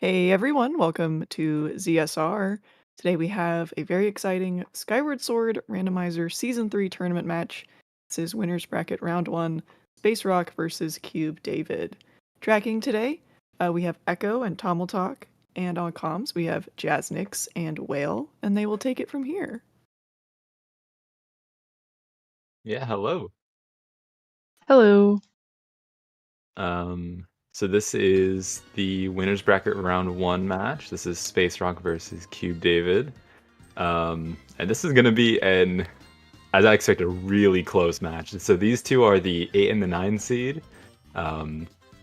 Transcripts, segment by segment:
Hey everyone, welcome to ZSR. Today we have a very exciting Skyward Sword Randomizer Season 3 tournament match. This is Winners Bracket Round 1, SpaceRawk versus CubeDavid. Tracking today, we have Echo and Tom will talk, and on comms we have Jazznix and Whale, and they will take it from here. Yeah, hello. Hello. So this is the winners bracket round 1 match. This is SpaceRawk versus CubeDavid. And this is gonna be as I expect, a really close match. So these two are the 8 and the 9 seed.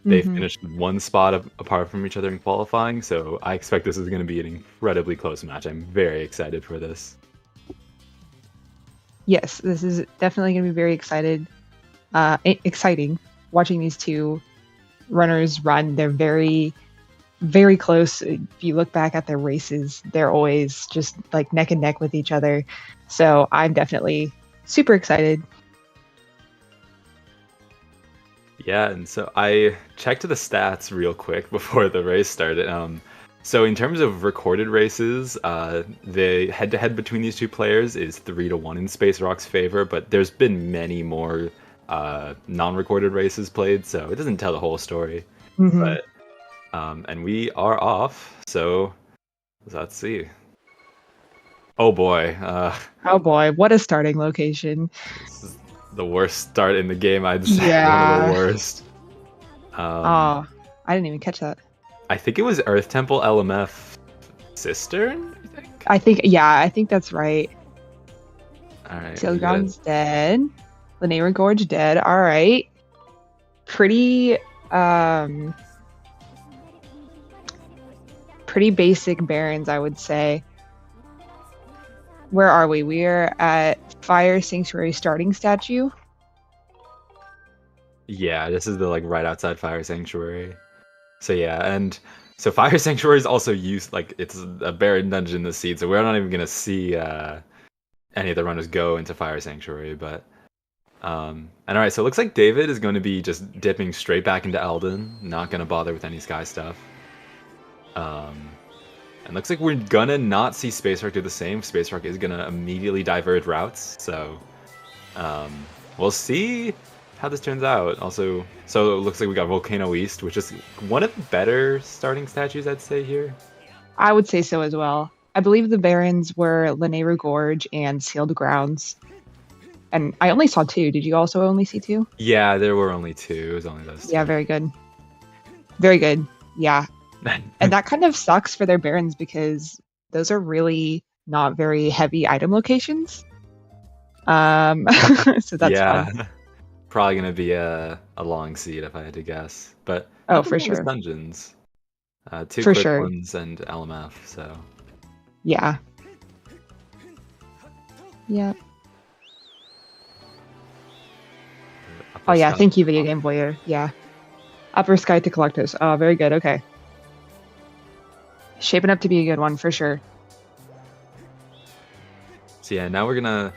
They finished one spot apart from each other in qualifying, so I expect this is gonna be an incredibly close match. I'm very excited for this. Yes, this is definitely going to be very exciting watching these two runners run. They're very, very close. If you look back at their races, they're always just like neck and neck with each other. So I'm definitely super excited. Yeah, and so I checked the stats real quick before the race started. So in terms of recorded races, the head-to-head between these two players is 3-1 in SpaceRawk's favor, but there's been many more non-recorded races played, so it doesn't tell the whole story. But and we are off, so let's see. Oh boy. Oh boy, what a starting location. This is the worst start in the game, I'd say. Yeah. One of the worst. I didn't even catch that. I think it was Earth Temple LMF Cistern, I think? I think that's right. Alright. Tilgron's dead. Lanayra Gorge dead. Alright. Pretty basic barons, I would say. Where are we? We're at Fire Sanctuary starting statue. Yeah, this is the right outside Fire Sanctuary. So yeah, and so Fire Sanctuary is also used it's a Baron dungeon this seed, so we're not even gonna see any of the runners go into Fire Sanctuary, but and alright, so it looks like David is going to be just dipping straight back into Elden, not gonna bother with any Sky stuff. And looks like we're gonna not see SpaceRawk do the same. SpaceRawk is gonna immediately divert routes, so we'll see how this turns out. Also, so it looks like we got Volcano East, which is one of the better starting statues, I'd say, here. I would say so as well. I believe the barons were Lanayra Gorge and Sealed Grounds. And I only saw 2. Did you also only see 2? Yeah, there were only 2. It was only those 2. Yeah, very good. Very good. Yeah. And that kind of sucks for their barons because those are really not very heavy item locations. So that's fun. Probably gonna be a long seed if I had to guess. But for sure. Dungeons. 2 for quick sure. ones and LMF, so. Yeah. Yeah. Oh yeah, thank you, Video Game Voyeur. Yeah. Upper Sky to Collectos. Oh, very good. Okay. Shaping up to be a good one for sure. So yeah, now we can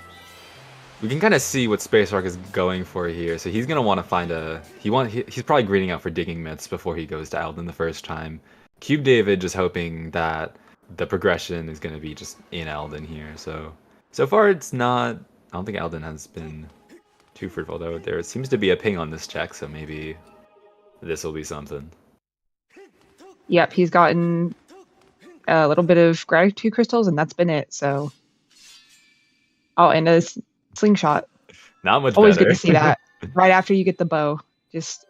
kind of see what SpaceRawk is going for here. So he's gonna want to find he's probably greeting out for digging myths before he goes to Elden the first time. CubeDavid just hoping that the progression is gonna be just in Elden here. So far it's not. I don't think Elden has been too fruitful, though. There seems to be a ping on this check, so maybe this will be something. Yep, he's gotten a little bit of gratitude crystals, and that's been it. So, oh, and a slingshot. Not much. Always better. good to see that. Right after you get the bow, just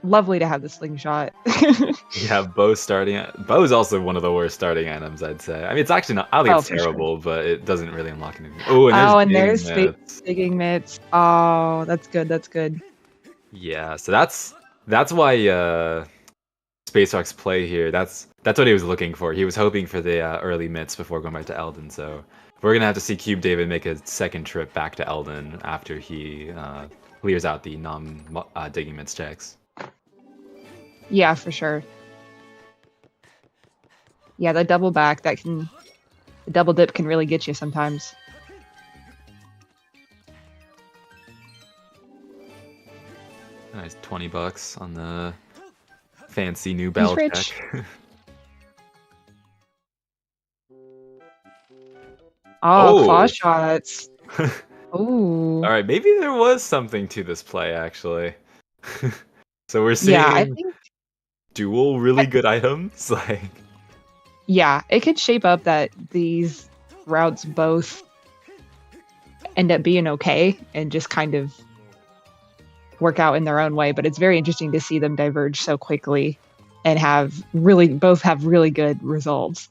lovely to have the slingshot. Yeah, bow starting. Bow is also one of the worst starting items, I'd say. I mean, it's actually not. I don't think it's terrible, but it doesn't really unlock anything. Oh, and there's digging myths. Oh, that's good. That's good. Yeah, so that's why SpaceRawk's play here. That's what he was looking for. He was hoping for the early myths before going back to Elden. So we're gonna have to see CubeDavid make a second trip back to Elden after he clears out the digging myths checks. Yeah, for sure. Yeah, the double back, the double dip can really get you sometimes. Nice, $20 on the fancy new bell check. Oh, claw Oh. shots. All Oh. right, maybe there was something to this play actually. So we're Yeah, I seeing think dual really good items. Like, yeah, it could shape up that these routes both end up being okay and just kind of work out in their own way, but it's very interesting to see them diverge so quickly and both have really good results.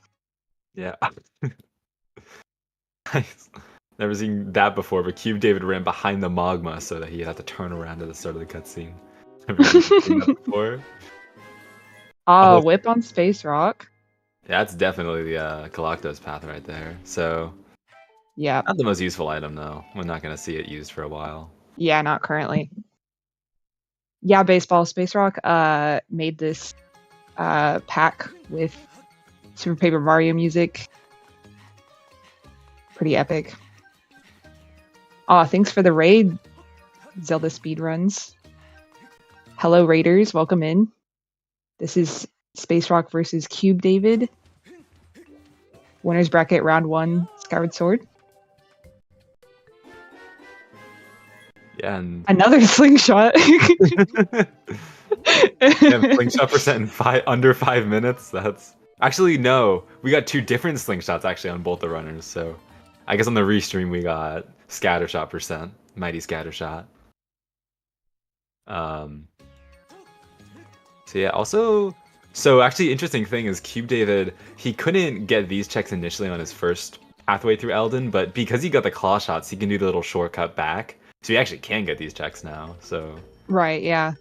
yeah. Nice. Never seen that before, but CubeDavid ran behind the magma so that he'd have to turn around at the start of the cutscene. Never even seen that before. Oh, Oh, whip on SpaceRawk. that's definitely the Galactos path right there. So, Yeah. not the most useful item though. We're not gonna see it used for a while. Yeah, not currently. Yeah, baseball. SpaceRawk made this pack with Super Paper Mario music. Pretty epic. Oh, thanks for the raid, ZeldaSpeedRuns. Hello, Raiders. Welcome in. This is SpaceRawk versus CubeDavid. Winners bracket round 1, Skyward Sword. Yeah, and Another slingshot. slingshot percent in under 5 minutes. That's actually no. We got 2 different slingshots actually on both the runners. So I guess on the restream we got scattershot percent, mighty scattershot. So yeah, also, so actually interesting thing is CubeDavid, he couldn't get these checks initially on his first pathway through Elden, but because he got the claw shots, he can do the little shortcut back. So he actually can get these checks now. So Right, yeah.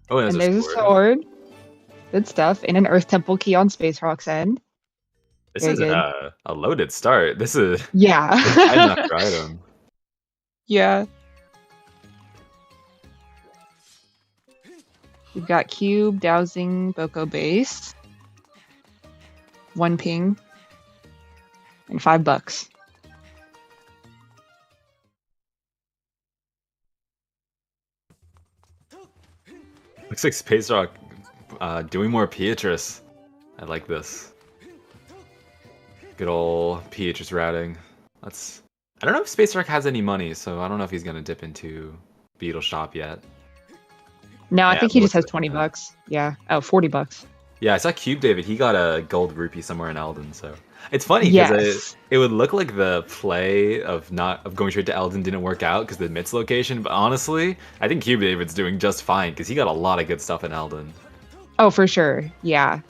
oh, and And there's there's a sword. Good stuff. And an Earth Temple key on SpaceRawk's end. This Very is good. a loaded start. This is Yeah. item after item. Yeah. We've got Cube, Dowsing, Boko Base. 1 ping. And $5. Looks like SpaceRawk doing more Beatrice. I like this. Good old Beatrice routing. That's. I don't know if SpaceRawk has any money, so I don't know if he's gonna dip into Beetle Shop yet. No, I Yeah, think he it just has looks like $20. Yeah. Oh, $40. Yeah, I saw CubeDavid. He got a gold rupee somewhere in Elden, so it's funny because Yes. it would look like the play of going straight to Elden didn't work out because the Mitz location. But honestly, I think CubeDavid's doing just fine because he got a lot of good stuff in Elden. Oh, for sure. Yeah.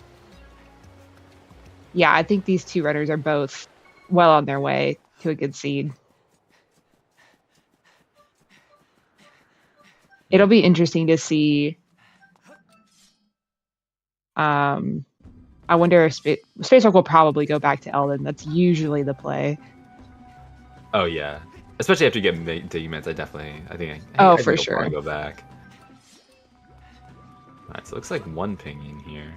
Yeah, I think these 2 runners are both well on their way to a good seed. It'll be interesting to see. I wonder if SpaceRawk will probably go back to Elden. That's usually the play. Oh yeah, especially after you get to Mitz, I think Oh, I for think he'll sure. probably go back. Alright, so it looks like 1 pinging here.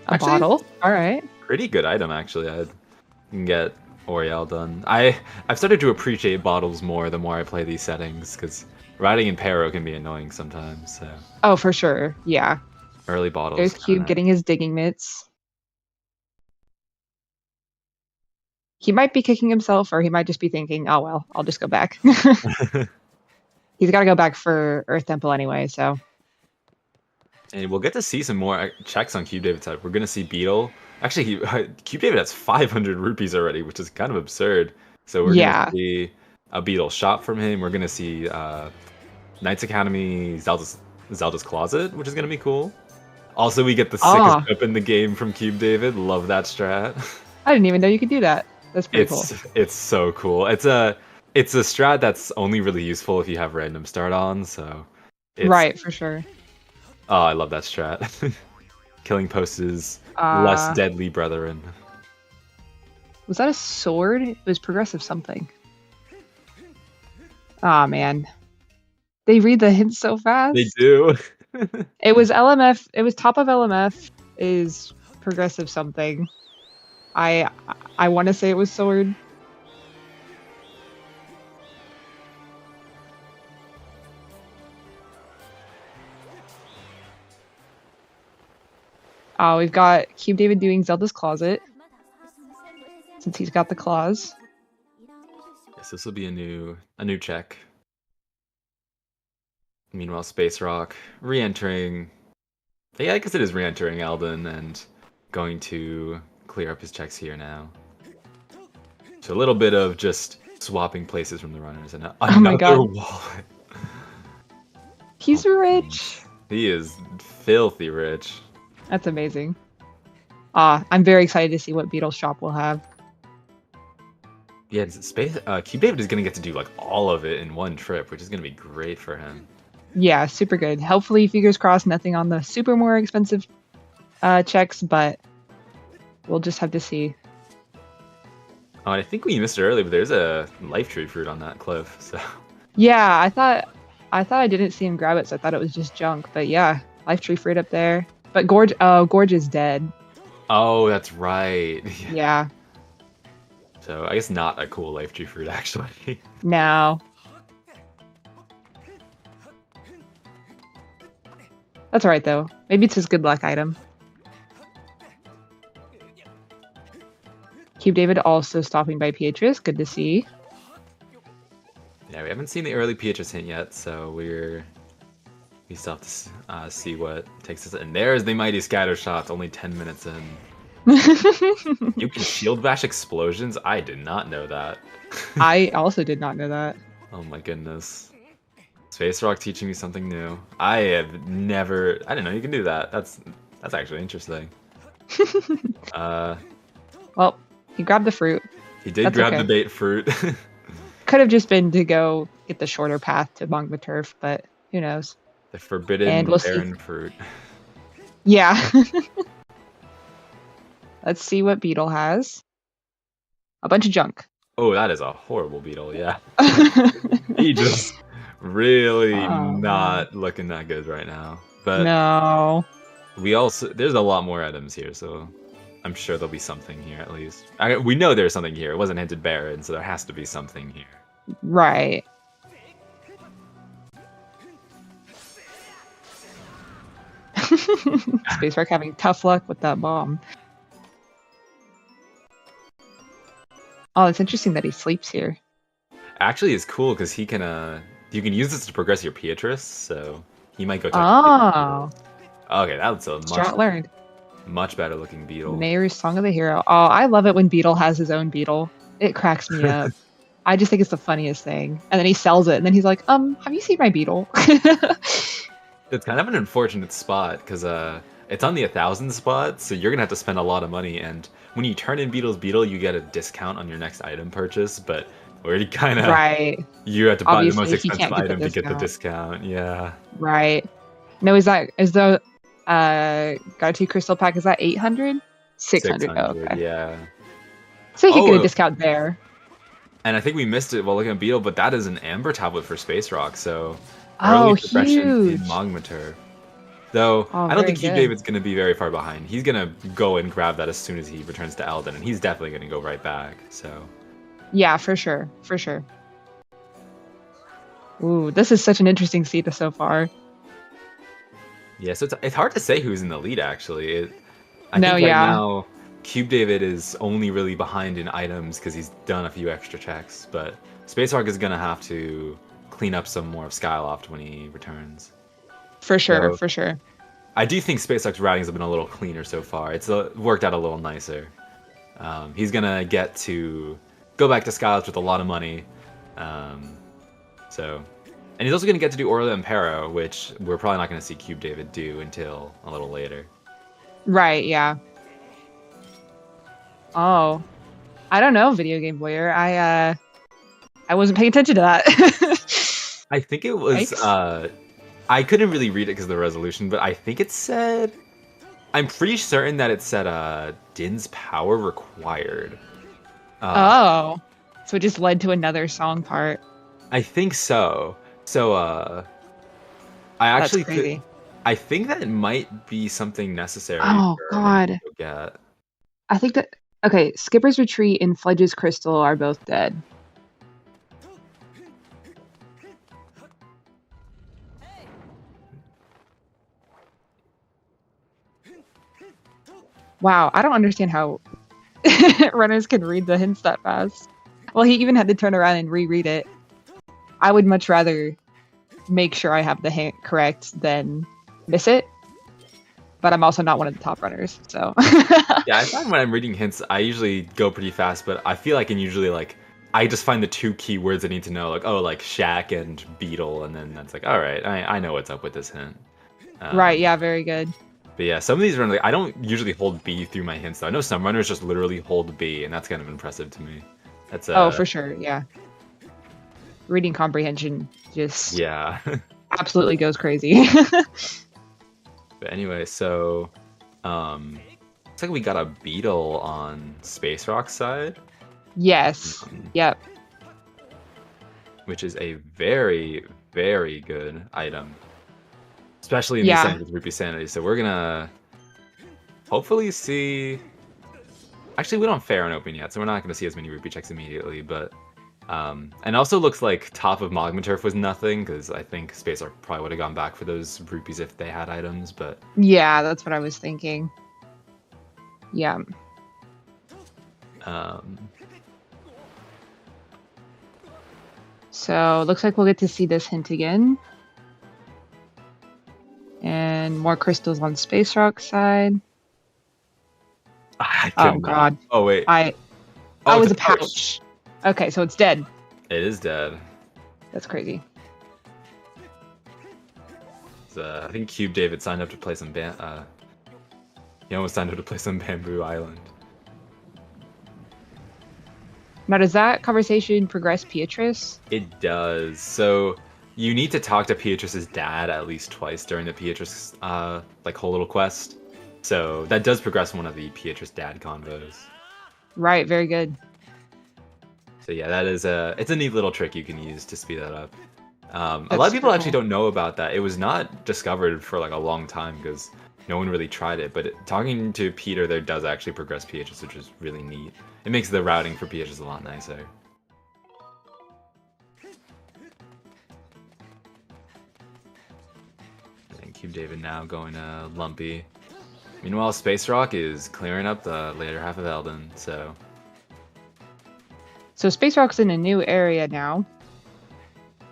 Actually, bottle. All right. Pretty good item actually. I can get Oriel done. I've started to appreciate bottles more the more I play these settings because riding in Pero can be annoying sometimes. So Oh, for sure. Yeah. early bottles. There's Cube getting his digging mitts. He might be kicking himself, or he might just be thinking, "Oh well, I'll just go back." He's got to go back for Earth Temple anyway, so. And we'll get to see some more checks on CubeDavid's side. We're gonna see Beetle. Actually, CubeDavid has 500 rupees already, which is kind of absurd. So we're gonna see a Beetle shop from him. We're gonna see Knights Academy Zelda's Closet, which is gonna be cool. Also, we get the sickest whip in the game from CubeDavid. Love that strat. I didn't even know you could do that. That's pretty cool. It's so cool. It's a strat that's only really useful if you have random start on. So right, for sure. Oh, I love that strat. Killing posts is less deadly, brethren. Was that a sword? It was progressive something. Aw, man. They read the hints so fast. They do. It was LMF. It was top of LMF is progressive something. I want to say it was sword. We've got CubeDavid doing Zelda's Closet, since he's got the claws. Yes, this will be a new check. Meanwhile, SpaceRawk re-entering. Yeah, I guess it is re-entering Eldon and going to clear up his checks here now. So a little bit of just swapping places from the runners and Oh my another God. wallet. He's rich. He is filthy rich. That's amazing. I'm very excited to see what Beetle's shop will have. Yeah, CubeDavid is gonna get to do like all of it in one trip, which is gonna be great for him. Yeah, super good. Hopefully, fingers crossed, nothing on the super more expensive checks, but we'll just have to see. Oh, and I think we missed it earlier, but there's a life tree fruit on that cliff. So Yeah, I thought I didn't see him grab it, so I thought it was just junk. But yeah, life tree fruit up there. But Gorge is dead. oh, that's right. Yeah. So I guess not a cool life tree fruit actually. No. That's alright though. Maybe it's his good luck item. CubeDavid also stopping by Beatrice. Good to see. Yeah, we haven't seen the early Beatrice hint yet, so we still have to see what takes us. And there's the mighty scatter shots, only 10 minutes in. You can shield bash explosions? I did not know that. I also did not know that. Oh my goodness. SpaceRawk teaching me something new. I didn't know you can do that. That's actually interesting. Well, he grabbed the fruit. He did That's grab okay. the bait fruit. Could have just been to go get the shorter path to Magma Turf, but who knows? The forbidden And we'll see. barren fruit. Yeah. Let's see what Beetle has. A bunch of junk. Oh, that is a horrible beetle, yeah. He just really not looking that good right now. But no. there's a lot more items here, so I'm sure there'll be something here at least. We know there's something here. It wasn't hinted barren, so there has to be something here. Right. SpaceRawk having tough luck with that bomb. Oh, it's interesting that he sleeps here. Actually, it's cool because he can you can use this to progress your Beatrice, so he might go talk to Beatrice. Okay, that's a much better looking beetle. Nehru's Song of the Hero. Oh, I love it when Beetle has his own beetle. It cracks me up. I just think it's the funniest thing. And then he sells it, and then he's like, have you seen my beetle? It's kind of an unfortunate spot because it's on the 1,000 spot, so you're gonna have to spend a lot of money. And when you turn in Beetle's beetle, you get a discount on your next item purchase. But already kind of you have to buy the most expensive item to get the discount. Yeah. Right. No, is the Garty Crystal Pack, is that 800? 600. Oh, okay. Yeah. So he could get a discount there. And I think we missed it while looking at Beetle, but that is an Amber Tablet for SpaceRawk, so early progression in Magma Turf. Though I don't think CubeDavid's going to be very far behind. He's going to go and grab that as soon as he returns to Eldon, and he's definitely going to go right back. So. Yeah, for sure, for sure. Ooh, this is such an interesting seed so far. Yeah, so it's hard to say who's in the lead actually. I think right now CubeDavid is only really behind in items because he's done a few extra checks, but SpaceRawk is going to have to clean up some more of Skyloft when he returns. For sure, for sure. I do think SpaceRawk's routings have been a little cleaner so far. It's worked out a little nicer. He's going to get to go back to Skyloft with a lot of money. And he's also going to get to do Orla Impero, which we're probably not going to see CubeDavid do until a little later. Right, yeah. Oh. I don't know, Video Game Boyer. I wasn't paying attention to that. I think it was... I couldn't really read it because of the resolution, but I think it said... I'm pretty certain that it said Din's power required. So it just led to another song part. I think so. So, I actually I think that it might be something necessary. Oh, God. I think that... Okay, Skipper's Retreat and Fledge's Crystal are both dead. Wow, I don't understand how runners can read the hints that fast. Well, he even had to turn around and reread it. I would much rather make sure I have the hint correct than miss it. But I'm also not one of the top runners, so. Yeah, I find when I'm reading hints, I usually go pretty fast, but I feel I can usually like, I just find the 2 keywords I need to know, like, oh, like shack and beetle, and then that's like, all right, I know what's up with this hint. Right, yeah, very good. But yeah, some of these runners, like, I don't usually hold B through my hints, though. I know some runners just literally hold B, and that's kind of impressive to me. That's Oh, for sure, yeah. Reading comprehension just yeah. absolutely goes crazy. But anyway, so looks like we got a beetle on SpaceRawk's side. Yes. Yep. Which is a very, very good item. Especially in these times with Rupee Sanity. So we're gonna hopefully see. Actually, we don't fair and open yet, so we're not gonna see as many Rupee checks immediately, but and also looks like top of Magma Turf was nothing, because I think SpaceRawk probably would have gone back for those rupees if they had items, but yeah, that's what I was thinking. Yeah. So looks like we'll get to see this hint again. And more crystals on SpaceRawk's side. Oh god. Oh wait. Oh, it was a pouch. Okay, so it's dead. It is dead. That's crazy. I think CubeDavid signed up to play some he almost signed up to play some Bamboo Island. Now, does that conversation progress Beatrice? It does. So you need to talk to Beatrice's dad at least twice during the Beatrice like whole little quest. So that does progress one of the Beatrice dad convos. Right, very good. So yeah, that is it's a neat little trick you can use to speed that up. A lot of people actually don't know about that. It was not discovered for like a long time because no one really tried it. But talking to Peter there does actually progress Beatrice, which is really neat. It makes the routing for Beatrice a lot nicer. And CubeDavid now going to Lumpy. Meanwhile, SpaceRawk is clearing up the later half of Eldon, so SpaceRawk's in a new area now.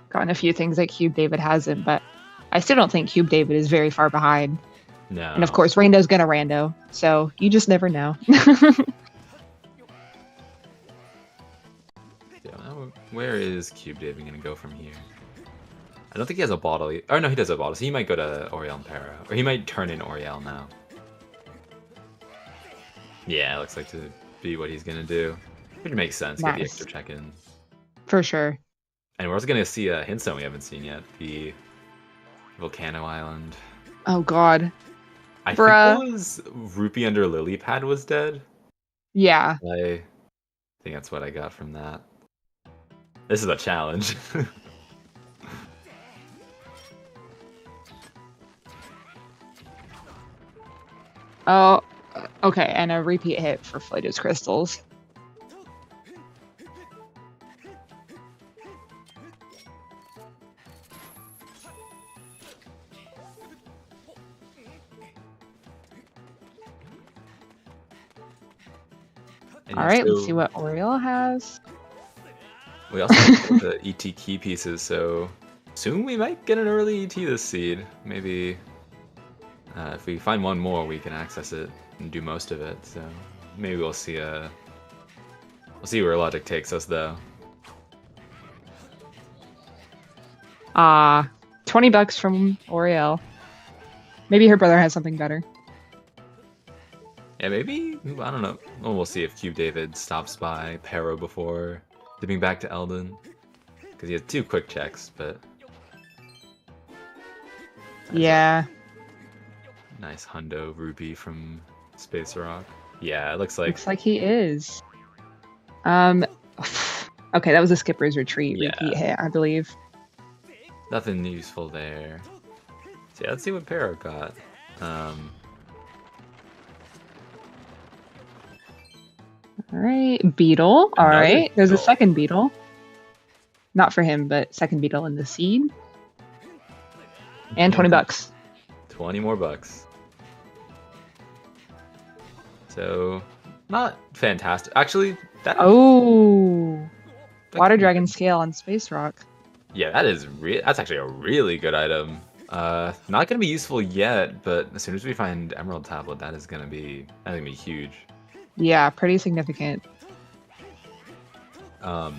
Gotten a few things that CubeDavid hasn't, but I still don't think CubeDavid is very far behind. No. And of course, Rando's gonna Rando, so you just never know. Where is CubeDavid gonna go from here? I don't think he has a bottle. Oh no, he does have a bottle, so he might go to Oriel and Para. Or he might turn in Oriel now. Yeah, it looks like to be what he's gonna do. Which makes sense, get the extra check-in. For sure. And we're also gonna see a hint zone we haven't seen yet, the Volcano Island. Oh god. I think it was Rupee under Lily Pad was dead. Yeah. I think that's what I got from that. This is a challenge. Oh, okay, and a repeat hit for Flatus Crystals. Alright, let's see what Oriel has. We also have the ET key pieces, so soon we might get an early ET this seed. Maybe if we find one more, we can access it and do most of it. So maybe we'll see where logic takes us, though. $20 from Oriel. Maybe her brother has something better. Yeah, maybe. I don't know. Well, we'll see if CubeDavid stops by Pero before dipping back to Eldon, because he has 2 quick checks, but yeah. Nice hundo rupee from SpaceRawk. Yeah, it looks like he is. Okay, that was a skipper's retreat repeat hit, I believe. Nothing useful there. So yeah, let's see what Pero got. Alright, beetle. Alright, there's a second beetle. Not for him, but second beetle in the seed. And $20. 20 more bucks. So, not fantastic. Actually, that Oh, that Water could be Dragon good. scale on SpaceRawk. Yeah, that's actually a really good item. Not gonna be useful yet, but as soon as we find Emerald Tablet, that's gonna be huge. Yeah, pretty significant. But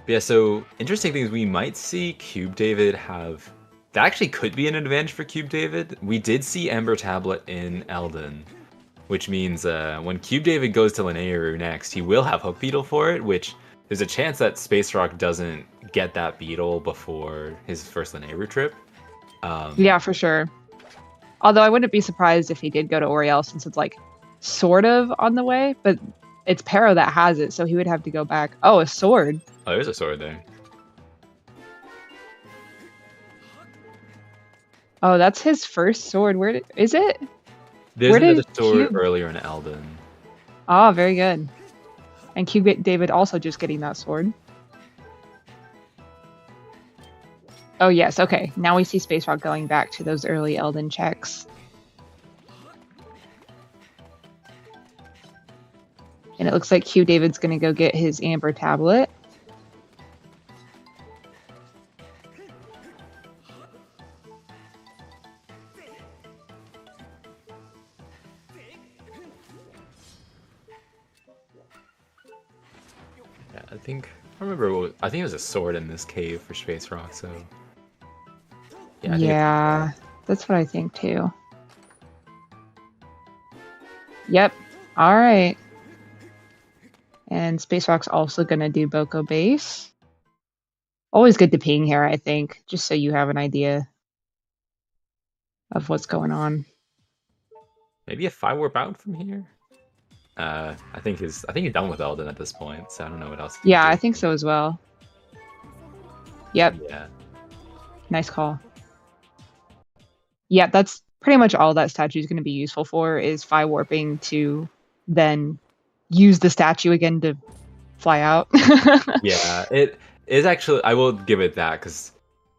yeah, so interesting things we might see CubeDavid have. That actually could be an advantage for CubeDavid. We did see Ember Tablet in Elden, which means when CubeDavid goes to Linnaeuru next, he will have Hook Beetle for it, which there's a chance that SpaceRawk doesn't get that beetle before his first Linnaeuru trip. Yeah, for sure. Although I wouldn't be surprised if he did go to Oriel since it's like sort of on the way, but it's Pero that has it, so he would have to go back. Oh, a sword. Oh, there's a sword there. Oh, that's his first sword. Is it? There's Where another did sword Cube? earlier in Elden. Oh, very good. And CubeDavid also just getting that sword. Oh yes, okay. Now we see SpaceRawk going back to those early Elden checks. And it looks like CubeDavid's gonna go get his Amber Tablet. Yeah, I think it was a sword in this cave for SpaceRawk, so yeah, I think Yeah, that's what I think too. Yep. All right. And SpaceRawk's also gonna do Boko Base. Always good to ping here, I think, just so you have an idea of what's going on. maybe a 5-warp out from here. I think he's done with Elden at this point, so I don't know what else. Yeah, I think so as well. Yep. Yeah. Nice call. Yeah, that's pretty much all that statue is going to be useful for is Phi warping to then use the statue again to fly out. Yeah, it is actually. I will give it that because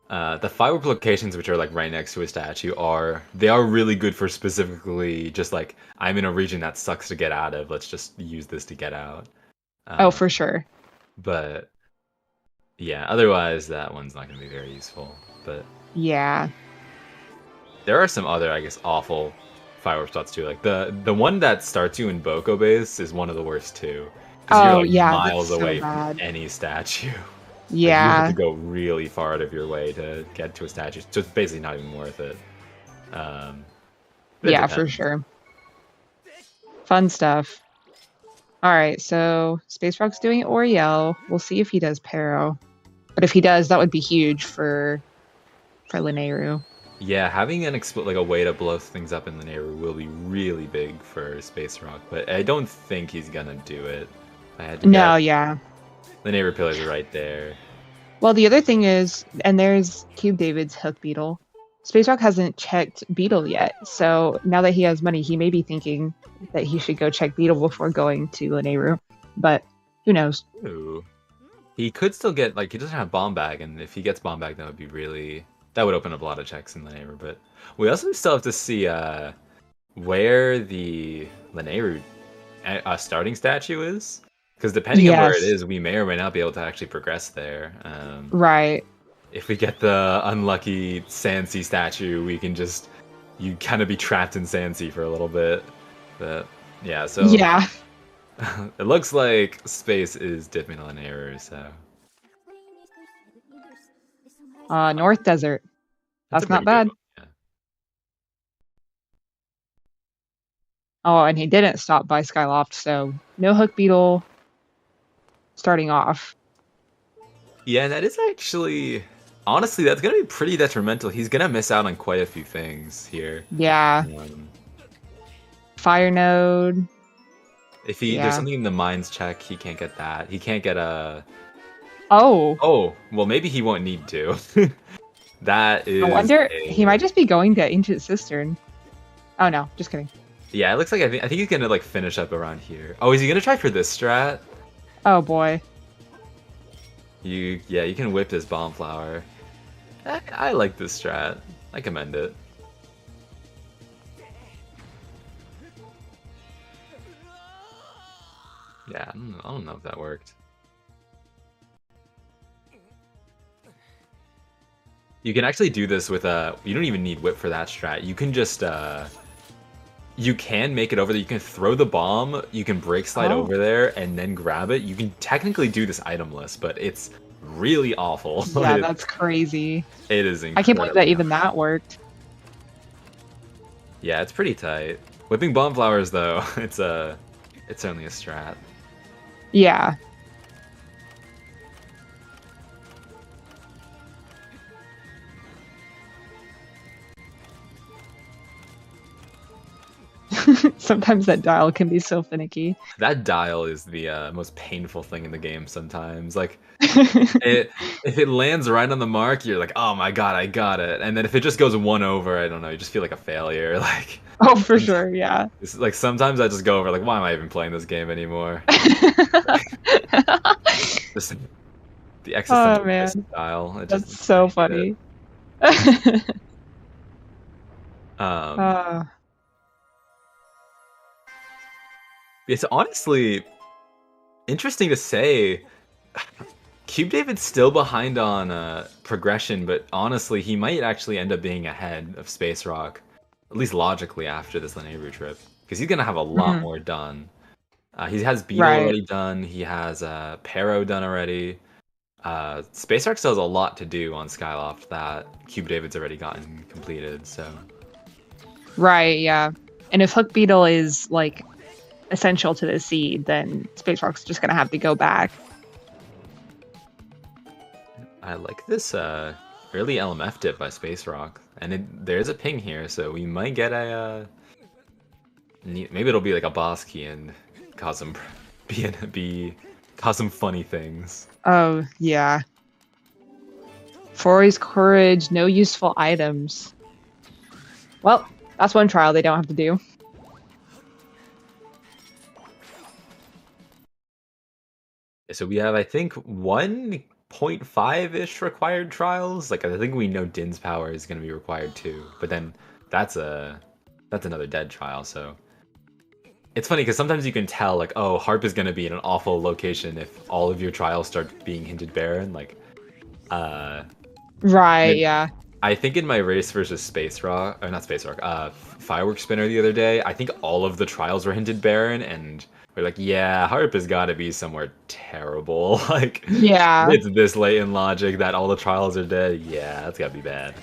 the 5-warp locations, which are like right next to a statue, are really good for specifically just like I'm in a region that sucks to get out of. Let's just use this to get out. Oh, for sure. But yeah, otherwise that one's not going to be very useful. But Yeah. there are some other, I guess, awful 5-warp spots too. Like the one that starts you in Boko Base is one of the worst too. Because Oh, you're like yeah, miles that's so away bad. from any statue. Like, you Yeah. have to go really far out of your way to get to a statue. So it's basically not even worth it. But it Yeah, for depends. sure. Fun stuff. All right, so SpaceRawk's doing Oriel. We'll see if he does Pero. But if he does, that would be huge for Linnaeuru. Yeah, having like a way to blow things up in Linnaeuru will be really big for SpaceRawk, but I don't think he's gonna do it. I had to No, guess. yeah. Linnaeuru pillars are right there. Well, the other thing is, and there's CubeDavid's Hook Beetle. SpaceRawk hasn't checked Beetle yet, so now that he has money, he may be thinking that he should go check Beetle before going to Linnaeuru. But who knows? Ooh. He could still get, like, he doesn't have Bomb Bag, and if he gets Bomb Bag, that would open up a lot of checks in Linnaeuru, but we also still have to see where the Linnaeuru starting statue is. Because depending on where it Yes. is, we may or may not be able to actually progress there. Right. If we get the unlucky Sansi statue, you kind of be trapped in Sansi for a little bit. But yeah, so Yeah. it looks like space is dipping on an error, so North Desert. That's a not pretty bad. good one, yeah. Oh, and he didn't stop by Skyloft, so no Hook Beetle starting off. Yeah, that is actually honestly that's gonna be pretty detrimental. He's gonna miss out on quite a few things here. Yeah. Fire Node. If Yeah. there's something in the mines check, he can't get that. He can't get a. Oh. Oh, well, maybe he won't need to. That is. I wonder. He might just be going to Ancient Cistern. Oh no, just kidding. Yeah, it looks like I think he's gonna like finish up around here. Oh, is he gonna try for this strat? Oh boy. You can whip this bomb flower. I like this strat. I commend it. Yeah, I don't know if that worked. You can actually do this with you don't even need whip for that strat. You can just you can make it over there. You can throw the bomb, you can break slide over there and then grab it. You can technically do this itemless, but it's really awful. Yeah, that's crazy. It is incredible. I can't believe that even that worked. Yeah, it's pretty tight. Whipping bomb flowers though, it's certainly a strat. Yeah. Sometimes that dial can be so finicky. That dial is the most painful thing in the game sometimes. Like, if it lands right on the mark, you're like, oh my god, I got it. And then if it just goes one over, I don't know, you just feel like a failure. Like, oh, for sure, yeah. It's like sometimes I just go over, like, why am I even playing this game anymore? Just the existential style. That's so funny. It's honestly interesting to say. CubeDavid's still behind on progression, but honestly, he might actually end up being ahead of SpaceRawk, at least logically after this Lanayru trip, because he's gonna have a lot more done. He has Beetle already done. He has Pero done already. SpaceRawk still has a lot to do on Skyloft that CubeDavid's already gotten completed. So. Right. Yeah. And if Hook Beetle is like essential to the seed, then SpaceRawk's just gonna have to go back. I like this early LMF dip by SpaceRawk, and there's a ping here, so we might get a maybe it'll be like a boss key and cause some cause some funny things. Oh yeah. Fori's courage, no useful items. Well, that's one trial they don't have to do. So we have, I think, 1.5-ish required trials. Like, I think we know Din's power is going to be required too, but then that's another dead trial. So it's funny because sometimes you can tell, like, oh, Harp is going to be in an awful location if all of your trials start being hinted barren. Like, right, yeah. I think in my race versus SpaceRawk, or not SpaceRawk, Firework Spinner the other day, I think all of the trials were hinted barren, and we're like, yeah, Harp has got to be somewhere terrible. Like, yeah, it's this late in logic that all the trials are dead. Yeah, that's got to be bad.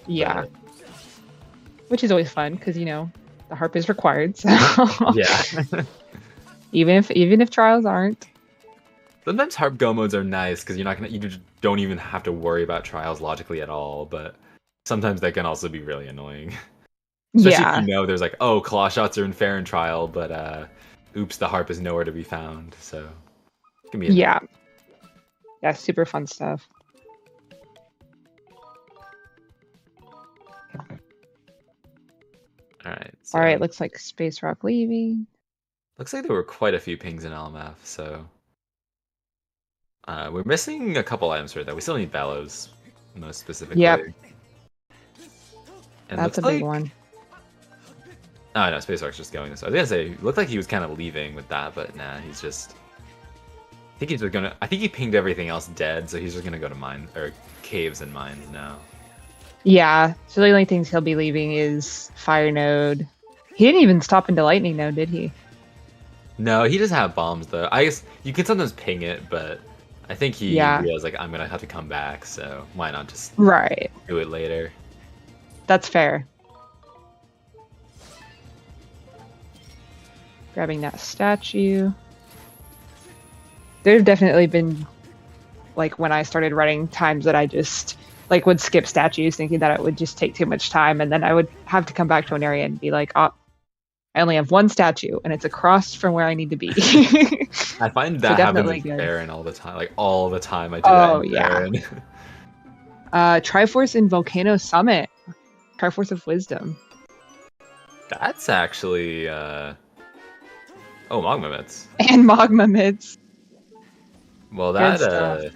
Yeah. But, which is always fun, because, you know, the Harp is required, so... yeah. even if trials aren't. Sometimes Harp Go modes are nice, because you just don't even have to worry about trials logically at all, but sometimes they can also be really annoying. Especially if you know there's like, oh, claw shots are in fair in trial, but oops, the Harp is nowhere to be found, so it can be annoying. Yeah, super fun stuff. Alright. So, alright, looks like SpaceRawk leaving. Looks like there were quite a few pings in LMF, so... we're missing a couple items for that. We still need Bellows, most specifically. Yep. And that's a big one. Oh no, SpaceRawk's just going this way. I was gonna say, it looked like he was kind of leaving with that, but nah, he's just... I think he pinged everything else dead, so he's just gonna go to mine, or caves and mines now. Yeah, so the only things he'll be leaving is Fire Node. He didn't even stop into Lightning Node, did he? No, he doesn't have bombs though. I guess you can sometimes ping it, but I think he realized, like, I'm gonna have to come back, so why not just do it later? That's fair. Grabbing that statue. There's definitely been, like, when I started running, times that I just, like, would skip statues thinking that it would just take too much time, and then I would have to come back to an area and be like, oh, I only have one statue, and it's across from where I need to be. I find that happens with Baron all the time. Like, all the time I do that in Baron. Triforce in Volcano Summit. Triforce of Wisdom. That's actually, oh, Magma Mitts. And Magma Mitts. Well, that,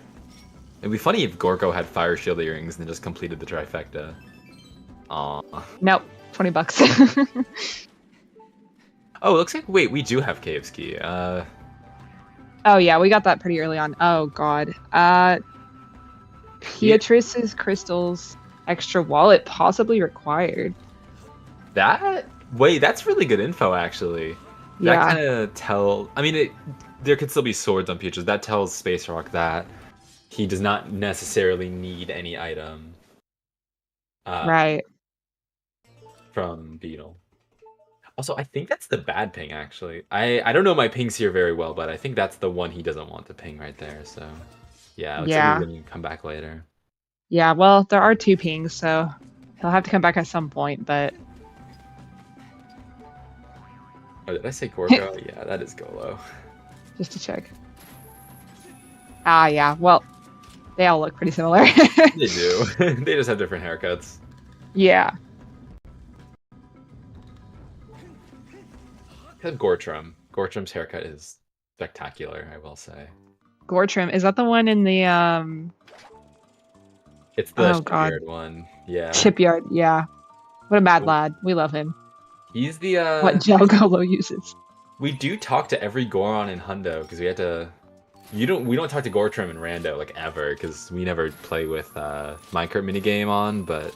it'd be funny if Gorko had Fire Shield earrings and then just completed the trifecta. Aw. Nope. $20. Oh, it looks like, wait, we do have Caves Key. Oh yeah, we got that pretty early on. Oh god. Beatrice's crystals extra wallet possibly required. Wait, that's really good info actually. That Yeah. kind of I mean, there could still be swords on Peaches. That tells SpaceRawk that he does not necessarily need any item Right. from Beetle. Also, I think that's the bad ping, actually. I don't know my pings here very well, but I think that's the one he doesn't want to ping right there, so... Yeah, looks like he's Yeah. going to come back later. Yeah, well, there are 2 pings, so he'll have to come back at some point, but... Oh, did I say Gorgo? Yeah, that is Golo. Just to check. Ah, yeah, well, they all look pretty similar. They do. They just have different haircuts. Yeah. Because Gortrum. Gortrum's haircut is spectacular, I will say. Gortrim, is that the one in the, It's the Oh, God. shipyard one. Yeah. shipyard? Yeah. What a mad Cool. lad. We love him. He's the, What gel Golo uses. We do talk to every Goron in Hundo, because we had to... We don't talk to Gortrum and Rando, like, ever, because we never play with Minecart minigame on, but...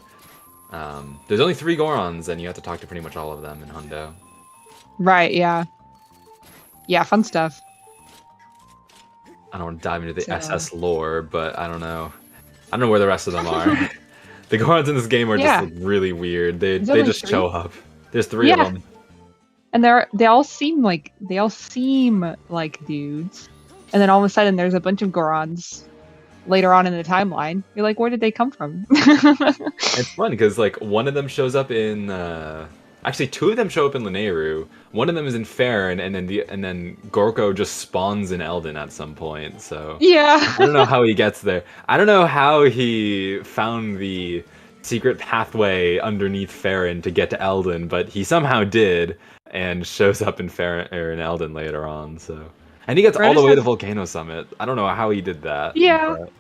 there's only 3 Gorons, and you have to talk to pretty much all of them in Hundo. Right, yeah. Yeah, fun stuff. I don't want to dive into the So- SS lore, but I don't know. I don't know where the rest of them are. The Gorons in this game are Yeah. just like, really weird. They only just 3? show up. There's 3 Yeah. of them. And they all seem like dudes. And then all of a sudden there's a bunch of Gorons later on in the timeline. You're like, where did they come from? It's fun because like one of them shows up in actually 2 of them show up in Lanayru. One of them is in Farron, and then Gorko just spawns in Eldon at some point. So Yeah. I don't know how he gets there. I don't know how he found the secret pathway underneath Farron to get to Eldon, but he somehow did, and shows up in Farron or in Eldon later on. So, and he gets all the way to Volcano Summit. I don't know how he did that. Yeah. but-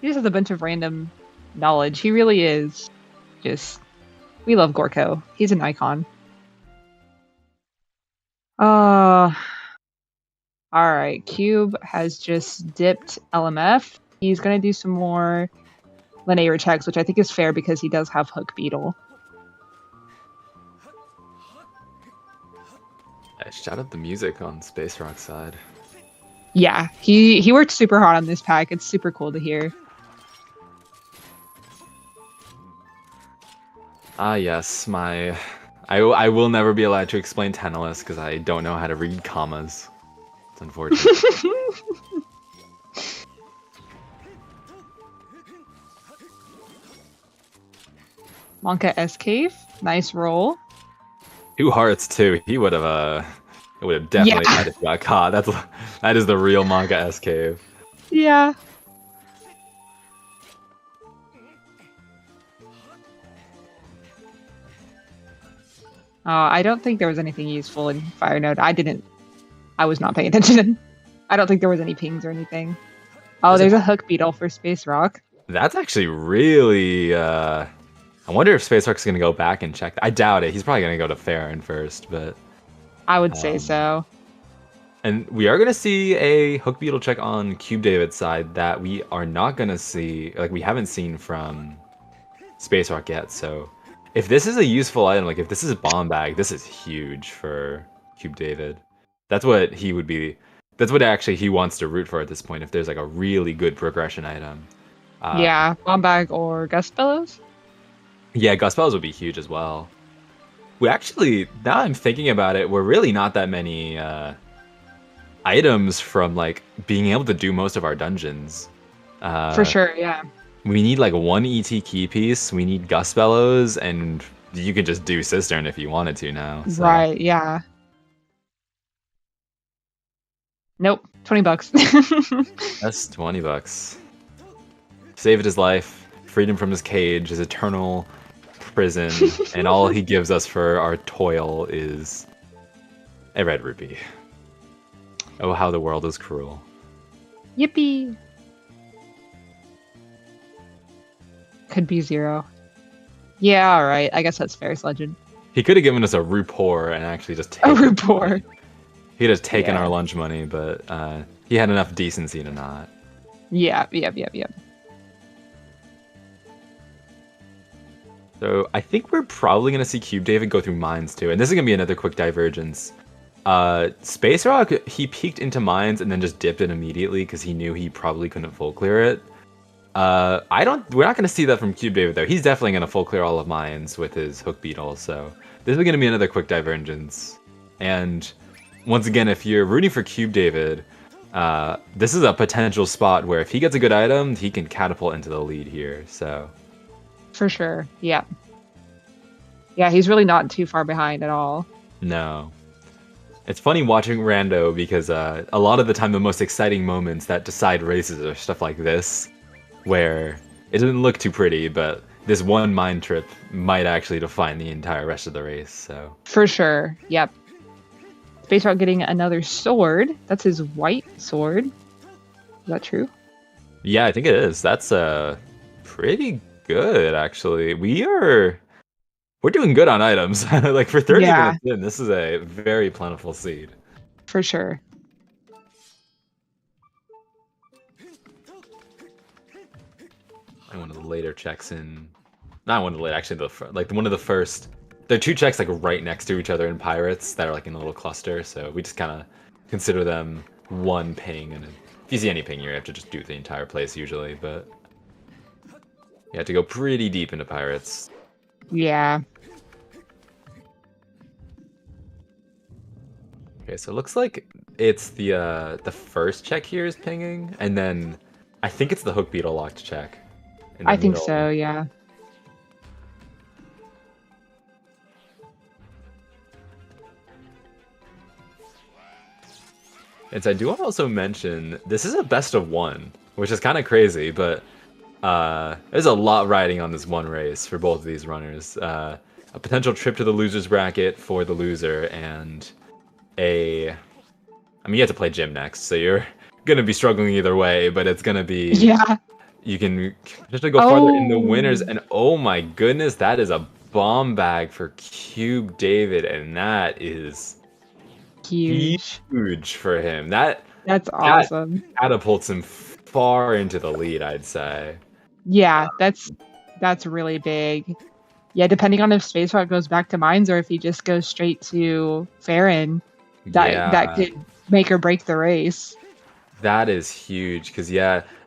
He just has a bunch of random knowledge. He really is. We love Gorko. He's an icon. Alright, Cube has just dipped LMF. He's gonna do some more Linear checks, which I think is fair because he does have Hook Beetle. Shout out the music on SpaceRawk's side. Yeah, he worked super hard on this pack. It's super cool to hear. Ah, yes, I will never be allowed to explain Tantalus because I don't know how to read commas. It's unfortunate. Monka S Cave, nice roll. 2 hearts too. He would have definitely Yeah. had it got caught. That is the real manga S cave. Yeah. I don't think there was anything useful in Fire Node. I was not paying attention. I don't think there was any pings or anything. Oh, there's a Hook Beetle for SpaceRawk. That's actually really. I wonder if SpaceRawk's gonna go back and check. I doubt it. He's probably gonna go to Farron first, but. I would say so. And we are gonna see a Hook Beetle check on CubeDavid's side that we are not gonna see, like we haven't seen from SpaceRawk yet. So, if this is a useful item, like if this is a bomb bag, this is huge for CubeDavid. That's what he would be. That's what actually he wants to root for at this point. If there's like a really good progression item. Yeah, bomb bag or Gust Bellows. Yeah, Gust Bellows would be huge as well. We actually, now I'm thinking about it, we're really not that many items from like being able to do most of our dungeons. For sure, yeah. We need like 1 ET key piece, we need Gust Bellows, and you could just do Cistern if you wanted to now. So. Right, yeah. Nope, $20. That's $20. Saved his life, freed him from his cage, his eternal prison, and all he gives us for our toil is a red rupee. Oh, how the world is cruel. Yippee! Could be 0. Yeah, alright. I guess that's Ferris Legend. He could have given us a Rupor and actually just A taken Rupor. He could have taken Yeah. our lunch money, but he had enough decency to not. Yeah. Yep. So I think we're probably going to see CubeDavid go through mines too. And this is going to be another quick divergence. SpaceRawk, he peeked into mines and then just dipped in immediately because he knew he probably couldn't full clear it. We're not going to see that from CubeDavid though. He's definitely going to full clear all of mines with his hook beetle. So this is going to be another quick divergence. And once again, if you're rooting for CubeDavid, this is a potential spot where if he gets a good item, he can catapult into the lead here. So For sure. Yeah. Yeah, he's really not too far behind at all. no. It's funny watching Rando because a lot of the time the most exciting moments that decide races are stuff like this, where it doesn't look too pretty, but this one mine trip might actually define the entire rest of the race. So For sure. Yep. SpaceRawk getting another sword. That's his white sword. Is that true? yeah, I think it is. That's pretty good actually. We're doing good on items. Like for 30 Yeah. minutes in, this is a very plentiful seed. For sure. And one of the later checks in, not one of the later, actually one of the first. There are two checks like right next to each other in Pirates that are like in a little cluster. So we just kind of consider them one ping. And if you see any ping, you have to just do the entire place usually. But you have to go pretty deep into Pirates. Yeah. Okay, so it looks like it's the first check here is pinging, and then I think it's the hook beetle locked check. in the I think middle. so, yeah. And so I do want to also mention this is a best of one, which is kind of crazy, but there's a lot riding on this one race for both of these runners. A potential trip to the loser's bracket for the loser, and you have to play gym next, so you're gonna be struggling either way, but it's gonna be Yeah. you can potentially go farther in the Oh. winners, and oh my goodness, that is a bomb bag for CubeDavid, and that is Huge. huge for him. That's awesome. catapults him far into the lead, I'd say. Yeah, that's really big. Yeah, depending on if SpaceRawk goes back to mines or if he just goes straight to Farron, that could make or break the race. That is huge, because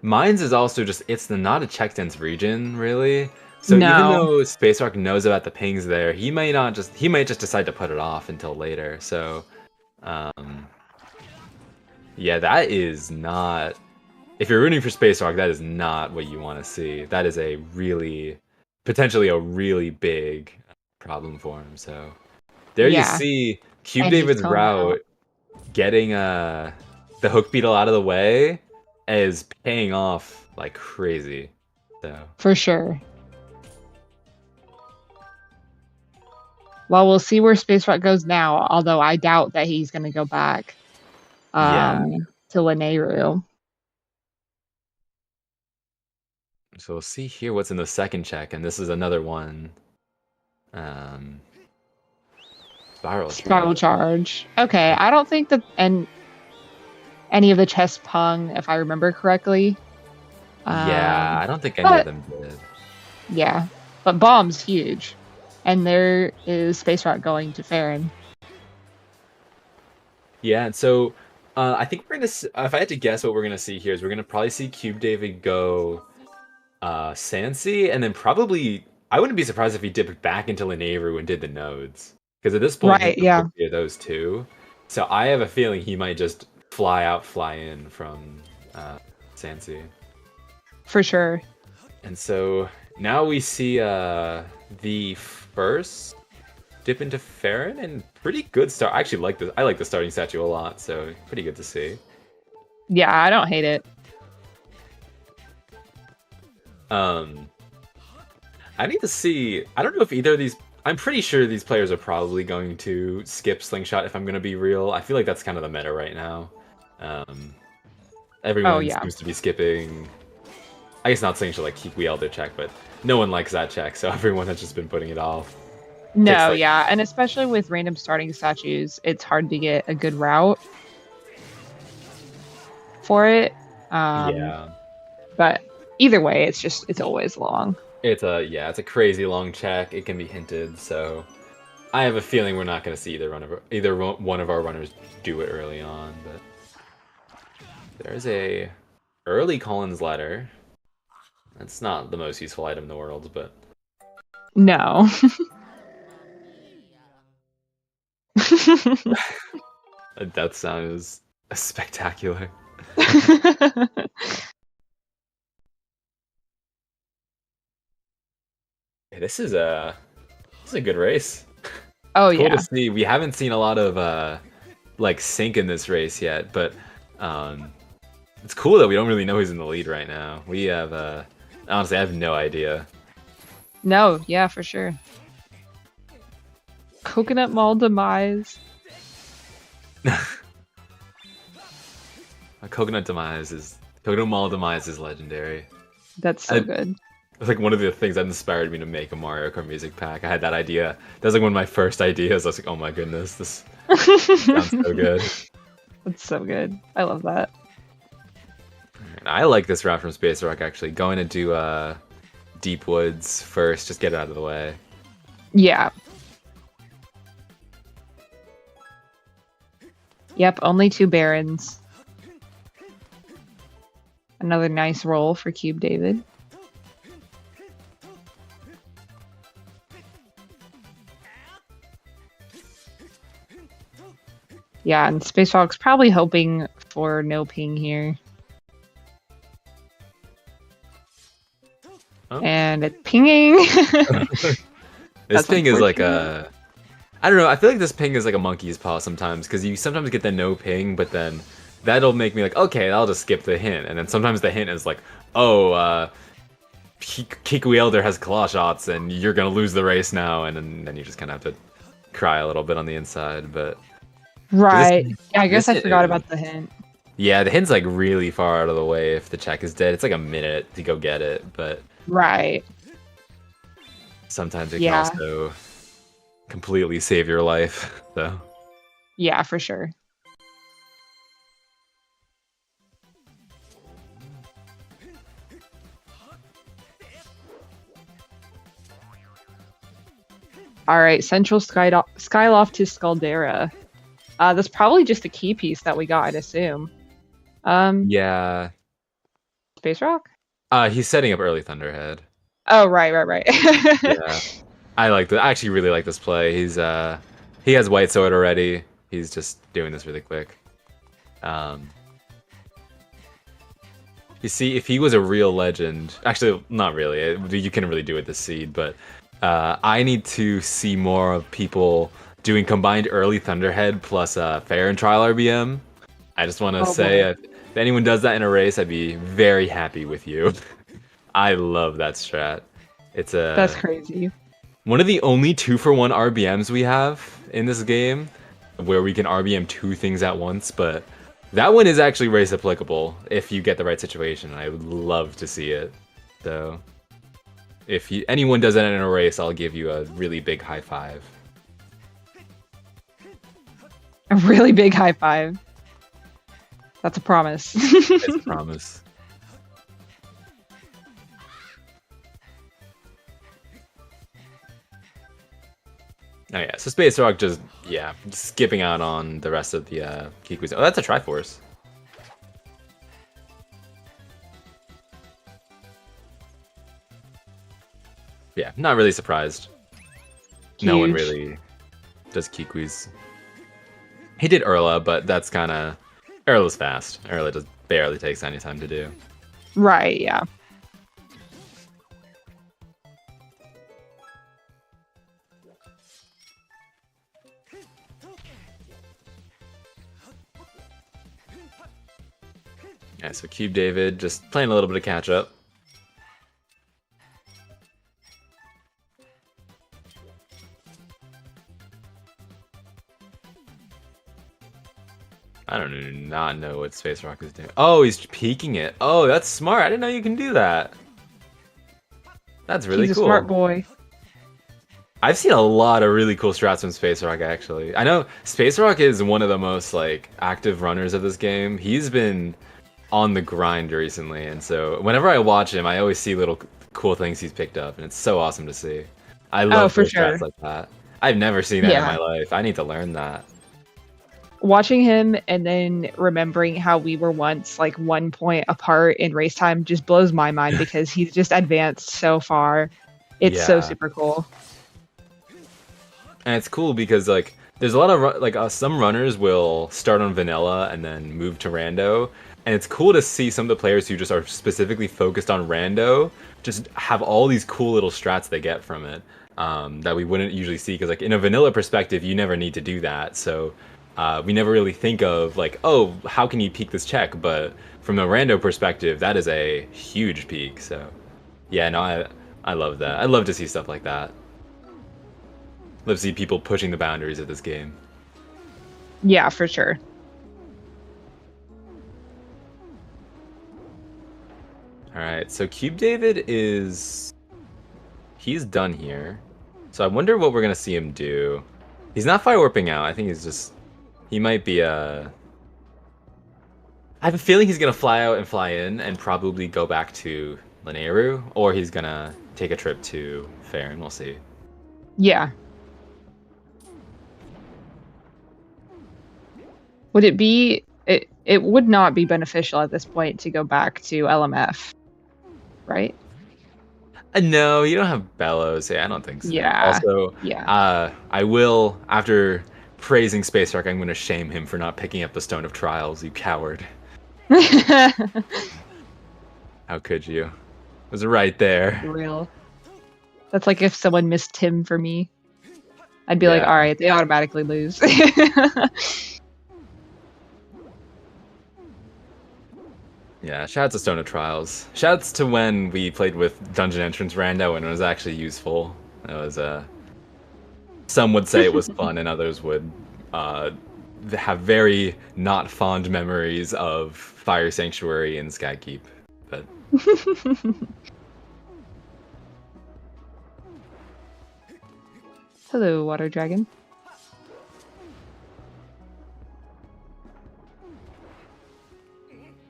mines is also just not a check dense region really. So even though SpaceRawk knows about the pings there, he might just decide to put it off until later. So that is not, if you're rooting for SpaceRawk, that is not what you want to see. That is potentially a really big problem for him. So there you see CubeDavid's route getting the hook beetle out of the way is paying off like crazy. So For sure. Well, we'll see where SpaceRawk goes now, although I doubt that he's going to go back to Lanayru. So we'll see here what's in the second check, and this is another one. Spiral charge. Okay, I don't think that any of the chests pung, if I remember correctly. I don't think any of them did. Yeah, but bomb's huge, and there is SpaceRawk going to Farron. Yeah, and so I think we're gonna. If I had to guess, what we're gonna see here is we're gonna probably see CubeDavid go Sansi, and then probably I wouldn't be surprised if he dipped back into Lanayru and did the nodes, because at this point he can clear those two. So I have a feeling he might just fly out, fly in from Sansi. For sure. And so now we see the first dip into Farron, and pretty good start. I actually like this. I like the starting statue a lot, so pretty good to see. Yeah, I don't hate it. I need to see. I don't know if either of these. I'm pretty sure these players are probably going to skip Slingshot. If I'm going to be real, I feel like that's kind of the meta right now. Everyone seems to be skipping. I guess not Slingshot, like Kikwi Elder check, but no one likes that check, so everyone has just been putting it off. No, like- yeah, and especially with random starting statues, it's hard to get a good route for it. Yeah. But either way, it's always long. It's a crazy long check. It can be hinted, so I have a feeling we're not going to see either one of our runners do it early on. But there's a early Collins ladder. That's not the most useful item in the world, but No. a death sound is spectacular. Yeah, this is a good race. Oh Cool yeah. to see. We haven't seen a lot of like sync in this race yet, but it's cool that we don't really know who's in the lead right now. We have honestly, I have no idea. No, yeah, for sure. Coconut Mall demise. Coconut Mall demise is legendary. That's so good. It's like one of the things that inspired me to make a Mario Kart music pack. I had that idea. That was like one of my first ideas. I was like, oh my goodness, this sounds so good. That's so good. I love that. And I like this route from SpaceRawk actually. Going to do Deep Woods first, just get it out of the way. Yeah. Yep, only 2 Barons. Another nice roll for CubeDavid. Yeah, and SpaceRawk's probably hoping for no ping here. Oh. And it's pinging. This That's ping is like unfortunate. I don't know, I feel like this ping is like a monkey's paw sometimes, because you sometimes get the no ping, but then that'll make me like, okay, I'll just skip the hint. And then sometimes the hint is like, oh, Kiku Elder has claw shots, and you're gonna lose the race now, and then you just kind of have to cry a little bit on the inside, but... Right. Yeah, I guess this I forgot is- about the hint. Yeah, the hint's like really far out of the way if the check is dead. It's like a minute to go get it, but Right. sometimes it Yeah. can also completely save your life, so... Yeah, for sure. All right, Central Skyloft to Scaldera. That's probably just a key piece that we got, I'd assume. Yeah. SpaceRawk? He's setting up early Thunderhead. Oh, right. Yeah. I actually really like this play. He has White Sword already. He's just doing this really quick. You see, if he was a real legend, actually, not really. You couldn't really do it this seed, but I need to see more of people doing combined early Thunderhead plus Fair and Trial RBM. I just want to say, if anyone does that in a race, I'd be very happy with you. I love that strat. That's crazy. One of the only 2-for-1 RBMs we have in this game, where we can RBM 2 things at once, but that one is actually race applicable if you get the right situation. I would love to see it. So, if anyone does that in a race, I'll give you a really big high five. A really big high five. That's a promise. It's a promise. Oh yeah, so SpaceRawk just skipping out on the rest of the Kikus. Oh, that's a Triforce. Yeah, not really surprised. No one Huge. really does Kikwis. He did Erla, but that's kind of... Erla's fast. Erla just barely takes any time to do. Right, yeah. Yeah, so CubeDavid just playing a little bit of catch up. I do not know what SpaceRawk is doing. Oh, he's peeking it. Oh, that's smart. I didn't know you can do that. That's really He's cool. a smart boy. I've seen a lot of really cool strats from SpaceRawk, actually. I know SpaceRawk is one of the most, like, active runners of this game. He's been on the grind recently, and so whenever I watch him, I always see little cool things he's picked up, and it's so awesome to see. I love for cool strats sure. like that. I've never seen that in Yeah. my life. I need to learn that. Watching him and then remembering how we were once like 1 point apart in race time just blows my mind because he's just advanced so far. It's so Yeah. super cool. And it's cool because like there's a lot of some runners will start on vanilla and then move to rando, and it's cool to see some of the players who just are specifically focused on rando just have all these cool little strats they get from it that we wouldn't usually see, because like in a vanilla perspective you never need to do that, so we never really think of like, oh, how can you peak this check, but from a rando perspective that is a huge peak. So yeah, no, I love that. I love to see stuff like that. Love to see people pushing the boundaries of this game. Yeah, for sure. All right, so CubeDavid he's done here. So I wonder what we're gonna see him do. He's not fire warping out. I think he might be I have a feeling he's gonna fly out and fly in and probably go back to Linearu, or he's gonna take a trip to Farron. We'll see. Yeah. Would it be it would not be beneficial at this point to go back to LMF, right? No, you don't have bellows. Yeah, I don't think so. Yeah. Also, Yeah. I will, after praising SpaceRawk, I'm going to shame him for not picking up the Stone of Trials, you coward. How could you? It was right there. Real. That's like if someone missed Tim for me. I'd be like, Yeah. all right, they automatically lose. Yeah, shouts to Stone of Trials. Shouts to when we played with Dungeon Entrance Rando and it was actually useful. It was, some would say it was fun and others would have very not fond memories of Fire Sanctuary and Skykeep. But Hello, Water Dragon.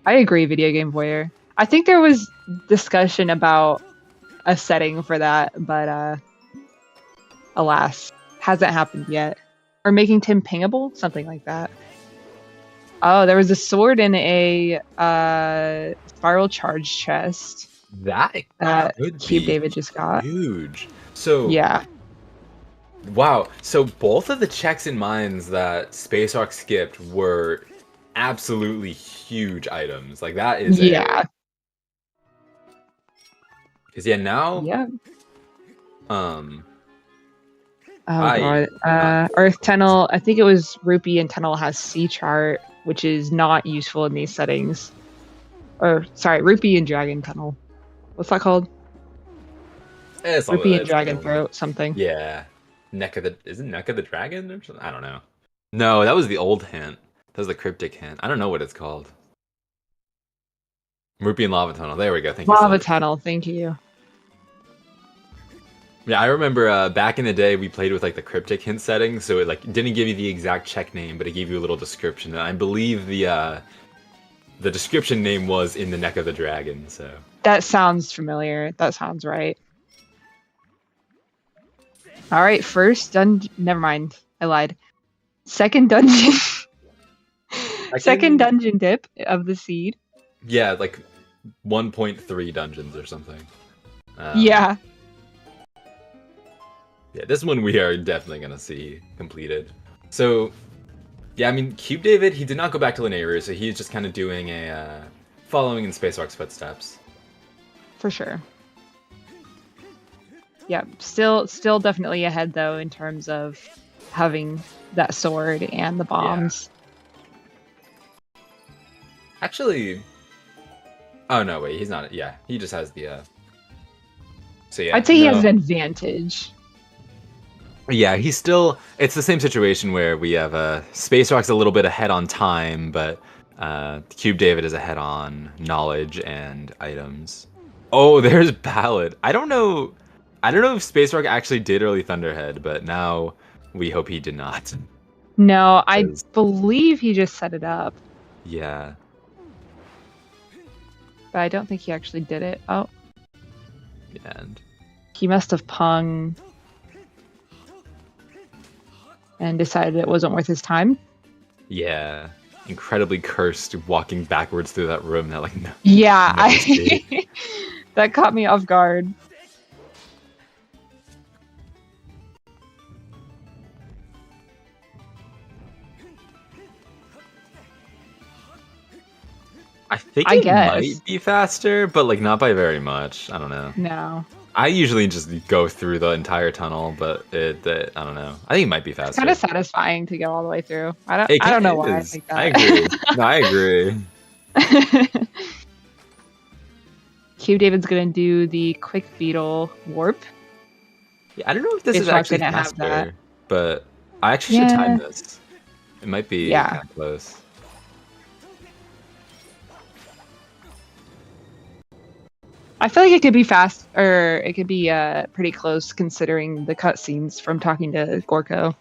I agree, Video Game Voyeur. I think there was discussion about a setting for that, but alas, hasn't happened yet. Or making Tim pingable? Something like that. Oh, there was a sword in a spiral charge chest that that could be CubeDavid just got. huge. So Yeah. wow. So both of the checks and mines that SpaceRawk skipped were absolutely huge items. Like that is Yeah. Because yeah, now Yeah. um Oh I- god. Earth Tunnel. I think it was Rupee and Tunnel has C chart, which is not useful in these settings. Or sorry, Rupee and Dragon Tunnel. What's that called? it's all- Rupee and it's Dragon like- Throat, something. Yeah. Is it Neck of the Dragon or something? I don't know. No, that was the old hint. That was the cryptic hint. I don't know what it's called. Rupee and Lava Tunnel. There we go. Thank you. Lava Seth. Tunnel, thank you. Yeah, I remember back in the day we played with like the cryptic hint settings, so it like didn't give you the exact check name, but it gave you a little description. And I believe the description name was in the Neck of the Dragon. So That sounds familiar. That sounds right. Alright, first dungeon. Never mind. I lied. Second dungeon. Second dungeon dip of the seed. yeah, like 1.3 dungeons or something. Yeah. Yeah, this one we are definitely gonna see completed. So, yeah, I mean, CubeDavid, he did not go back to Linearu, so he's just kind of doing a following in SpaceRawk's footsteps. For sure. Yeah, still definitely ahead though in terms of having that sword and the bombs. Actually, oh no, wait, he's not. Yeah, he just has the. So yeah, I'd say he no. has an advantage. Yeah, he's still. It's the same situation where we have SpaceRawk's a little bit ahead on time, but CubeDavid is ahead on knowledge and items. Oh, there's Ballad. I don't know. I don't know if SpaceRawk actually did early Thunderhead, but now we hope he did not. No, I 'Cause- believe he just set it up, Yeah. but I don't think he actually did it. Oh, And he must have pung and decided it wasn't worth his time. yeah, incredibly cursed walking backwards through that room. That like no. Yeah, Never see. that caught me off guard. I think I it guess. might be faster, but like not by very much. I don't know. No. I usually just go through the entire tunnel, but I don't know. I think it might be It's faster. kind of satisfying to go all the way through. I It don't know kinda why I is. think that. I agree. No, I agree. CubeDavid's gonna do the quick beetle warp. Yeah, I don't know if this It's is not actually gonna have faster, that. but I actually should time Yeah. this. It might be Yeah. kind of close. I feel like it could be fast, or it could be pretty close considering the cutscenes from talking to Gorko.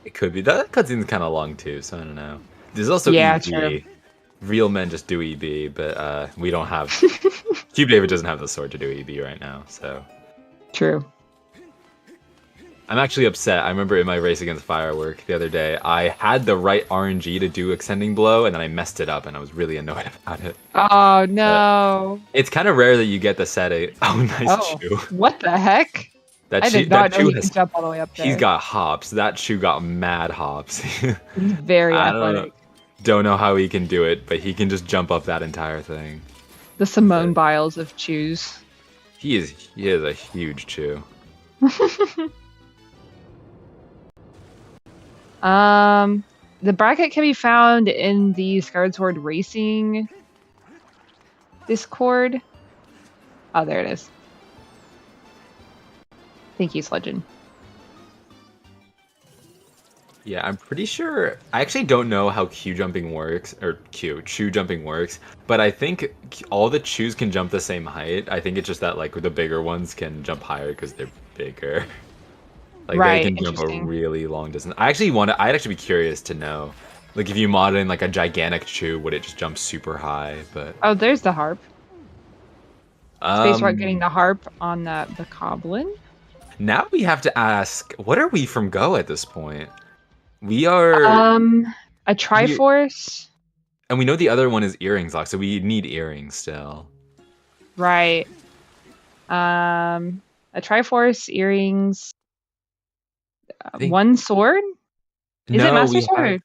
It could be. That cutscene's kind of long too, so I don't know. There's also Yeah, EB. true. Real men just do EB, but we don't have. CubeDavid doesn't have the sword to do EB right now, so. True. I'm actually upset. I remember in my race against Firework the other day, I had the right RNG to do Extending Blow, and then I messed it up, and I was really annoyed about it. Oh no! It's kind of rare that you get the setting. Oh, nice Oh, chew. what the heck? That I chew, did not that know chew he could jump all the way up there. He's got hops. That chew got mad hops. He's very I don't know. athletic. Don't know how he can do it, but he can just jump up that entire thing. The Simone Biles of chews. He is a huge chew. The bracket can be found in the Skyward Sword Racing Discord. Oh, there it is. Thank you, Sledgen. Yeah, I'm pretty sure. I actually don't know how chew jumping works, but I think all the chews can jump the same height. I think it's just that like the bigger ones can jump higher because they're bigger. Like Right, they can jump a interesting. really long distance. I'd actually be curious to know. Like if you mod in like a gigantic chew, would it just jump super high? But Oh, there's the harp. SpaceRawk um, getting the harp on the Coblin. now we have to ask, what are we from Go at this point? We are, A Triforce. and we know the other one is earrings lock, so we need earrings still. Right. A Triforce, earrings, I think- one sword? Is it Master we Sword? have-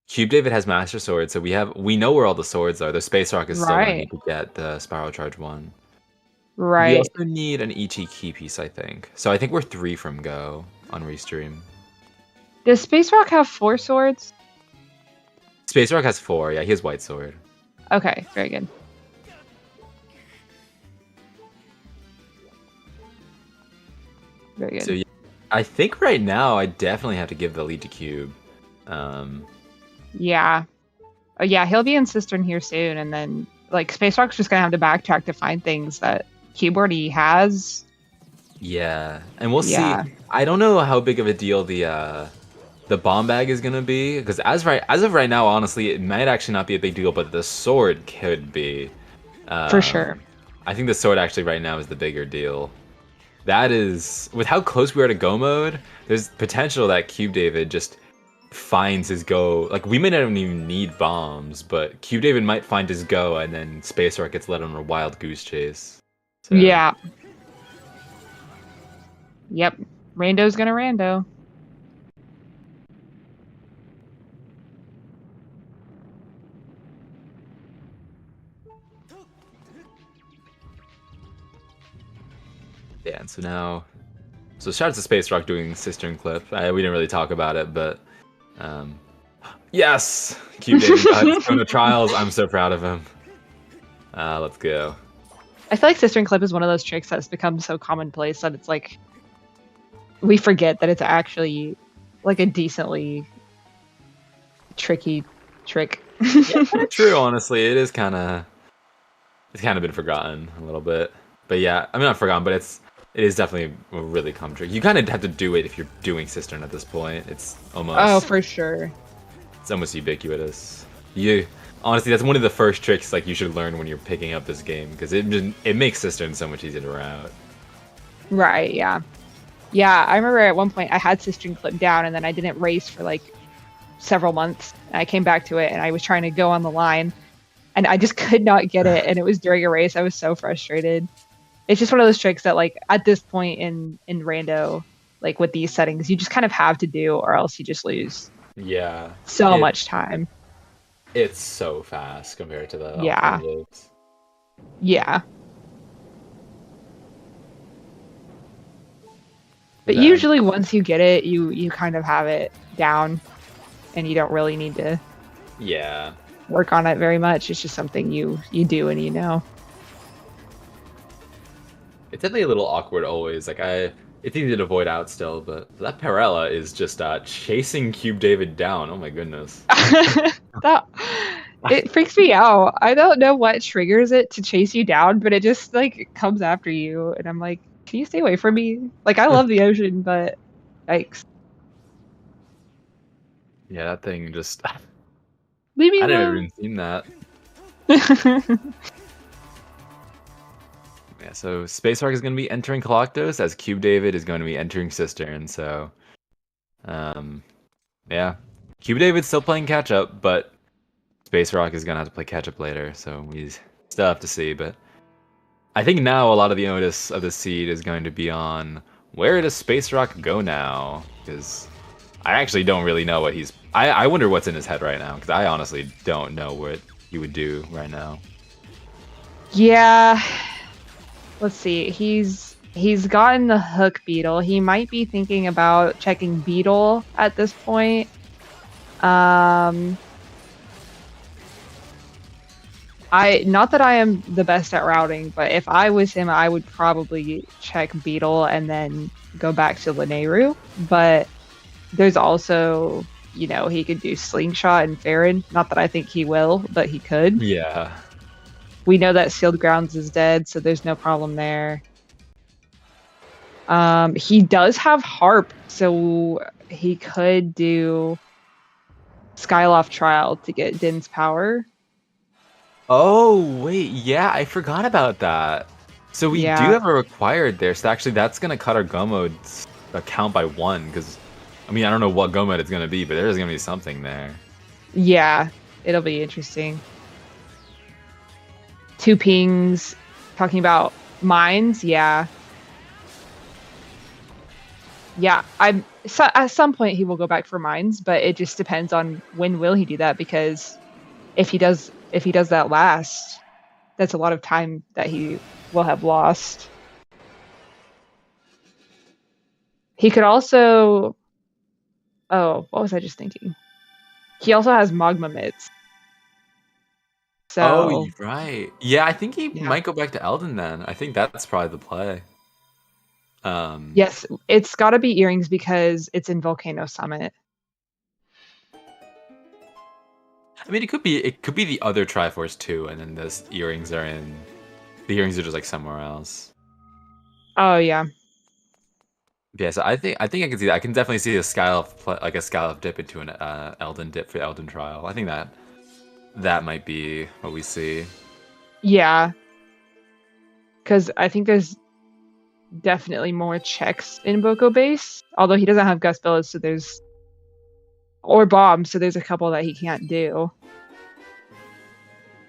CubeDavid has Master Sword, so we know where all the swords are. The SpaceRawk is still gonna Right. need to get the Spiral Charge one. We Right. also need an ET key piece, I think. So I think we're 3 from Go on Restream. Does SpaceRawk have 4 swords? SpaceRawk has 4, yeah, he has White Sword. Okay, very good. Very good. So yeah, I think right now I definitely have to give the lead to Cube. Yeah. Oh, yeah, he'll be in Cistern here soon, and then like SpaceRawk's just gonna have to backtrack to find things that Cube already has. Yeah, and we'll Yeah. see. I don't know how big of a deal the bomb bag is gonna be, because as of right now, honestly, it might actually not be a big deal, but the sword could be. For sure. I think the sword actually right now is the bigger deal. That is, with how close we are to Go mode, there's potential that CubeDavid just finds his Go. Like, we may not even need bombs, but CubeDavid might find his Go, and then SpaceRawk gets led on a wild goose chase. So, Yeah. Yep. Rando's gonna rando. Yeah, and so shout out to SpaceRawk doing Cistern Clip. We didn't really talk about it, but yes, CubeDavid got his Kona Trials. I'm so proud of him. Let's go. I feel like Cistern Clip is one of those tricks that's become so commonplace that it's like we forget that it's actually like a decently tricky trick. Yeah, true. Honestly, it is kind of. it's kind of been forgotten a little bit. But yeah, I mean not forgotten, but it is definitely a really common trick. You kind of have to do it if you're doing Cistern at this point. It's almost for sure. It's almost ubiquitous. Honestly, that's one of the first tricks like you should learn when you're picking up this game because it makes Cistern so much easier to route. Right, yeah. Yeah, I remember at one point I had Cistern clipped down and then I didn't race for like several months. And I came back to it and I was trying to go on the line and I just could not get it. And it was during a race. I was so frustrated. It's just one of those tricks that like at this point in Rando, like with these settings, you just kind of have to do or else you just lose. Yeah. So much time. It's so fast compared to the alternatives. Yeah. But usually once you get it, you kind of have it down and you don't really need to work on it very much. It's just something you do and you know. It's definitely a little awkward always. Like it's easy to avoid out still, but that Perella is just chasing CubeDavid down. Oh my goodness. It freaks me out. I don't know what triggers it to chase you down, but it just like comes after you and I'm like, can you stay away from me? Like, I love the ocean, but yikes. Yeah, that thing just... Leave me alone. I never even seen that. Yeah, so SpaceRawk is going to be entering Coloctos as CubeDavid is going to be entering Cistern, so... yeah. CubeDavid's still playing catch-up, but SpaceRawk is going to have to play catch-up later, so we still have to see, but... I think now a lot of the onus of the seed is going to be on where does SpaceRawk go now? Because I actually don't really know what he's... I wonder what's in his head right now, because I honestly don't know what he would do right now. Yeah. Let's see. He's gotten the hook beetle. He might be thinking about checking beetle at this point. Not that I am the best at routing, but if I was him, I would probably check beetle and then go back to Lineru. But there's also, he could do slingshot and Farron. Not that I think he will, but he could. Yeah. We know that sealed grounds is dead, so there's no problem there. He does have harp, so he could do Skyloft trial to get Din's power. Oh, wait, yeah, I forgot about that. So we do have a required there, so actually that's going to cut our go mode's count by 1, because, I mean, I don't know what go mode it's going to be, but there's going to be something there. Yeah, it'll be interesting. 2 pings, talking about mines, yeah. Yeah, at some point he will go back for mines, but it just depends on when will he do that, because if he does that last, that's a lot of time that he will have lost. He could also... Oh, what was I just thinking? He also has magma mitts. So... Oh, right. Yeah, I think he might go back to Elden then. I think that's probably the play. Yes, it's got to be earrings because it's in Volcano Summit. I mean, it could be the other Triforce too, and then the earrings are just like somewhere else. Oh yeah. Yeah, so I think I can see that. I can definitely see a Skyloft dip into an Elden dip for Elden trial. I think that might be what we see. Yeah. Because I think there's definitely more checks in Boko base, although he doesn't have Gust Billows, so there's... Or Bomb, so there's a couple that he can't do.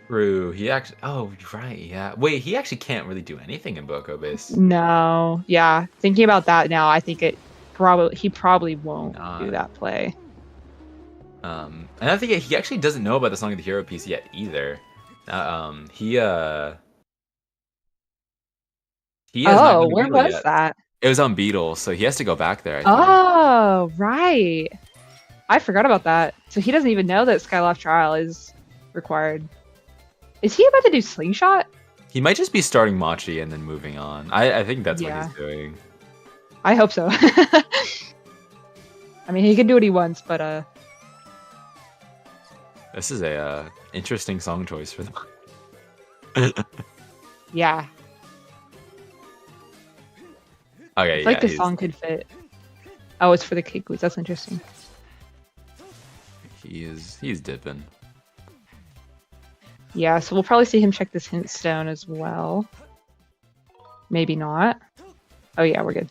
True. He actually... Oh, right, yeah. Wait, he actually can't really do anything in Boko base. No. Yeah. Thinking about that now, I think he probably won't do that play. And I think he actually doesn't know about the Song of the Hero piece yet either. He has Oh, where was that? It was on Beetle, so he has to go back there, I think. Oh, right. I forgot about that. So he doesn't even know that Skyloft Trial is required. Is he about to do Slingshot? He might just be starting Machi and then moving on. I think that's what he's doing. I hope so. I mean, he can do what he wants, but This is a interesting song choice for them. Yeah. Okay, It's like yeah, the song could fit. Oh, it's for the Kikus. That's interesting. he's dipping. Yeah, so we'll probably see him check this hint stone as well. Maybe not. Oh yeah, we're good.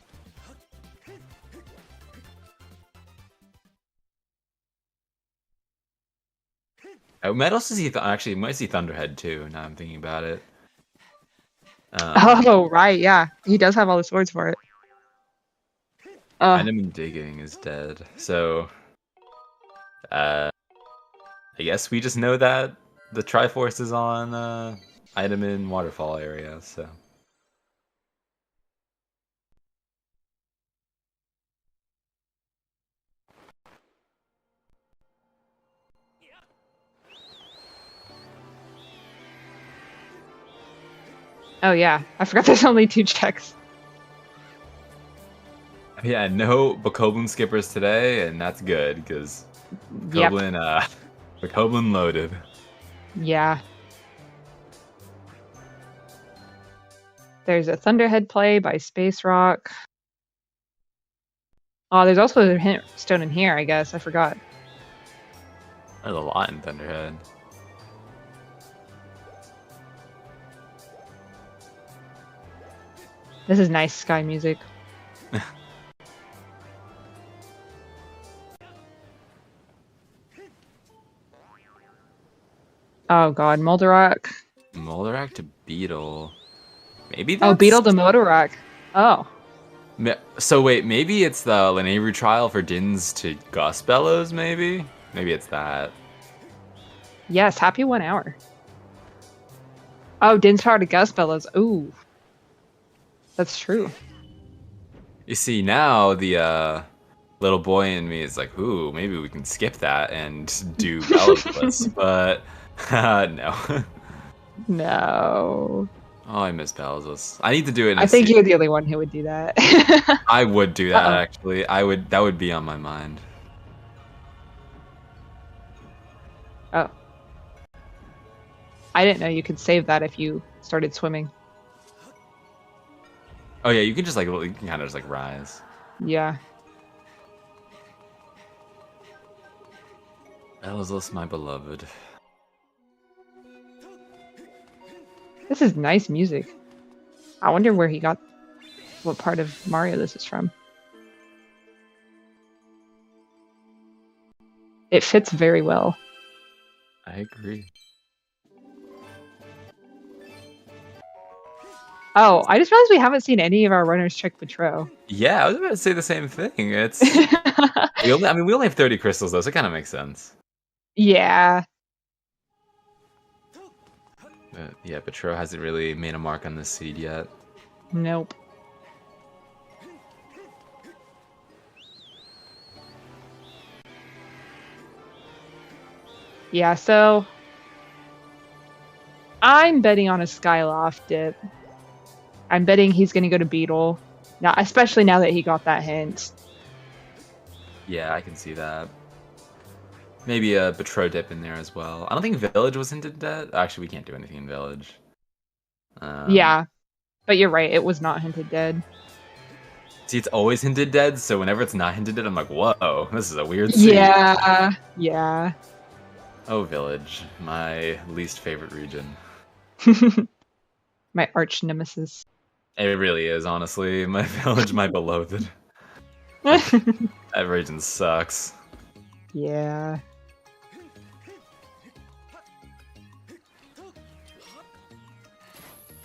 I might also see actually might see Thunderhead too. Now I'm thinking about it. Oh right, yeah, he does have all the swords for it. Item and digging is dead, so I guess we just know that the Triforce is on item in waterfall area. So Oh yeah, I forgot there's only 2 checks. yeah, no Bokoblin skippers today, and that's good because Yep. Bokoblin loaded. Yeah. There's a Thunderhead play by SpaceRawk. Oh, there's also a hint stone in here, I guess. I forgot. There's a lot in Thunderhead. This is nice sky music. Oh god, Moldarock. Moldarock to Beetle. Maybe Oh, that's... Beetle to Moldarock. Oh. So wait, maybe it's the Lanayru trial for Din's to Gus Bellows, maybe? Maybe it's that. Yes, happy 1 hour. Oh, Din's power to Gus Bellows. Ooh. That's true. You see, now the little boy in me is like, ooh, maybe we can skip that and do Bellows, but no. No. Oh, I miss Bellows. I need to do it in I think you're the only one who would do that. I would do that, Uh-oh. actually. That would be on my mind. Oh. I didn't know you could save that if you started swimming. Oh yeah, you can just you can kind of just rise. Yeah. Bellows, my beloved. This is nice music. I wonder where he got what part of Mario this is from. It fits very well. I agree. Oh, I just realized we haven't seen any of our runners check Patro. Yeah, I was about to say the same thing. It's we only have 30 crystals though, so it kind of makes sense. Yeah. But yeah, Petro hasn't really made a mark on this seed yet. Nope. Yeah, so I'm betting on a Skyloft dip. I'm betting he's going to go to Beetle. Now, especially now that he got that hint. Yeah, I can see that. Maybe a Petro dip in there as well. I don't think Village was hinted dead. Actually, we can't do anything in Village. Yeah, but you're right. It was not hinted dead. See, it's always hinted dead, so whenever it's not hinted dead, I'm like, whoa, this is a weird seed. Yeah, yeah. Oh, Village, my least favorite region. My arch nemesis. It really is, honestly. My Village, my beloved. That region sucks. Yeah.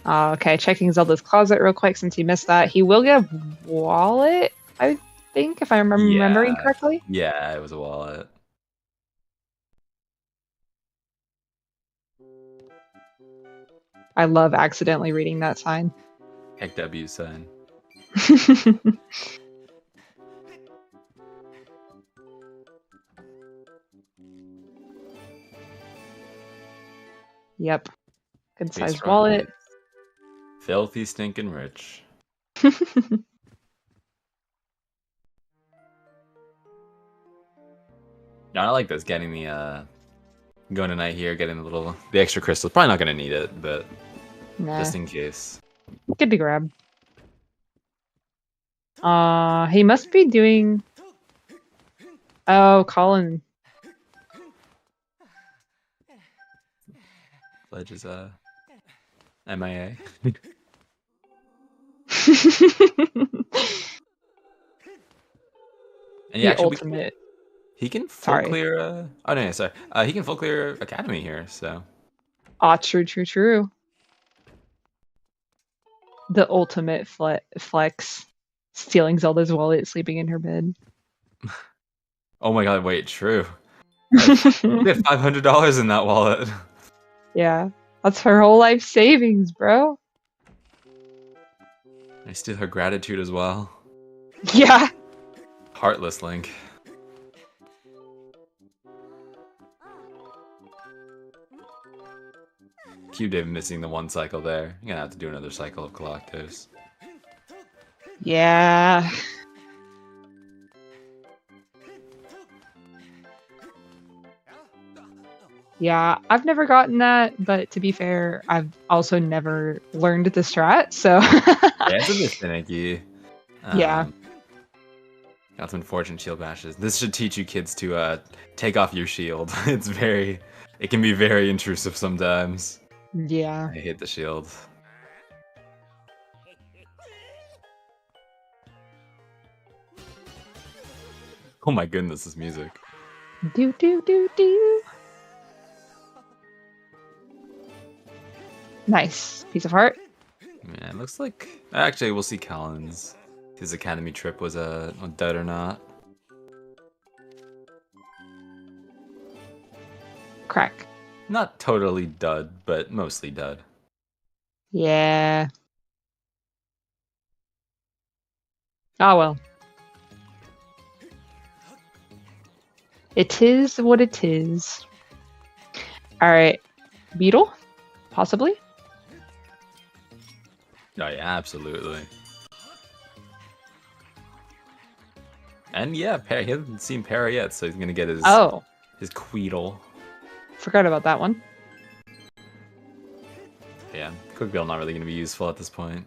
Okay, checking Zelda's closet real quick since he missed that. He will get a wallet, I think, if I'm remembering correctly. Yeah, it was a wallet. I love accidentally reading that sign. Heck W sign. Yep. Good Face sized rock wallet. is filthy, stinking rich. I like this, getting the going tonight here, getting the extra crystals. Probably not gonna need it, but Nah, just in case. good to grab. He must be doing. Oh, Colin. Ledge is MIA. And yeah, The actually, ultimate. he can full Sorry. clear. Oh no, sorry. He can full clear Academy here. So True. The ultimate flex. Stealing Zelda's wallet, sleeping in her bed. oh my god, wait, true. They had $500 in that wallet. Yeah, that's her whole life savings, bro. I steal her gratitude as well. Yeah. Heartless Link. CubeDavid missing the one cycle there. You're gonna have to do another cycle of Galactos. Yeah. Yeah, I've never gotten that, but to be fair, I've also never learned the strat, so Yeah, it's a bit finicky. Yeah. Got some fortune shield bashes. This should teach you kids to take off your shield. It can be very intrusive sometimes. Yeah. I hate the shield. Oh my goodness, this music. Do. Nice. Piece of heart. Yeah, it looks like... Actually, we'll see Callan's. His academy trip was a dud or not. Crack. Not totally dud, but mostly dud. Yeah. Oh well. It is what it is. Alright. Beetle? Possibly? Oh yeah, absolutely. And yeah, he hasn't seen Para yet, so he's gonna get his Queedle. Forgot about that one. Yeah, Quick Bill not really gonna be useful at this point.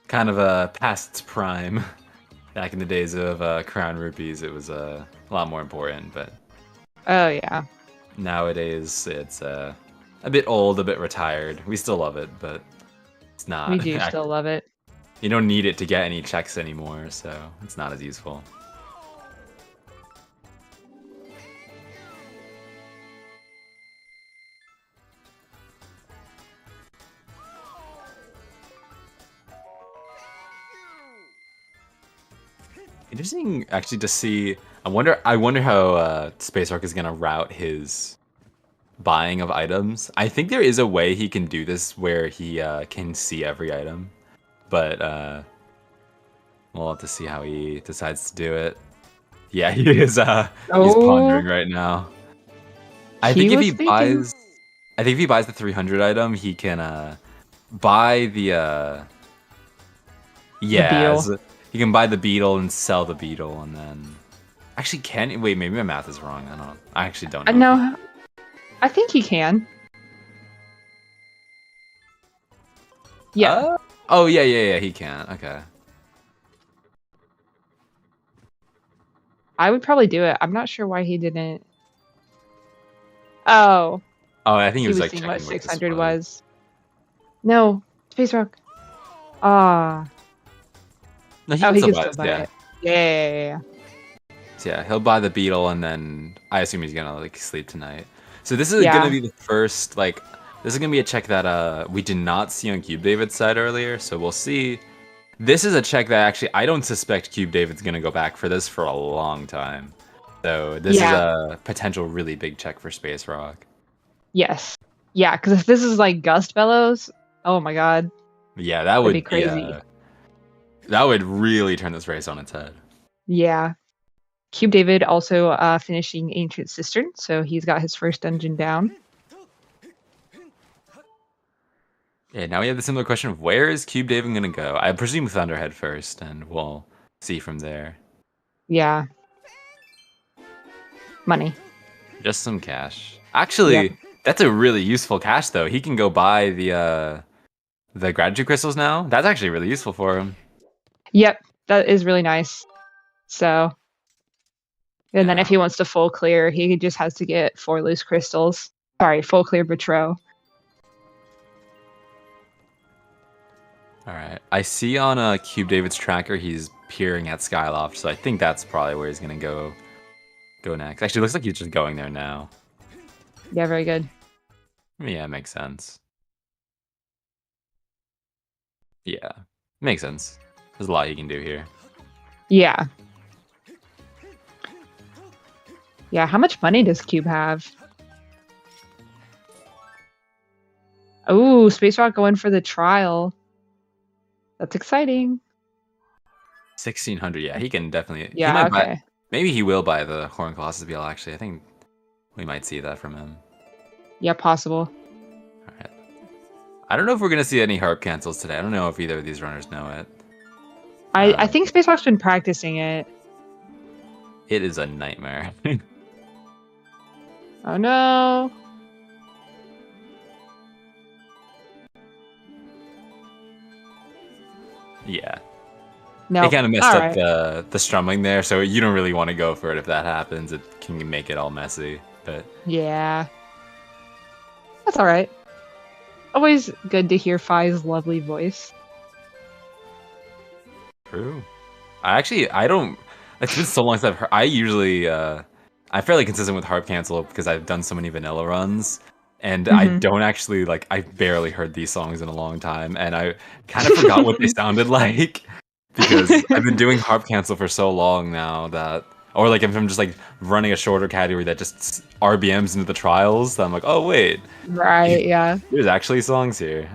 Kind of past its prime. Back in the days of Crown Rupees, it was a lot more important, but Oh yeah. nowadays it's a bit old, a bit retired. We still love it, but it's not. We do still love it. You don't need it to get any checks anymore, so it's not as useful. Interesting, actually, to see. I wonder how SpaceRawk is gonna route his buying of items. I think there is a way he can do this where he can see every item, but we'll have to see how he decides to do it. Yeah, he is. He's pondering right now. I think if he buys the 300 item, he can buy the he can buy the beetle and sell the beetle, and then actually wait, maybe my math is wrong. I actually don't know. No, I think he can. Yeah. Oh yeah, he can. Okay. I would probably do it. I'm not sure why he didn't. Oh. Oh, I think he was like seeing checking what what 600 this was. No, SpaceRawk. Ah. No, he can still still buy yeah. it. Yeah. So yeah, he'll buy the beetle, and then I assume he's gonna like sleep tonight. So this is gonna be the first this is gonna be a check that we did not see on CubeDavid's side earlier. So we'll see. This is a check that actually I don't suspect CubeDavid's gonna go back for this for a long time. So this is a potential really big check for SpaceRawk. Yes. Yeah, because if this is like Gust Bellows, oh my god. Yeah, that would be crazy. That would really turn this race on its head. Yeah. CubeDavid also finishing Ancient Cistern, so he's got his first dungeon down. Yeah, now we have the similar question of where is CubeDavid gonna go? I presume Thunderhead first, and we'll see from there. Yeah. Money. Just some cash. Actually, that's a really useful cash though. He can go buy the the gratitude crystals now. That's actually really useful for him. Yep, that is really nice. So, and then if he wants to full clear, he just has to get 4 loose crystals. Sorry, full clear Betro. All right. I see on CubeDavid's tracker he's peering at Skyloft, so I think that's probably where he's gonna go next. Actually, it looks like he's just going there now. Yeah, very good. Yeah, it makes sense. Yeah, makes sense. There's a lot he can do here. Yeah. Yeah, how much money does Cube have? Oh, SpaceRawk going for the trial. That's exciting. 1,600. Yeah, he can definitely. Yeah, he might okay. buy, maybe he will buy the Horn Colossus BL. Actually, I think we might see that from him. Yeah, possible. All right. I don't know if we're gonna see any harp cancels today. I don't know if either of these runners know it. I think SpaceRawk's been practicing it. It is a nightmare. Oh no. Yeah. No. It kind of messed All up right. the strumming there, so you don't really want to go for it if that happens. It can make it all messy. But Yeah. That's all right. Always good to hear Fi's lovely voice. true. I don't. It's been so long since I've heard. I usually I'm fairly consistent with harp cancel because I've done so many vanilla runs, and I don't actually like. I barely heard these songs in a long time, and I kind of forgot what they sounded like because I've been doing harp cancel for so long now that, or like if I'm just like running a shorter category that just RBMs into the trials, then I'm like, oh wait, Right, yeah. there's actually songs here.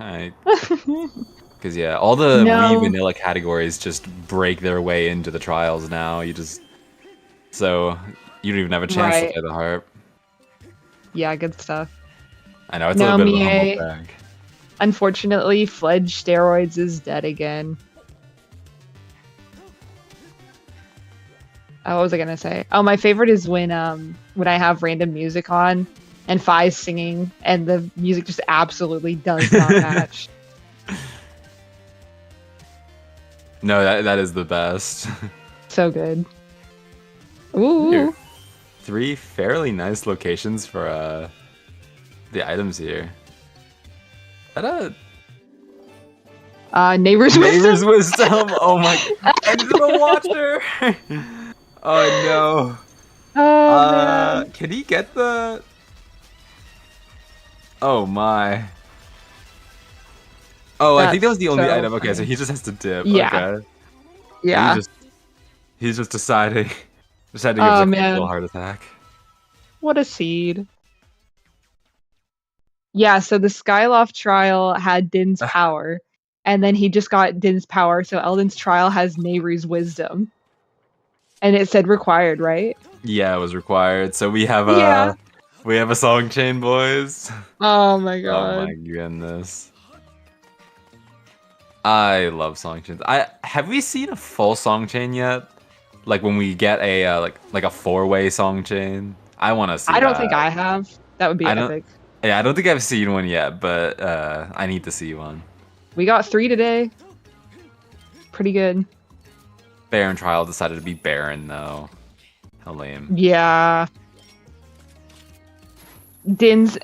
Because yeah, all the Wii vanilla categories just break their way into the trials now. So you don't even have a chance to play the harp. Yeah, good stuff. I know it's a little bit of a humble Mie, brag. unfortunately, Fledge Steroids is dead again. Oh, what was I gonna say? Oh, my favorite is when I have random music on and Fi's singing and the music just absolutely does not match. No, that is the best. So good. Ooh. Here, 3 fairly nice locations for the items here. That Neighbor's Neighbor's Wisdom. Wisdom. Oh my! Into the water. Oh no. Oh man. Can he get the? Oh my. Oh, I think that was the only item. Okay, so he just has to dip. Yeah. Okay. Yeah. He's just deciding. Decided to give himself a little heart attack. What a seed. Yeah, so the Skyloft trial had Din's power, and then he just got Din's power, so Eldon's trial has Nehru's wisdom. And it said required, right? Yeah, it was required. So we have a song chain, boys. Oh my god. Oh my goodness. I love song chains. Have we seen a full song chain yet? Like when we get a like a 4-way song chain. I want to see. I don't think I have. That would be epic. Yeah, I don't think I've seen one yet, but I need to see one. We got 3 today. Pretty good. Baron trial decided to be Baron though. How lame. Yeah.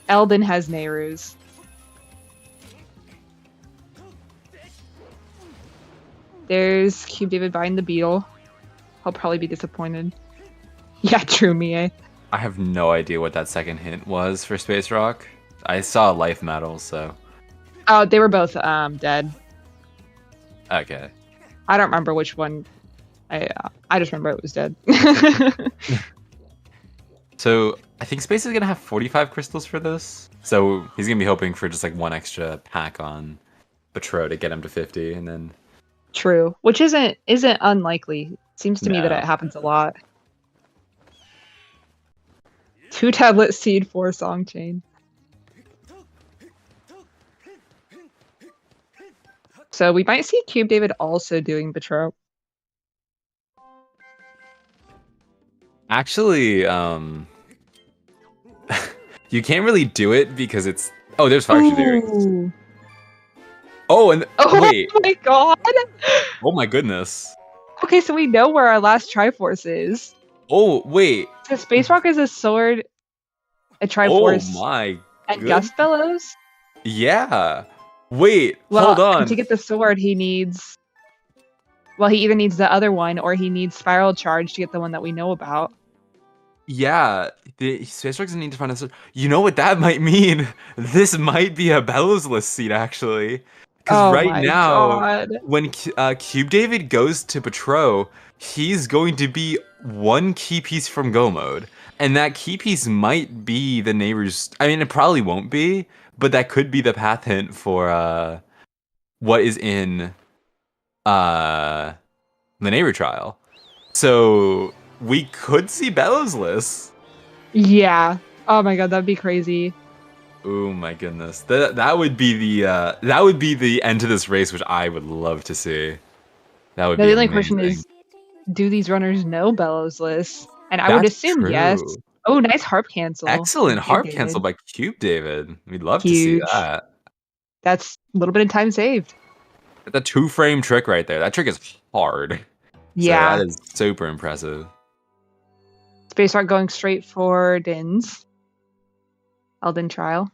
Eldon has Nehru's. There's CubeDavid buying the beetle. He'll probably be disappointed. Yeah, true, Mie. I have no idea what that second hint was for SpaceRawk. I saw a life medal, so. Oh, they were both dead. Okay. I don't remember which one. I just remember it was dead. So I think Space is gonna have 45 crystals for this. So he's gonna be hoping for just like 1 extra pack on Betro to get him to 50, and then. True, which isn't unlikely. Seems to me that it happens a lot. 2 tablet seed, 4 song chain. So we might see CubeDavid also doing Betro. Actually, you can't really do it because it's. Oh, there's Fire Shoot. Oh, and Oh wait. my god! Oh my goodness. Okay, so we know where our last Triforce is. Oh, wait. So SpaceRawk is a sword, a Oh Triforce, my and good. Gust Bellows? Yeah. Wait, Well, hold on. to get the sword, he needs... Well, he either needs the other one, or he needs Spiral Charge to get the one that we know about. Yeah, the SpaceRawk doesn't need to find a. You know what that might mean? This might be a Bellows-less seat, actually. Because Oh right my now, god. when CubeDavid goes to Patro, he's going to be one key piece from Go mode. And that key piece might be the neighbor's. I mean, it probably won't be, but that could be the path hint for what is in the neighbor trial. So we could see Bellows-less. Yeah. Oh my god, that'd be crazy. Oh my goodness, that would be the end to this race, which I would love to see. That would Now, be the only amazing. question is, do these runners know Bellowsless? And I would That's assume true. yes. Oh, nice harp cancel. Excellent harp CubeDavid. cancel by CubeDavid. We'd love Huge. to see that. That's a little bit of time saved. That's a 2-frame trick right there. That trick is hard. Yeah. So that is super impressive. SpaceRawk going straight for Din's. Elden Trial.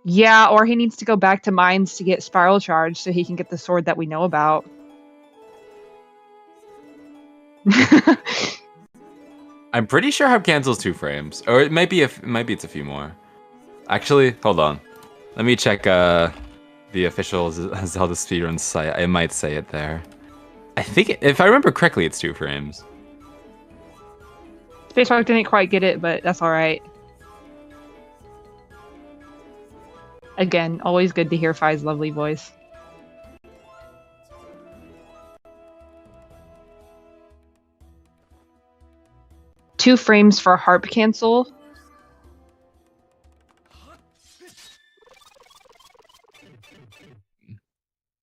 Yeah, or he needs to go back to Mines to get Spiral Charge so he can get the sword that we know about. I'm pretty sure harp cancel is 2 frames, or it might be it's a few more. Actually, hold on. Let me check the official Zelda Speedruns site. I might say it there. I think if I remember correctly, it's 2 frames. SpaceRawk didn't quite get it, but that's alright. Again, always good to hear Fi's lovely voice. Two frames for harp cancel.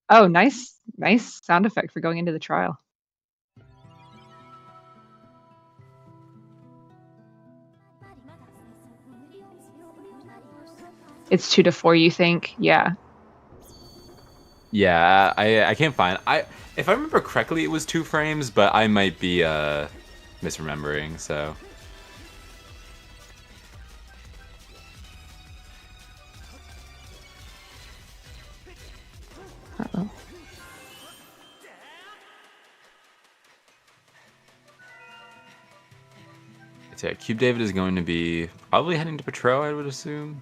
Oh, nice sound effect for going into the trial. It's 2 to 4, you think? Yeah. Yeah, I can't find. If I remember correctly, it was 2 frames, but I might be misremembering. So. Uh-oh. So yeah, CubeDavid is going to be probably heading to Patro, I would assume.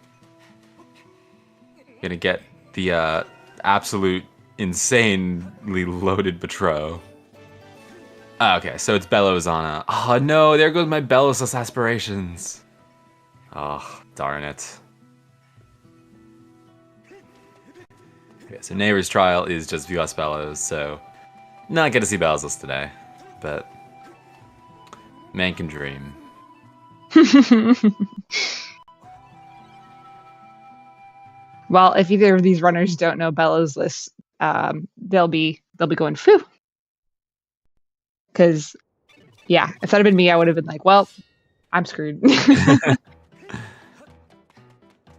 Gonna get the absolute insanely loaded Patro. Okay, so it's Bellows on a. Oh no, there goes my Bellows-less aspirations. Oh, darn it. Okay, so Neighbor's Trial is just View Us Bellows, so not gonna see Bellows today, but man can dream. Well, if either of these runners don't know Bellows list, they'll be going phew. Because, yeah, if that had been me, I would have been like, well, I'm screwed.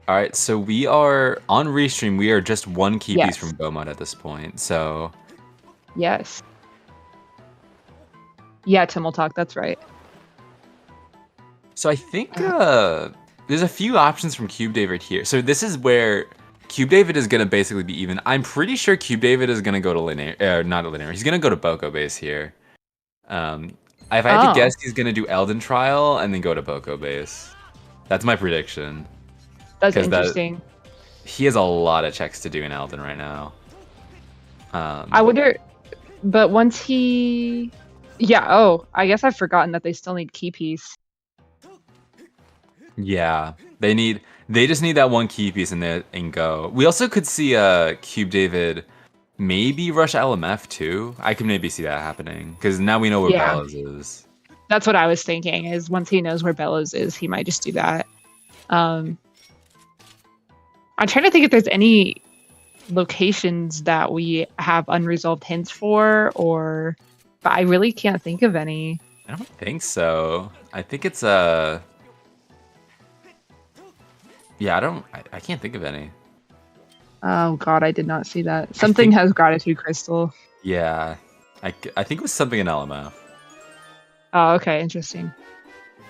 All right, so we are on Restream. We are just 1 key Yes. piece from Beaumont at this point. So Yes. Yeah, Tim will talk. That's right. I think there's a few options from CubeDavid here. So this is where CubeDavid is gonna basically be even. I'm pretty sure CubeDavid is gonna go to linear, not a linear. He's gonna go to Boko base here. If I had to guess, he's gonna do Elden Trial and then go to Boko base. That's my prediction. That's 'Cause interesting. He has a lot of checks to do in Elden right now. I wonder, but once he... Yeah, oh, I guess I've forgotten that they still need key piece. Yeah, they just need that 1 key piece and go. We also could see CubeDavid maybe rush LMF too. I could maybe see that happening because now we know where Yeah. Bellows is. That's what I was thinking, is once he knows where Bellows is, he might just do that. I'm trying to think if there's any locations that we have unresolved hints for, but I really can't think of any. I don't think so. I think it's Yeah, I can't think of any. Oh god, I did not see that. Something has gratitude crystal. Yeah, I think it was something in LMF. Oh, okay, interesting.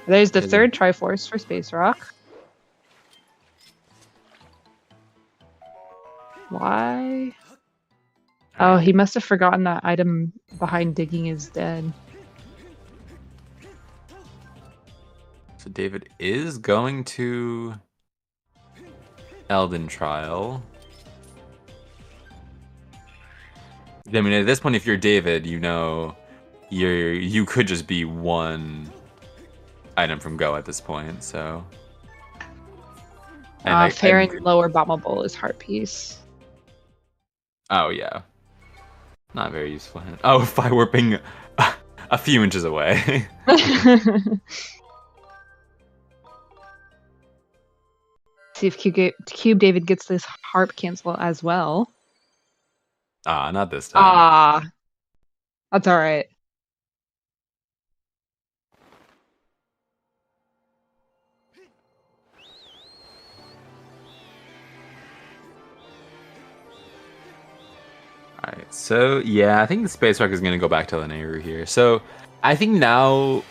There's the third Triforce for SpaceRawk. Why? Oh, he must have forgotten that item behind digging is dead. So David is going to Elden Trial. I mean, at this point, if you're David, you know you could just be one item from go at this point. So, and fair and lower bombable is heart piece. Oh yeah, not very useful. Oh, fire warping a few inches away. See if CubeDavid gets this harp cancel as well. Ah, not this time. Ah, that's all right. Alright, so yeah, I think the SpaceRawk is going to go back to Lanayru here. So I think now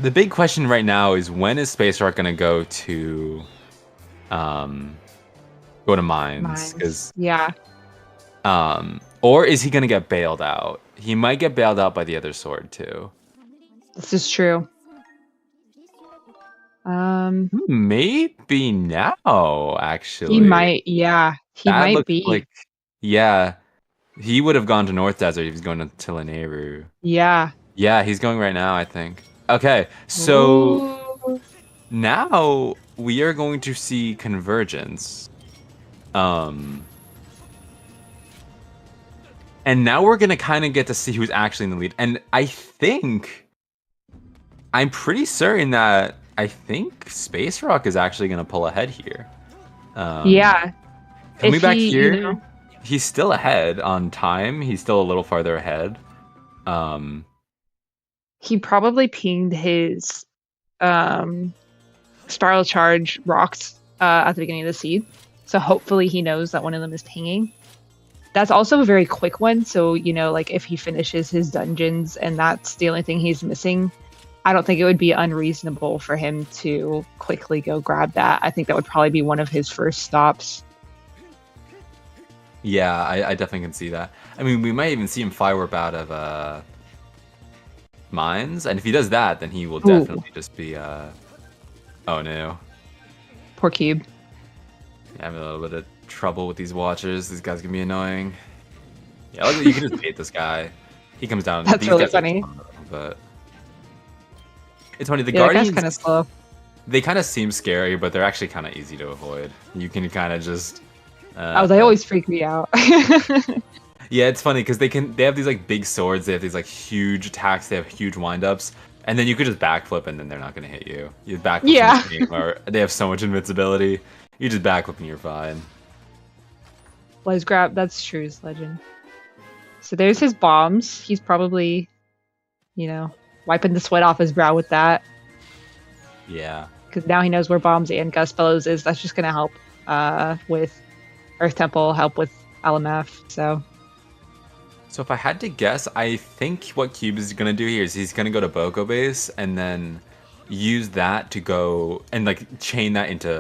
the big question right now is when is SpaceRawk going to go to Mines? Because yeah. Or is he going to get bailed out? He might get bailed out by the other sword too. This is true. Maybe now, actually. He might, yeah. He that might be. Like, yeah. He would have gone to North Desert if he was going to Lanayru. Yeah. Yeah, he's going right now, I think. Okay, so now we are going to see convergence. And now we're going to kind of get to see who's actually in the lead. And I'm pretty certain that SpaceRawk is actually going to pull ahead here. Yeah. Coming back here, he's still ahead on time. He's still a little farther ahead. He probably pinged his spiral charge rocks at the beginning of the seed. So hopefully he knows that one of them is pinging. That's also a very quick one. So, like if he finishes his dungeons and that's the only thing he's missing, I don't think it would be unreasonable for him to quickly go grab that. I think that would probably be one of his first stops. Yeah, I definitely can see that. I mean, we might even see him fire warp out of Mines, and if he does that, then he will definitely just be oh no. Poor Cube. Yeah, I'm in a little bit of trouble with these watchers. These guys can be annoying. Yeah, you can just bait this guy. He comes down. That's really funny. But it's funny. The yeah, Guardians kind of slow. They kind of seem scary, but they're actually kind of easy to avoid. You can kind of just. They always freak me out. Yeah, it's funny because they have these like big swords. They have these like huge attacks. They have huge windups, and then you could just backflip, and then they're not gonna hit you. You backflip. Yeah. Or they have so much invincibility. You just backflip and you're fine. Let's grab. That's true, legend. So there's his bombs. He's probably, wiping the sweat off his brow with that. Yeah. Because now he knows where bombs and Gust Bellows is. That's just gonna help with Earth Temple, help with LMF. So if I had to guess, I think what Cube is gonna do here is he's gonna go to Boko Base and then use that to go and like chain that into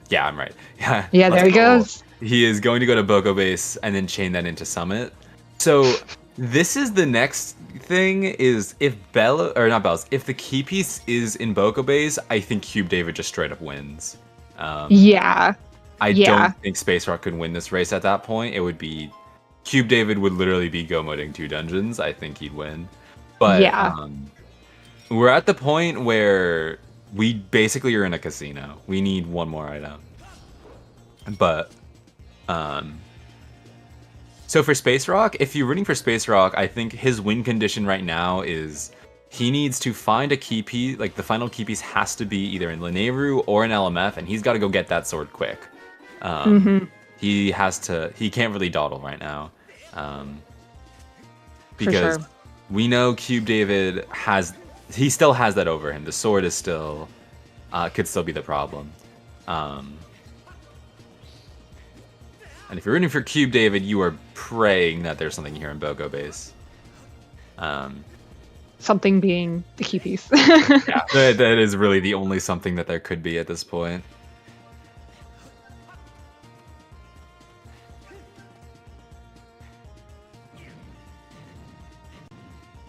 yeah, I'm right. Yeah. Yeah, there he goes. He is going to go to Boko Base and then chain that into Summit. So this is the next thing is if if the key piece is in Boko Base, I think CubeDavid just straight up wins. Yeah. I don't think SpaceRawk could win this race at that point. It would be CubeDavid would literally be go moding 2 dungeons. I think he'd win. But we're at the point where we basically are in a casino. We need one more item. But so for SpaceRawk, if you're rooting for SpaceRawk, I think his win condition right now is he needs to find a key piece. Like the final key piece has to be either in Lanayru or in LMF, and he's got to go get that sword quick. He can't really dawdle right now. Because we know CubeDavid still has that over him. The sword is still could still be the problem. And if you're rooting for CubeDavid, you are praying that there's something here in Boko Base. Something being the key piece. Yeah, that is really the only something that there could be at this point.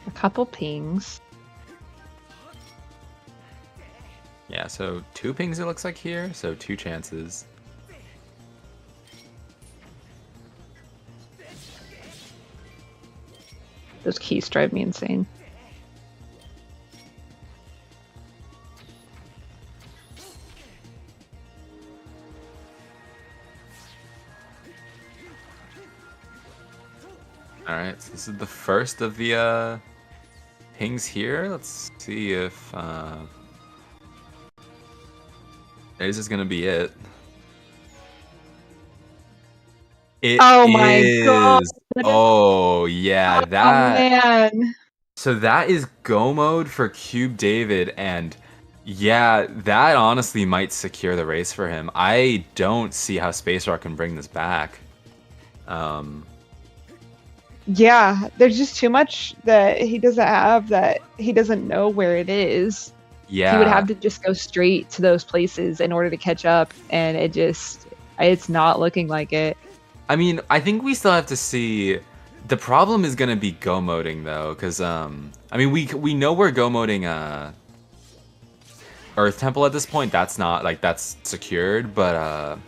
A couple pings. Yeah, so 2 pings it looks like here, so 2 chances. Those keys drive me insane. Alright, so this is the first of the pings here. Let's see if this is gonna be it. Oh my god! Oh yeah, that. Oh man! So that is go mode for CubeDavid, and yeah, that honestly might secure the race for him. I don't see how SpaceRawk can bring this back. Yeah, there's just too much that he doesn't have, that he doesn't know where it is. Yeah, He would have to just go straight to those places in order to catch up, and it's not looking like it. I mean, I think we still have to see. The problem is gonna be go moding though, because I mean, we know we're go moding Earth Temple at this point. That's not like that's secured, but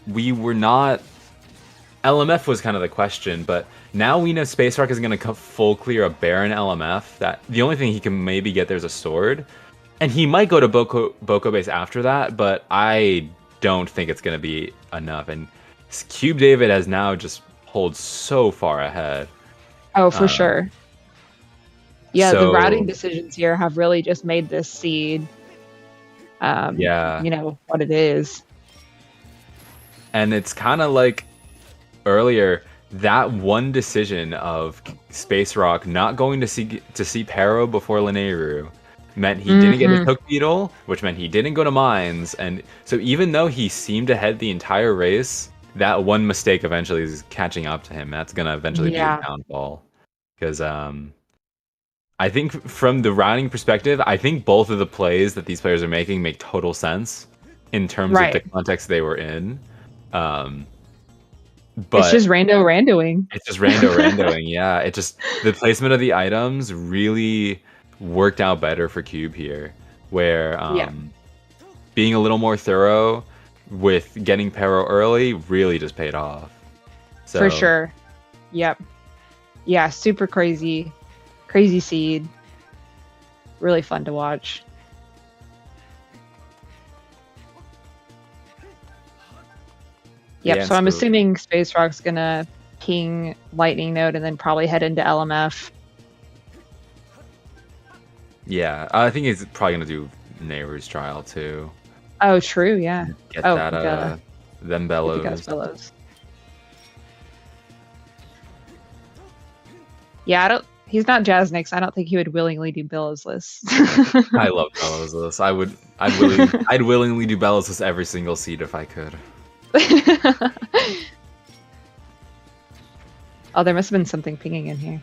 we were not. LMF was kind of the question, but now we know SpaceRawk is going to full clear a Baron LMF. That the only thing he can maybe get there's a sword, and he might go to Boko Base after that, but I don't think it's going to be enough. And CubeDavid has now just pulled so far ahead. Oh, for sure. Yeah, so, the routing decisions here have really just made this seed, yeah, you know, what it is. And it's kind of like earlier, that one decision of SpaceRawk not going to see Pero before Linearu meant he didn't get his Hook Beetle, which meant he didn't go to Mines, and so even though he seemed ahead the entire race, that one mistake eventually is catching up to him. That's gonna eventually be a downfall. Because I think from the routing perspective, I think both of the plays that these players are making make total sense in terms of the context they were in. But it's just randoing. It's just randoing, yeah. It just the placement of the items really worked out better for Cube here, where being a little more thorough with getting Pero early really just paid off. So, for sure. Yep. Yeah, super crazy seed. Really fun to watch. Yep, yeah, so I'm assuming SpaceRawk's gonna ping Lightning Node and then probably head into LMF. Yeah, I think he's probably gonna do Neighbor's Trial too. Oh, true, yeah. Get that, them bellows. Yeah, he's not Jazznix. I don't think he would willingly do Bellowsless. I love Bellowsless. I'd willingly do Bellowsless every single seed if I could. Oh, there must have been something pinging in here.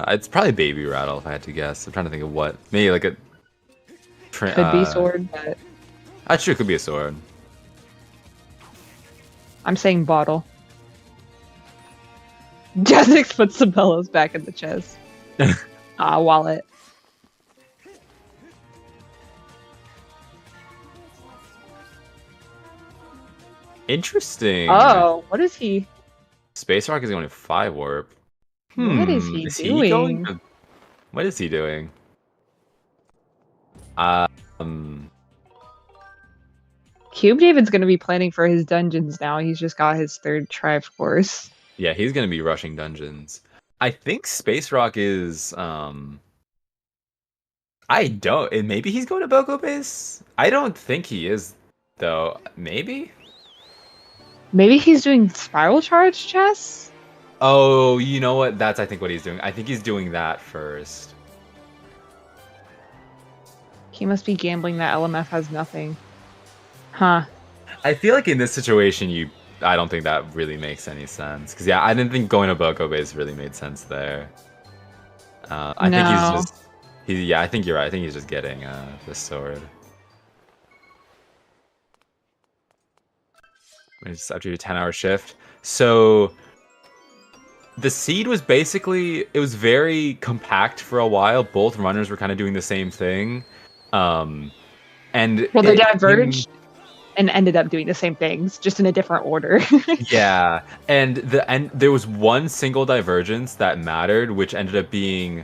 It's probably Baby Rattle if I had to guess. I'm trying to think of what. Maybe like a... Could be sword, but... Actually, it could be a sword. I'm saying bottle. Jazzix puts the bellows back in the chest. Wallet. Interesting. Oh, what is he? SpaceRawk is going to 5 warp. What is he doing? What is he doing? CubeDavid's going to be planning for his dungeons now. He's just got his 3rd Triforce. Yeah, he's going to be rushing dungeons. I think SpaceRawk is... I don't... Maybe he's going to Boko Base? I don't think he is, though. Maybe? Maybe he's doing Spiral Charge chests? Oh, you know what? That's, I think, what he's doing. I think he's doing that first. He must be gambling that LMF has nothing. Huh. I feel like in this situation, I don't think that really makes any sense. Because yeah, I didn't think going to Boko base really made sense there. I think he's No. just, yeah, I think you're right. I think he's just getting the sword. It's after your 10-hour shift. So the seed was basically, it was very compact for a while. Both runners were kind of doing the same thing. And Well, they diverged and ended up doing the same things, just in a different order. yeah, and there was one single divergence that mattered, which ended up being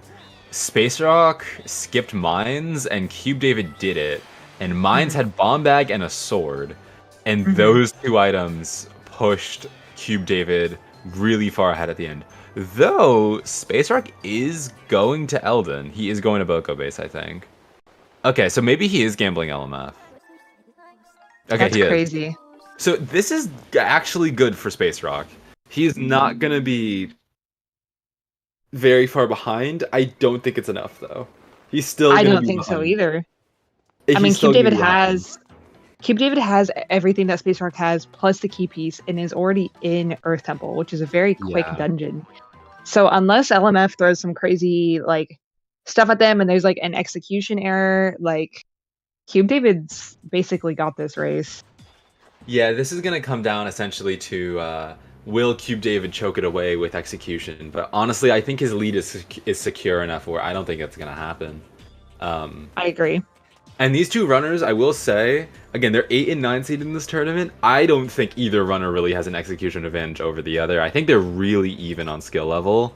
SpaceRawk skipped mines and CubeDavid did it, and mines had bomb bag and a sword, and those two items pushed CubeDavid really far ahead at the end. Though SpaceRawk is going to Eldon, he is going to Boko base, I think. Okay, so maybe he is gambling LMF. Okay, That's he is. crazy. So this is actually good for SpaceRawk. He's not gonna be very far behind. I don't think it's enough though. He's still. I gonna don't be think behind. so either. He's I mean, still gonna CubeDavid be behind. has everything that SpaceRawk has, plus the key piece, and is already in Earth Temple, which is a very quick Yeah. dungeon. So unless LMF throws some crazy like stuff at them, and there's like an execution error, like CubeDavid's basically got this race. Yeah, this is gonna come down essentially to will CubeDavid choke it away with execution. But honestly, I think his lead is secure enough where I don't think it's gonna happen. I agree. And these two runners, I will say, again, they're 8 and 9 seed in this tournament. I don't think either runner really has an execution advantage over the other. I think they're really even on skill level.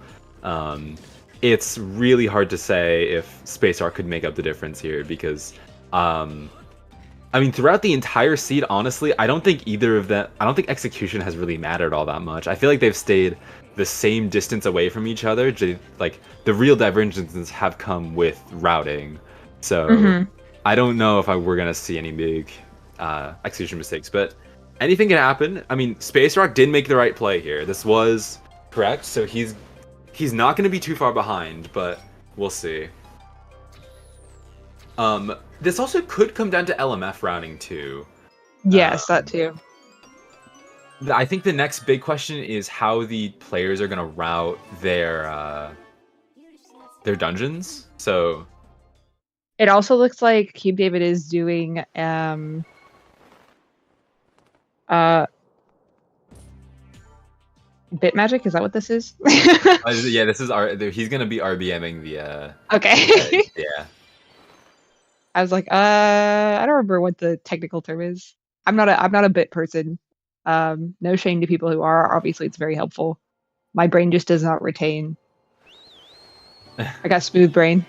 It's really hard to say if SpaceRawk could make up the difference here because, I mean, throughout the entire seed, honestly, I don't think either of them, I don't think execution has really mattered all that much. I feel like they've stayed the same distance away from each other. Like, the real divergences have come with routing. So, I don't know if we're going to see any big execution mistakes, but anything can happen. I mean, SpaceRawk did make the right play here. This was correct, so he's not going to be too far behind, but we'll see. This also could come down to LMF routing too. Yes, that too. I think the next big question is how the players are going to route their dungeons. So it also looks like CubeDavid is doing bit magic. Is that what this is? yeah, this is he's going to be RBMing the okay. yeah. I was like, I don't remember what the technical term is. I'm not a bit person. No shame to people who are. Obviously, it's very helpful. My brain just does not retain. I got smooth brain.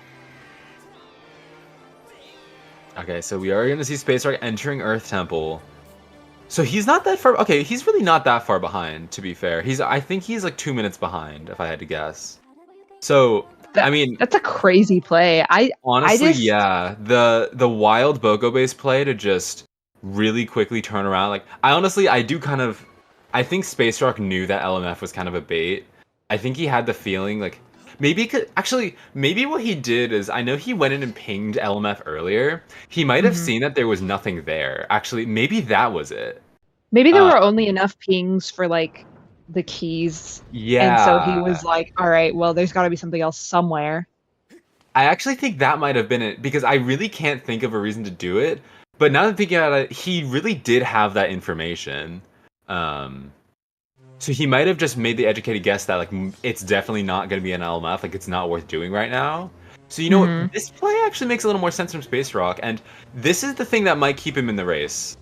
Okay, so we are going to see SpaceRawk entering Earth Temple. So he's not that far. Okay, he's really not that far behind. To be fair, I think he's like 2 minutes behind, if I had to guess. So I mean, that's a crazy play. Honestly, yeah, the wild Boko base play to just really quickly turn around. Like, I think SpaceRawk knew that LMF was kind of a bait. I think he had the feeling like maybe what he did is I know he went in and pinged LMF earlier. He might have seen that there was nothing there. Actually, maybe that was it. Maybe there were only enough pings for like the keys. Yeah. And so he was like, all right, well, there's got to be something else somewhere. I actually think that might have been it because I really can't think of a reason to do it. But now that I'm thinking about it, he really did have that information. So he might have just made the educated guess that like it's definitely not going to be an LMF, like it's not worth doing right now. So you know what? This play actually makes a little more sense from SpaceRawk, and this is the thing that might keep him in the race.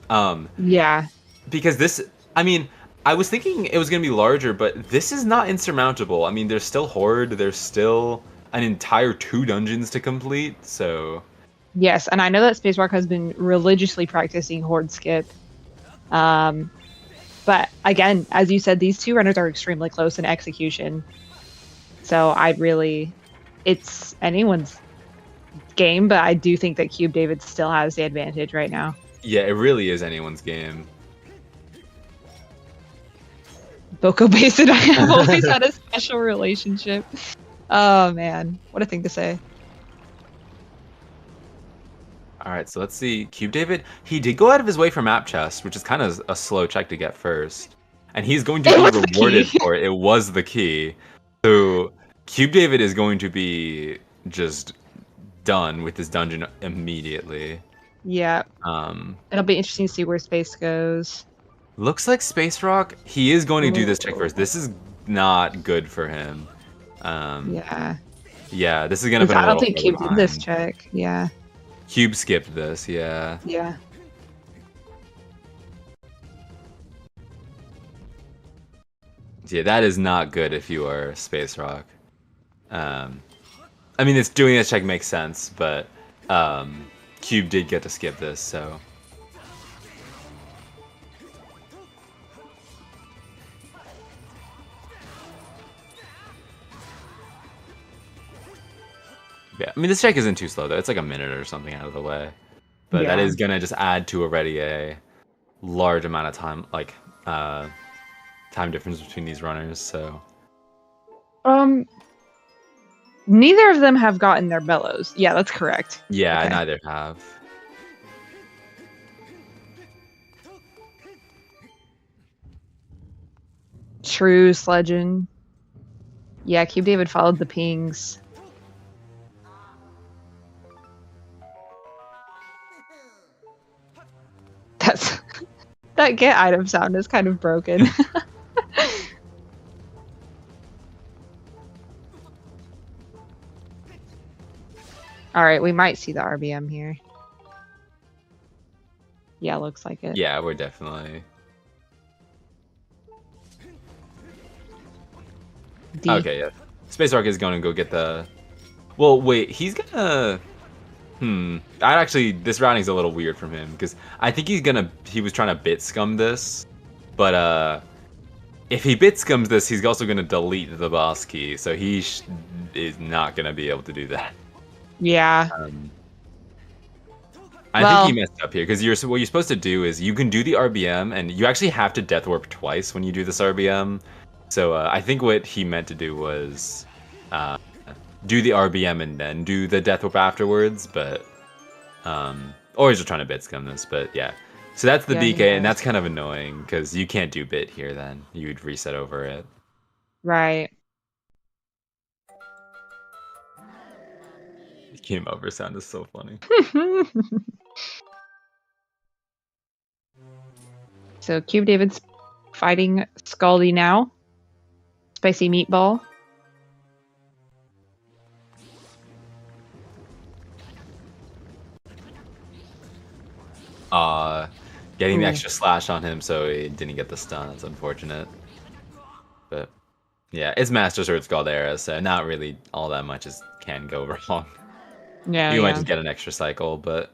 Yeah. Because this, I mean, I was thinking it was going to be larger, but this is not insurmountable. I mean, there's still Horde, there's still an entire 2 dungeons to complete, so... Yes, and I know that SpaceRawk has been religiously practicing Horde skip. But again, as you said, these 2 runners are extremely close in execution. So it's anyone's game, but I do think that CubeDavid still has the advantage right now. Yeah, it really is anyone's game. Boko Base and I have always had a special relationship. Oh man, what a thing to say. All right, so let's see. CubeDavid, he did go out of his way for map chest, which is kind of a slow check to get first. And he's going to It be was the rewarded key. for it. It was the key. So CubeDavid is going to be just done with this dungeon immediately. Yeah. It'll be interesting to see where space goes. Looks like SpaceRawk, he is going to do this check Ooh. first. This is not good for him. Yeah. Yeah, this is going to 'Cause put him I a don't little think further Cube did this behind. check. Yeah. Cube skipped this, yeah. Yeah. Yeah, that is not good if you are SpaceRawk. I mean, it's doing this check makes sense, but Cube did get to skip this, so. Yeah, I mean, this check isn't too slow, though. It's like a minute or something out of the way. But that Yeah. is going to just add to already a large amount of time, like, time difference between these runners, so. Neither of them have gotten their bellows. Yeah, that's correct. Yeah, Okay. neither have. True sledging. Yeah, CubeDavid followed the pings. That's that get item sound is kind of broken. All right, we might see the RBM here. Yeah, looks like it. Yeah, we're definitely. D. Okay, yeah. SpaceRawk is going to go get the. Well, wait, he's gonna. This routing's a little weird from him because I think he was trying to bit scum this, but if he bit scums this, he's also gonna delete the boss key, so he is not gonna be able to do that. Yeah. I think he messed up here because what you're supposed to do is you can do the RBM and you actually have to death warp twice when you do this RBM. So I think what he meant to do was do the RBM and then do the death warp afterwards, but or he's just trying to bit scum this, but yeah. So that's the Yeah, he BK, and has. that's kind of annoying because you can't do bit here. Then you would reset over it. Right. The game over sound is so funny. So CubeDavid's fighting Scaldy now. Spicy meatball. Getting the Ooh. extra slash on him, so he didn't get the stun. That's unfortunate. But yeah, it's Master Sword Scaldera, so not really all that much can go wrong. Yeah, You might yeah. just get an extra cycle, but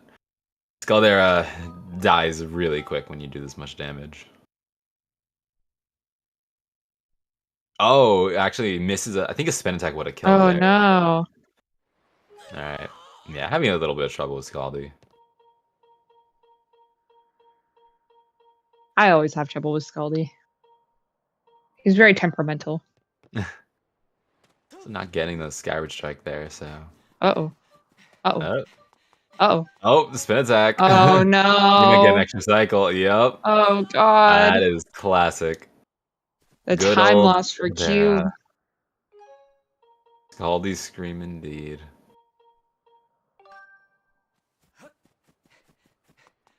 Scaldera dies really quick when you do this much damage. Oh, actually misses. I think a spin attack would have killed Oh there. no. All right. Yeah, having a little bit of trouble with Scaldy. I always have trouble with Scaldy. He's very temperamental. So not getting the Skyward strike there, so. Uh-oh. Uh-oh. Oh, Uh-oh. oh, the spin attack. Oh You might get an no. extra cycle. Yep. Oh god. That is classic. The Good time old loss for Cube. Scaldy's scream indeed.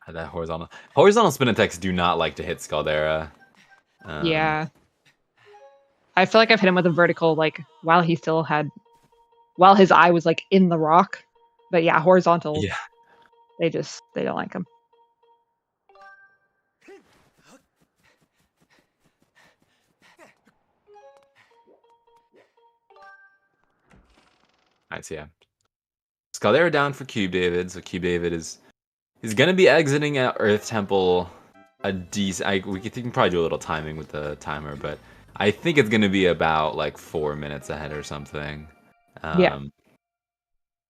That horizontal spin attacks do not like to hit Scaldera. Yeah. I feel like I've hit him with a vertical like while his eye was like in the rock. But yeah, horizontal. Yeah. They don't like him. Nice, yeah. Scaldera down for CubeDavid, so CubeDavid is gonna be exiting at Earth Temple a decent. We can probably do a little timing with the timer, but I think it's gonna be about like 4 minutes ahead or something. Yeah.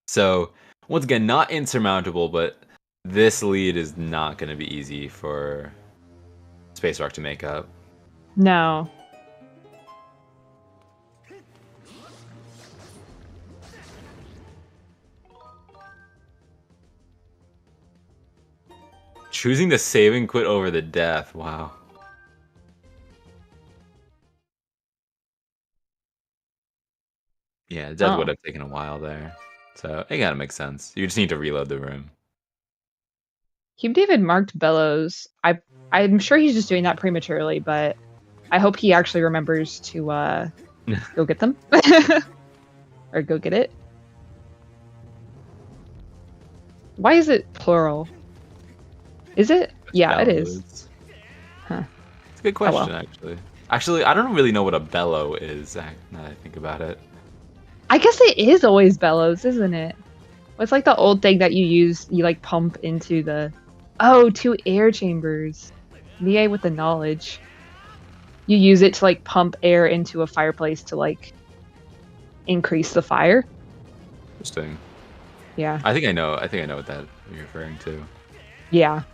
So once again, not insurmountable, but this lead is not gonna be easy for SpaceRawk to make up. No. choosing the save and quit over the death. Wow. Yeah, death would Oh. have taken a while there. So it kind of makes sense. You just need to reload the room. CubeDavid marked Bellows. I'm sure he's just doing that prematurely, but I hope he actually remembers to go get them. Or go get it. Why is it plural? Is it? Yeah, it is. Huh. It's a good question, well. actually. Actually, I don't really know what a bellow is, now that I think about it. I guess it is always bellows, isn't it? It's like the old thing that you like pump into the... Oh, 2 air chambers. Nia with the knowledge. You use it to like pump air into a fireplace to like increase the fire. Interesting. Yeah. I think I know what that you're referring to. Yeah.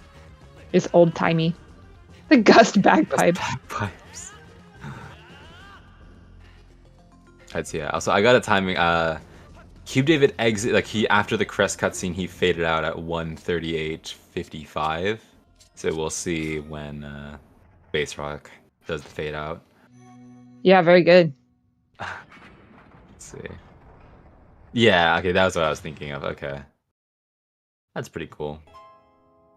It's old timey. The gust bagpipes. Bagpipes. That's yeah. Also, I got a timing. CubeDavid exit after the crest cutscene, he faded out at 1:38:55. So we'll see when SpaceRawk does the fade out. Yeah, very good. Let's see. Yeah, okay, that was what I was thinking of. Okay. That's pretty cool.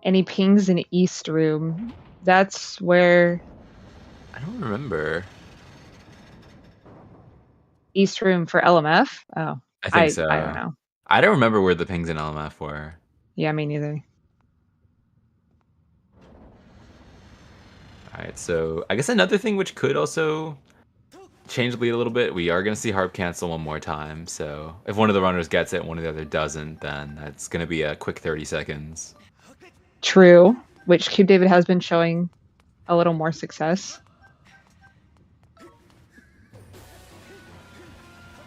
And he pings an east room. That's where... I don't remember. East room for LMF? Oh. I think so. I don't know. I don't remember where the pings in LMF were. Yeah, me neither. Alright, so I guess another thing which could also change the lead a little bit, we are going to see harp cancel one more time. So if one of the runners gets it, one of the other doesn't, then that's going to be a quick 30 seconds. True, which CubeDavid has been showing a little more success.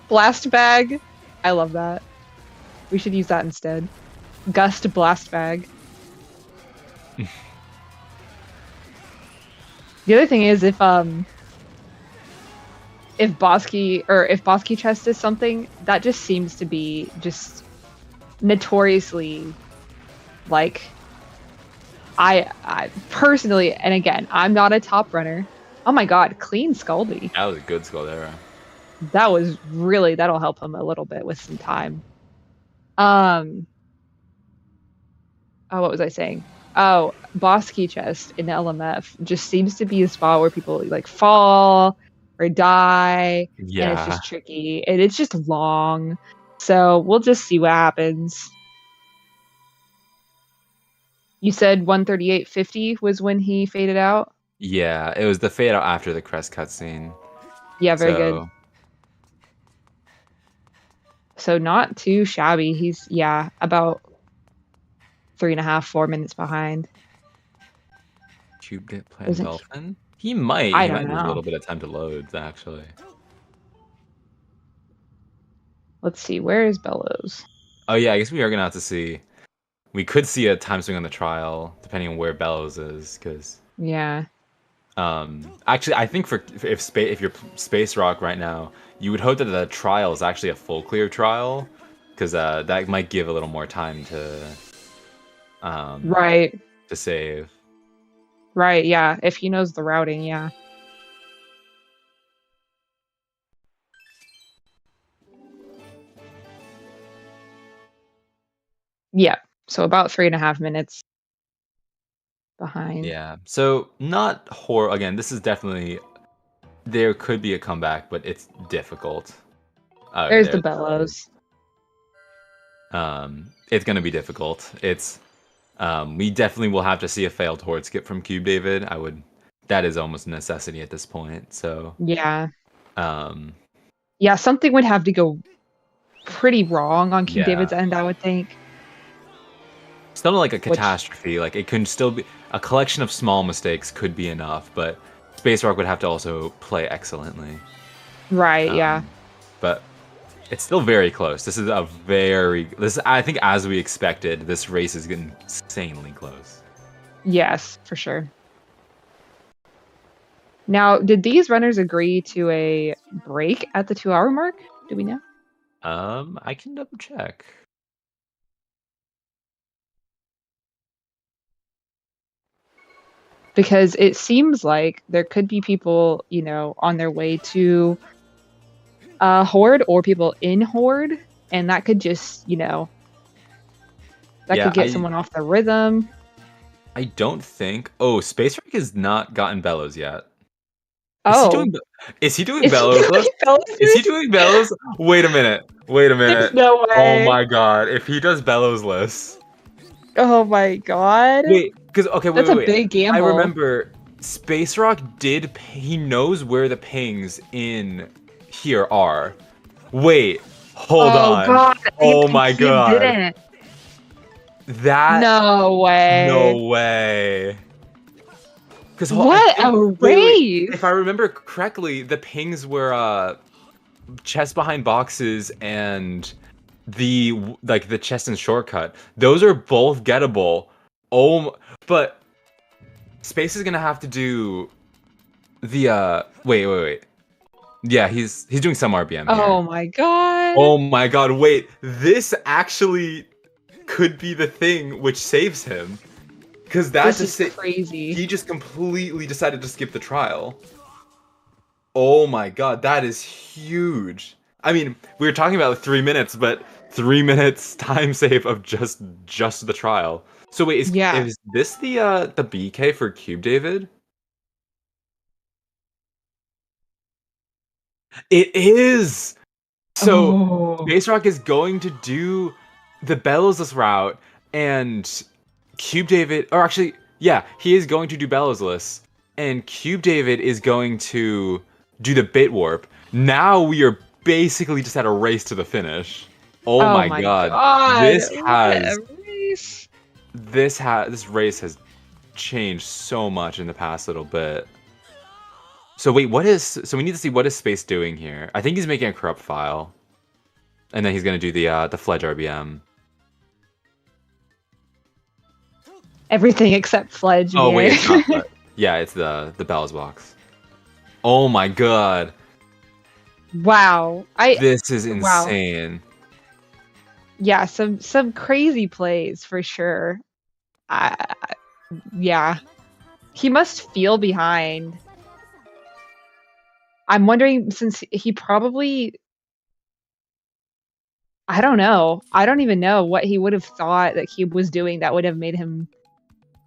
Blast bag. I love that. We should use that instead. Gust blast bag. The other thing is if Bosky chest is something, that just seems to be just notoriously like I personally, and again, I'm not a top runner. Oh my god, clean Scaldy. That was a good Scaldera. That was really, that'll help him a little bit with some time. Oh, what was I saying? Oh, boss key chest in LMF just seems to be a spot where people like fall or die. Yeah. And it's just tricky. And it's just long. So we'll just see what happens. You said 138.50 was when he faded out? Yeah, it was the fade out after the crest cutscene. Yeah, very good. So not too shabby. He's, yeah, about 3.5, 4 minutes behind. CubeDavid playing Dolphin? He might. I He don't might lose a know. little bit of time to load, actually. Let's see, where is Bellows? Oh yeah, I guess we are gonna have to see. We could see a time swing on the trial, depending on where Bellows is, because. Yeah. Actually, I think if you're SpaceRawk right now, you would hope that the trial is actually a full clear trial, because that might give a little more time to. Right. To save. Right. Yeah. If he knows the routing, yeah. Yeah. So about 3.5 minutes behind. Yeah. So not again, this is definitely there could be a comeback, but it's difficult. There's the Bellows. It's gonna be difficult. It's we definitely will have to see a failed horde skip from CubeDavid. That is almost a necessity at this point. So yeah. Yeah, something would have to go pretty wrong on CubeDavid's end, I would think. Still like a catastrophe. Like it can still be a collection of small mistakes could be enough, but SpaceRawk would have to also play excellently. Right. Yeah. But it's still very close. I think as we expected, this race is getting insanely close. Yes, for sure. Now, did these runners agree to a break at the 2-hour mark? Do we know? I can double check. because it seems like there could be people, you know, on their way to Horde or people in Horde, and that could just, you know, that Yeah, could get someone off the rhythm. I don't think. Oh, SpaceRawk has not gotten Bellows yet. Oh, Is he doing is he Bellows? doing Bellows? Is he doing Bellows? Wait a minute. Wait a There's minute. no Oh way. my god. If he does Bellows-less. Oh my god. Wait, because okay, That's a wait. big gamble. I remember SpaceRawk he knows where the pings in here are. Wait, hold on. God. Oh my god. Didn't. That No way. No way. Because What a race! if I remember correctly, the pings were chest behind boxes and the chest and shortcut. Those are both gettable. But Space is gonna have to do the wait. Yeah, he's doing some RBM here. Oh my god. Oh my god, wait. This actually could be the thing which saves him. Because This is crazy. He just completely decided to skip the trial. Oh my god, that is huge. I mean, we were talking about 3 minutes, but 3 minutes time save of just the trial. So wait, is this the BK for CubeDavid? It is. So SpaceRawk is going to do the Bellows-less route, and CubeDavid, or actually, yeah, he is going to do Bellows-less, and CubeDavid is going to do the bit warp. Now we are basically just at a race to the finish. Oh my god. This race has changed so much in the past little bit. So wait, so we need to see what is Space doing here. I think he's making a corrupt file. And then he's gonna do the Fledge RBM. Everything except Fledge. Oh wait, it's not Fledge. Yeah, it's the Bellows box. Oh my god. Wow. This is insane. Wow. Yeah, some crazy plays for sure. Yeah. He must feel behind. I'm wondering, since he probably, I don't know. I don't even know what he would have thought that Cube was doing that would have made him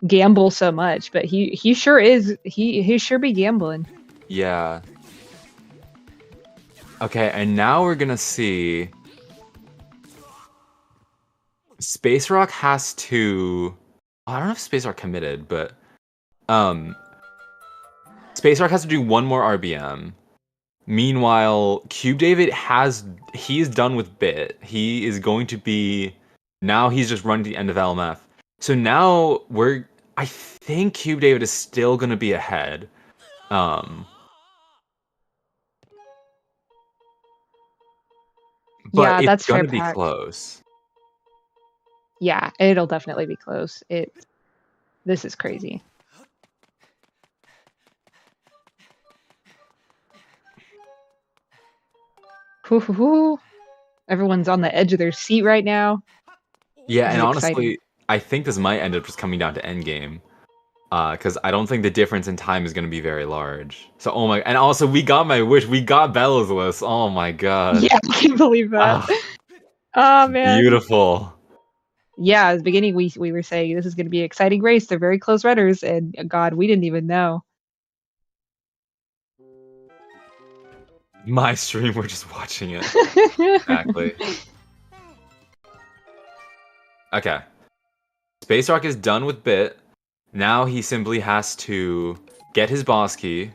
gamble so much, but he sure is. He sure be gambling. Yeah. Okay, and now we're gonna see SpaceRawk has to. I don't know if SpaceRawk committed, but SpaceRawk has to do one more RBM. Meanwhile, CubeDavid he's done with Bit. He is going to be now. He's just running to the end of LMF. So now I think CubeDavid is still going to be ahead. But yeah, it's that's going fair to be pack. close. Yeah, it'll definitely be close. This is crazy. Hoo. Everyone's on the edge of their seat right now. Yeah, and honestly, I think this might end up just coming down to endgame. Because I don't think the difference in time is going to be very large. So, and also we got my wish. We got Bellows-less. Oh my god. Yeah, I can't believe that. Oh man. Beautiful. Yeah, at the beginning we were saying this is going to be an exciting race. They're very close runners, and god, we didn't even know. My stream, we're just watching it. Exactly. Okay. SpaceRawk is done with Bit. Now he simply has to get his boss key.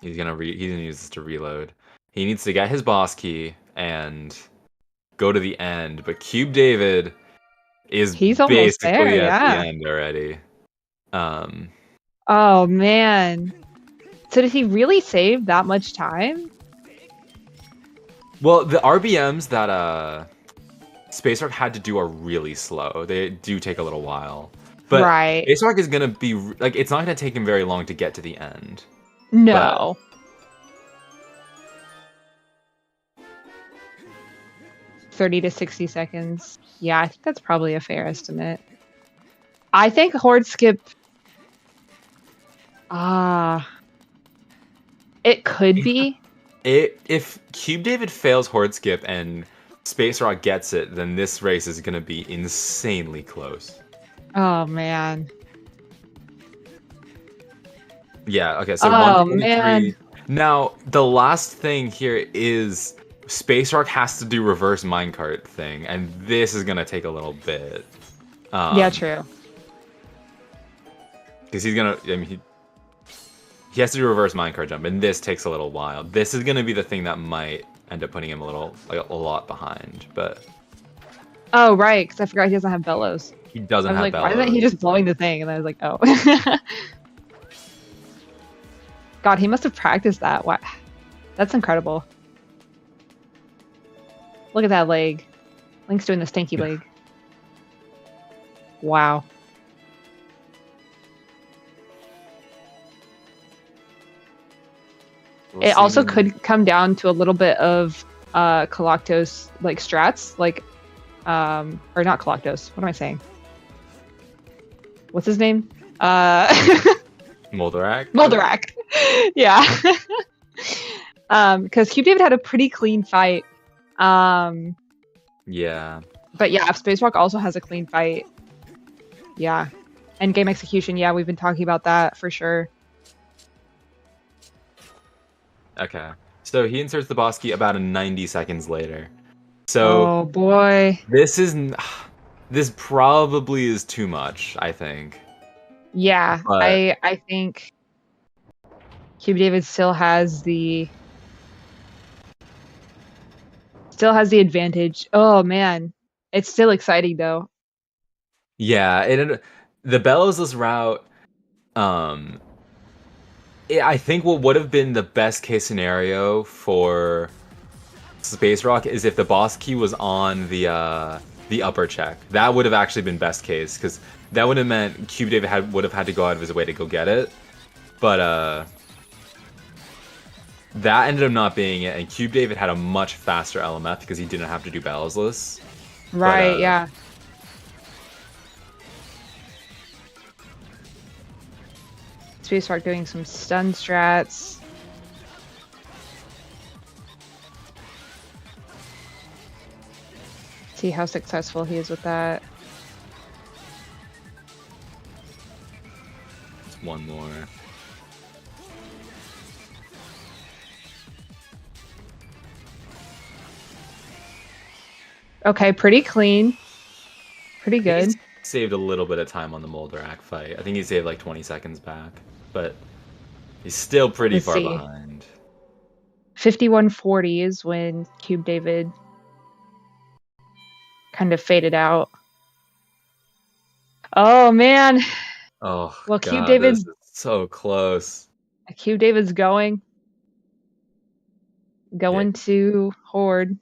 He's gonna use this to reload. He needs to get his boss key and go to the end. But CubeDavid is basically at the end already. Oh man. So did he really save that much time? Well, the RBMs that SpaceRawk had to do are really slow. They do take a little while. But SpaceRawk is gonna be like, it's not gonna take him very long to get to the end. No. 30 to 60 seconds. Yeah, I think that's probably a fair estimate. I think Horde Skip. It could be. If CubeDavid fails Horde Skip and SpaceRawk gets it, then this race is going to be insanely close. Oh man. Yeah, okay, so Oh 143. man. Now, the last thing here is SpaceRawk has to do reverse minecart thing, and this is going to take a little bit. Yeah, true. Because he's going to, I mean, he has to do reverse minecart jump, and this takes a little while. This is going to be the thing that might end up putting him a lot behind, but... Oh, right, because I forgot he doesn't have bellows. He doesn't have bellows. Why isn't he just blowing the thing? And I was like, oh. God, he must have practiced that. Wow. That's incredible. Look at that leg. Link's doing the stinky leg. Wow. It also could come down to a little bit of Galactos like strats, like or not Galactos. What am I saying? What's his name? Moldarak? Moldarak. Yeah. Because CubeDavid had a pretty clean fight. Yeah. But yeah, if SpaceRawk also has a clean fight. Yeah. And game execution, yeah, we've been talking about that for sure. Okay. So he inserts the boss key about 90 seconds later. So oh boy. This probably is too much, I think. Yeah, But... I think CubeDavid still has the advantage. Oh man, it's still exciting though. Yeah, the Bellowsless route. I think what would have been the best case scenario for SpaceRawk is if the boss key was on the upper check. That would have actually been best case, because that would have meant CubeDavid would have had to go out of his way to go get it. But that ended up not being it, and CubeDavid had a much faster LMF because he didn't have to do Bellowsless. Right, yeah. SpaceRawk doing some stun strats. See how successful he is with that. Just one more. Okay, pretty clean. Pretty good. He's saved a little bit of time on the Moldarak fight. I think he saved like 20 seconds back, but he's still pretty far behind. 5140 is when CubeDavid kind of faded out. Oh man. Oh, well, God, CubeDavid's so close. CubeDavid's going to Horde.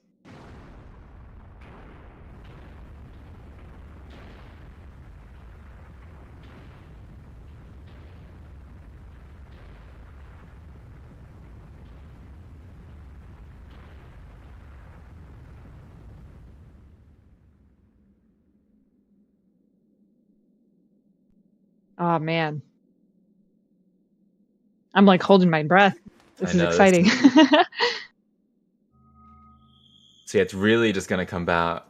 Oh man. I'm like holding my breath. This is exciting. So yeah, it's really just gonna come down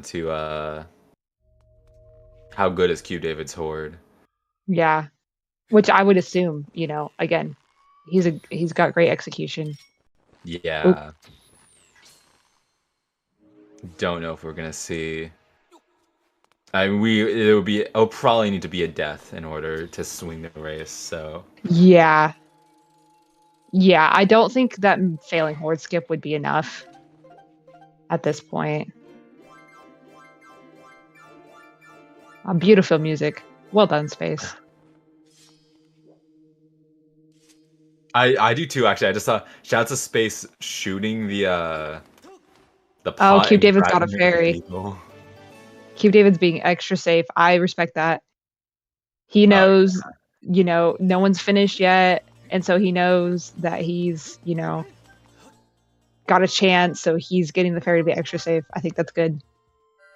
to how good is CubeDavid's Horde. Yeah. Which I would assume, again, he's got great execution. Yeah. Oop. Don't know if we're gonna see. It'll probably need to be a death in order to swing the race, so. Yeah. Yeah, I don't think that failing Horde Skip would be enough at this point. Beautiful music. Well done, Space. I do too, actually. I just saw shout out to Space shooting the pot. Oh, CubeDavid's got a fairy. CubeDavid's being extra safe. I respect that. He knows, no one's finished yet, and so he knows that he's, got got a chance, so he's getting the fairy to be extra safe. I think that's good.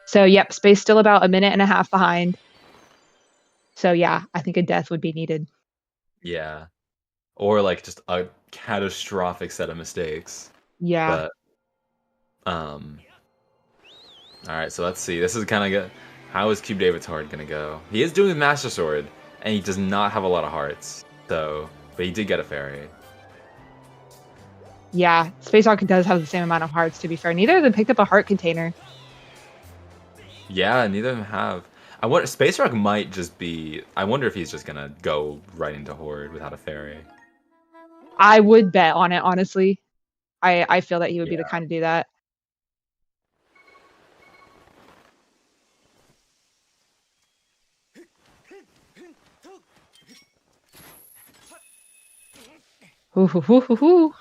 So, yep, Space still about a minute and a half behind. So, yeah, I think a death would be needed. Yeah. Or like just a catastrophic set of mistakes. Yeah. But all right, so let's see. This is kind of good. How is CubeDavid's heart gonna go? He is doing the Master Sword, and he does not have a lot of hearts. So, but he did get a fairy. Yeah, SpaceRawk does have the same amount of hearts, to be fair. Neither of them picked up a heart container. Yeah, neither of them have. I wonder, SpaceRawk might just be. I wonder if he's just gonna go right into Horde without a fairy. I would bet on it, honestly. I feel that he would be the kind to do that. Ooh.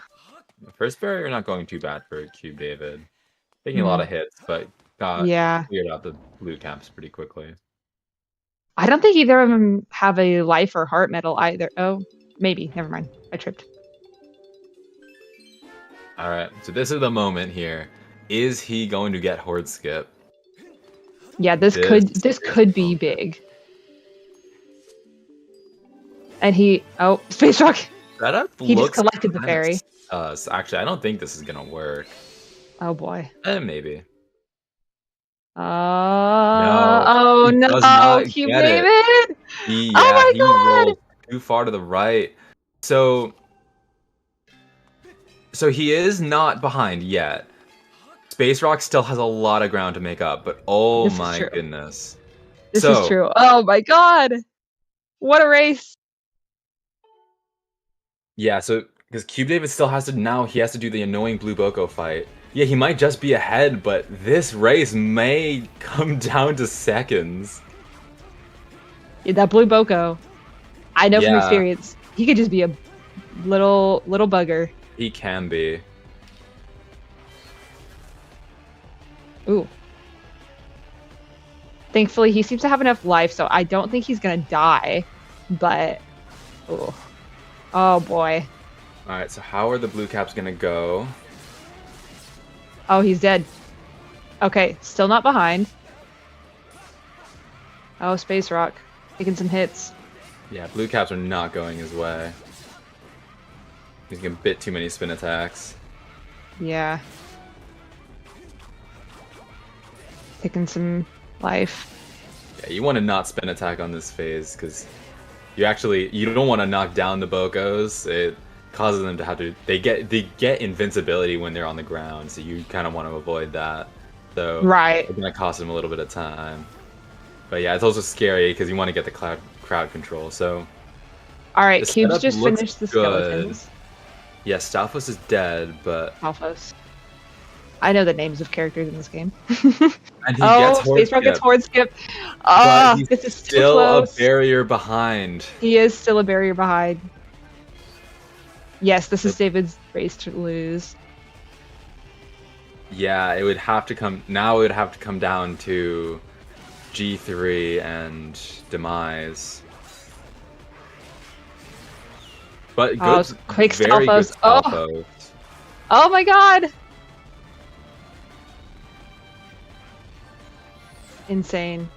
The first barrier not going too bad for CubeDavid. Taking a lot of hits, but got cleared out the blue caps pretty quickly. I don't think either of them have a life or heart medal either. Oh, maybe. Never mind. I tripped. All right, so this is the moment here. Is he going to get Horde skip? Yeah, this could be big. And SpaceRawk. He just collected the fairy. So actually, I don't think this is gonna work. Oh boy. Maybe. Oh no, CubeDavid! He my god! rolled too far to the right. So he is not behind yet. SpaceRawk still has a lot of ground to make up, but oh my goodness. This is true. Oh my god! What a race! Yeah, so because CubeDavid still has to do the annoying Blue Boko fight. Yeah, he might just be ahead, but this race may come down to seconds. Yeah, that Blue Boko, I know from experience, he could just be a little bugger. He can be. Ooh. Thankfully, he seems to have enough life, so I don't think he's gonna die. But, oh boy. All right, so how are the blue caps gonna go? Oh, he's dead. Okay, still not behind. Oh, SpaceRawk taking some hits. Yeah, blue caps are not going his way. He's getting a bit too many spin attacks. Yeah. Taking some life. Yeah, you want to not spin attack on this phase because you don't want to knock down the Bokos. It causes them to have to. They get invincibility when they're on the ground, so you kind of want to avoid that. So it's gonna cost them a little bit of time. But yeah, it's also scary because you want to get the crowd control. So all right, Cubes just finished the skeletons. Yeah, Stalfos is dead, but Stalfos. I know the names of characters in this game. And he gets SpaceRawk gets Horde skip. But he's this is still a barrier behind. He is still a barrier behind. Yes, this is David's race to lose. Yeah, it would have to come. Now it would have to come down to G3 and Demise. But good, quick very good Stalfos. Oh my god! Insane.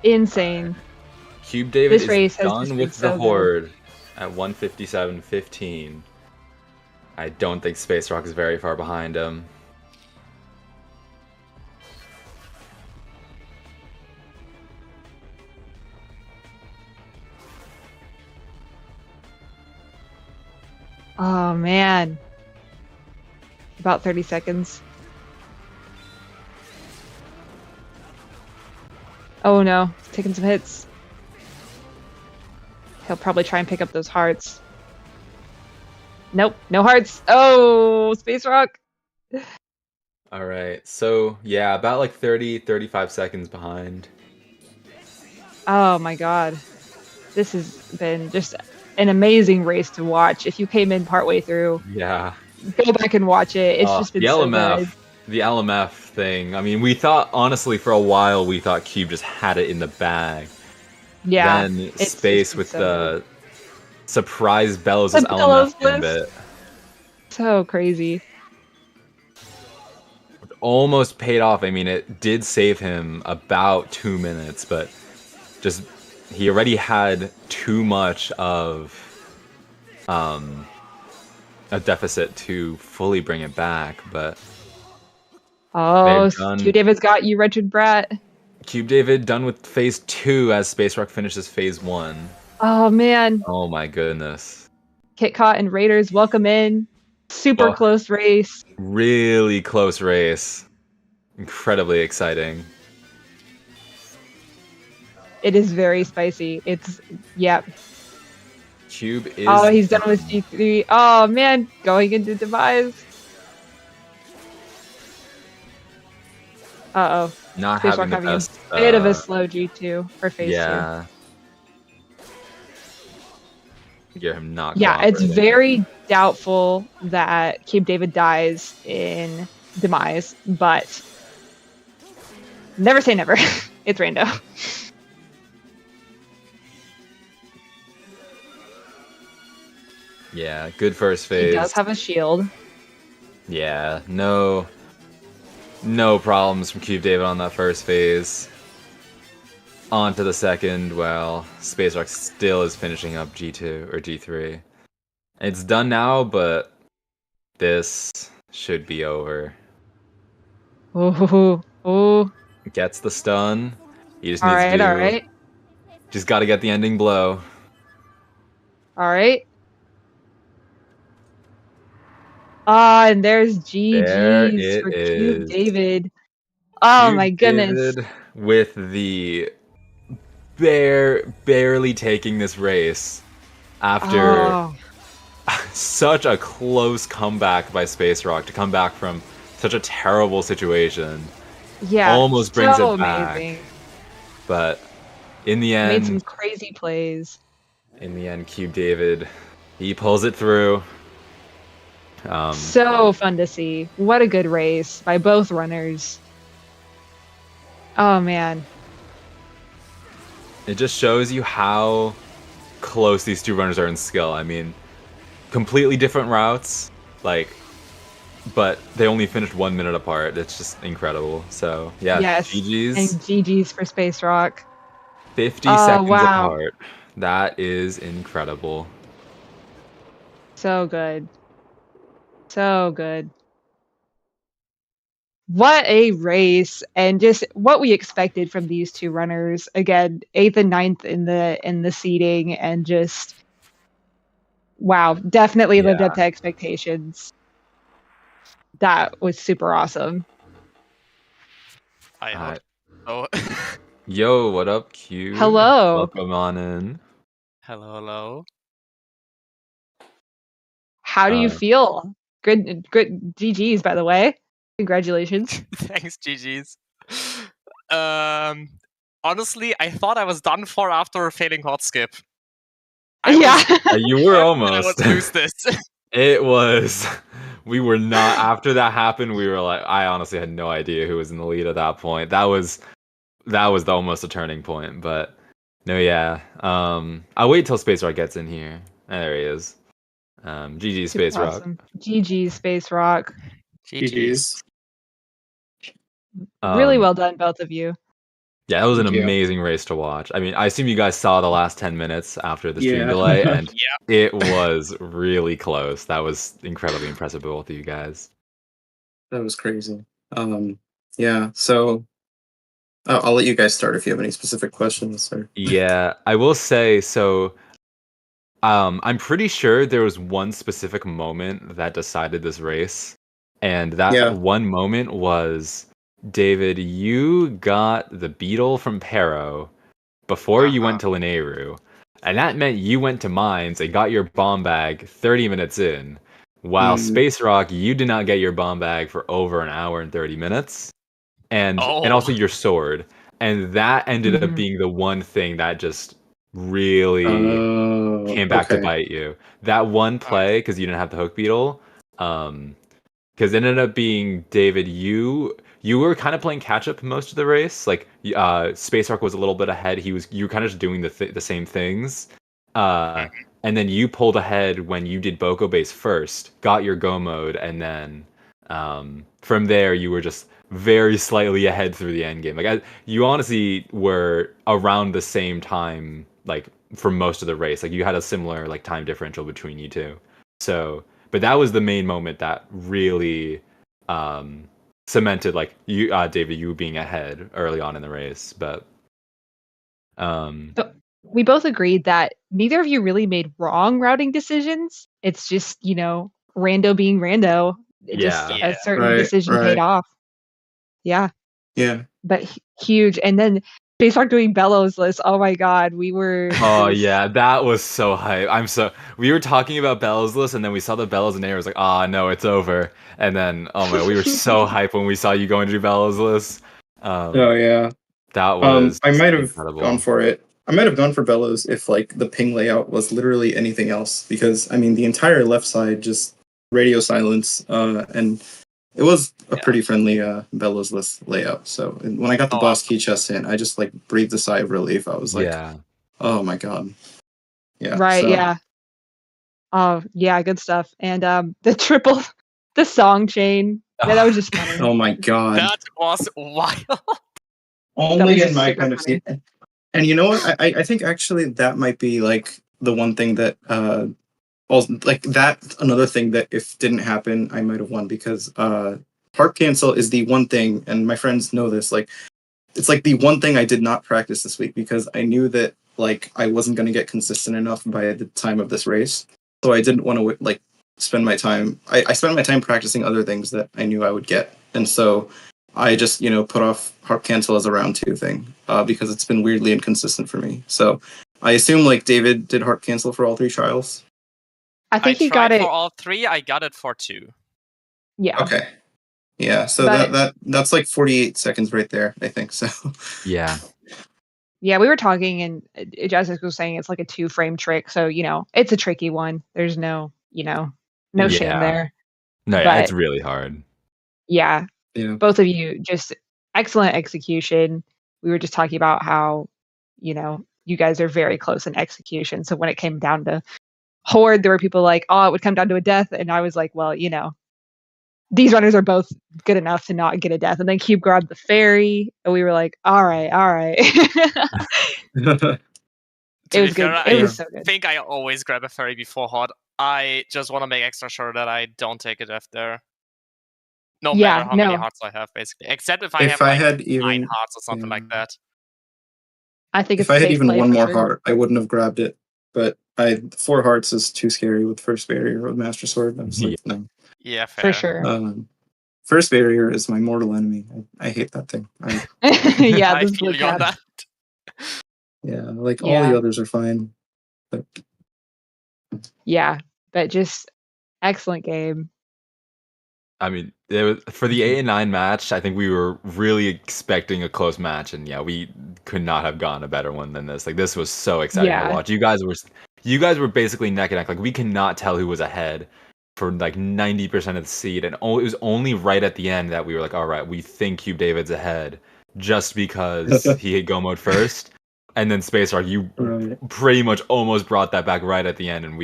CubeDavid is done with the Horde at 157.15. I don't think SpaceRawk is very far behind him. Oh man. About 30 seconds. Oh no, he's taking some hits. He'll probably try and pick up those hearts. Nope, no hearts. Oh, SpaceRawk. All right, so yeah, about like 35 seconds behind. Oh my god. This has been just an amazing race to watch. If you came in partway through, go back and watch it. It's just been so good. The LMF thing. I mean, we thought, honestly, for a while, we thought Cube just had it in the bag. Yeah. Then Space with the surprise bellows as LMF bit. So crazy. almost paid off. I mean, it did save him about 2 minutes, but just he already had too much of a deficit to fully bring it back. But Oh, done. CubeDavid's got you, wretched brat. CubeDavid done with phase 2 as SpaceRawk finishes phase 1. Oh man. Oh my goodness. KitKat and Raiders, welcome in. Super close race. Really close race. Incredibly exciting. It is very spicy. It's, yep. Cube is... Oh, he's done with G3. Oh, man. Going into Demise. Uh-oh. Not SpaceRawk having the best... a bit of a slow G2 for phase 2. Yeah. Get him not Yeah, it's very doubtful that CubeDavid dies in Demise, but never say never. It's rando. Yeah, good first phase. He does have a shield. Yeah, no problems from CubeDavid on that first phase. On to the second, well, SpaceRawk still is finishing up G2 or G3. It's done now, but this should be over. Ooh. Gets the stun. He just All needs to... right. Just got to get the ending blow. All right. Ah, and there's GG's for CubeDavid. Oh my goodness. With the barely taking this race after such a close comeback by SpaceRawk to come back from such a terrible situation. Yeah, almost brings it back. Amazing. But in the end, made some crazy plays. In the end, CubeDavid, he pulls it through. So fun to see. What a good race by both runners. Oh man. It just shows you how close these two runners are in skill. I mean, completely different routes, but they only finished 1 minute apart. It's just incredible. So yeah, yes. GG's. And GG's for SpaceRawk. 50 seconds apart. That is incredible. So good. So good. What a race, and just what we expected from these two runners. Again, 8th and 9th in the seeding, and just wow, definitely lived up to expectations. That was super awesome. I hope so. Yo, what up, Q? Hello. Welcome on in. Hello. How do you feel? Good GG's, by the way. Congratulations. Thanks, GG's. Honestly, I thought I was done for after failing hot skip. You were almost. I would lose this. It was. We were not. After that happened, we were like, I honestly had no idea who was in the lead at that point. That was almost a turning point. But no, yeah. I'll wait till SpaceRawk gets in here. There he is. GG SpaceRawk. Awesome. GG SpaceRawk. GG's. Really well done, both of you. Yeah, that was an amazing race to watch. I mean, I assume you guys saw the last 10 minutes after the stream delay, and it was really close. That was incredibly impressive by both of you guys. That was crazy. Yeah, so I'll let you guys start if you have any specific questions. Or... Yeah, I will say, so I'm pretty sure there was one specific moment that decided this race, and that one moment was... David, you got the beetle from Pero before you went to Linearu, and that meant you went to Mines and got your bomb bag 30 minutes in, while SpaceRawk, you did not get your bomb bag for over an hour and 30 minutes, and also your sword, and that ended up being the one thing that just really came back to bite you. That one play, because you didn't have the hook beetle, because it ended up being, David, you were kind of playing catch up most of the race. Like SpaceRawk was a little bit ahead. You were kind of just doing the same things. And then you pulled ahead when you did Boko Base first, got your go mode, and then From there, you were just very slightly ahead through the end game. Like you honestly were around the same time, like for most of the race. Like you had a similar like time differential between you two. So, but that was the main moment that really cemented like you, David, you being ahead early on in the race. But But we both agreed that neither of you really made wrong routing decisions. It's just, rando being rando. It just Yeah. a certain Right, decision paid right. off. Yeah, Yeah. but huge. And then SpaceRawk doing bellows list. Oh my god, we were. Oh just- yeah, that was so hype. We were talking about Bellows list, and then we saw the Bellows, and Air was like, "Ah, no, it's over." And then, oh my, we were so hyped when we saw you going to do Bellows list. Oh yeah. That was I might have incredible. gone for it. I might have gone for Bellows if like the ping layout was literally anything else, because I mean the entire left side just radio silence, and it was a pretty friendly Bellows list layout. So when I got the boss key chest in, I just like breathed a sigh of relief. I was like, Yeah, oh my god. Yeah. right. so- Yeah. Oh yeah, good stuff. And the song chain. Yeah, that was just funny. Oh my god. That was wild. Only was in my super kind of funny. scene. And you know what? I think actually that might be like the one thing that also like that another thing that if didn't happen I might have won, because harp cancel is the one thing, and my friends know this, like it's like the one thing I did not practice this week, because I knew that like I wasn't going to get consistent enough by the time of this race. So I didn't want to like spend my time. I spent my time practicing other things that I knew I would get, and so I just put off harp cancel as a round 2 thing, because it's been weirdly inconsistent for me. So I assume like David did harp cancel for all 3 trials. I think he tried got it. for all 3. I got it for 2. Yeah. Okay. Yeah. So But- that's like 48 seconds right there, I think. So yeah, Yeah, we were talking, and Jessica was saying it's like a 2-frame trick. So it's a tricky one. There's no shame Yeah. there. no, yeah, But- it's really hard. Yeah, yeah. both of you just excellent execution. We were just talking about how you guys are very close in execution. So when it came down to Horde, there were people like, oh, it would come down to a death, and I was like, well, these runners are both good enough to not get a death. And then Cube grabbed the fairy, and we were like, all right. To It was be fair, good. I It was so good. think I always grab a fairy before hot. I just want to make extra sure that I don't take a death there. No Yeah, matter how many no. hearts I have, basically. Except if I If have I like had 9 even hearts or something like yeah. that. I think if it's I a had safe even play one for more sure. heart, I wouldn't have grabbed it. But 4 hearts is too scary with first barrier with Master Sword. I was like, no. Yeah, fair. For sure. First barrier is my mortal enemy. I hate that thing. Yeah, I this feel blue you on cat. that. Yeah, like all Yeah. the others are fine. But Yeah, but just excellent game. I mean, for the 8 and 9 match, I think we were really expecting a close match, and yeah, we could not have gotten a better one than this. Like, this was so exciting Yeah. to watch. You guys were basically neck and neck. Like, we cannot tell who was ahead for like 90% of the seed, and it was only right at the end that we were like, all right, we think CubeDavid's ahead, just because he hit go mode first, and then SpaceRawk, you right. pretty much almost brought that back right at the end, and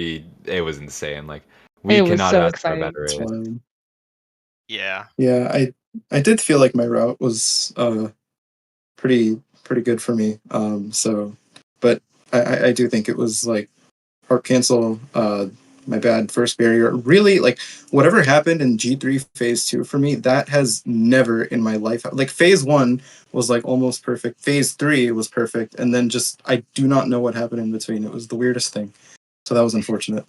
it was insane. Like, we It was cannot so have asked for a exciting. better It's race. wild. Yeah. Yeah, I did feel like my route was pretty good for me. So, but I do think it was like harp cancel, my bad first barrier. Really, like whatever happened in G3 phase 2 for me, that has never in my life. Like phase 1 was like almost perfect. Phase 3 was perfect, and then just I do not know what happened in between. It was the weirdest thing. So that was unfortunate.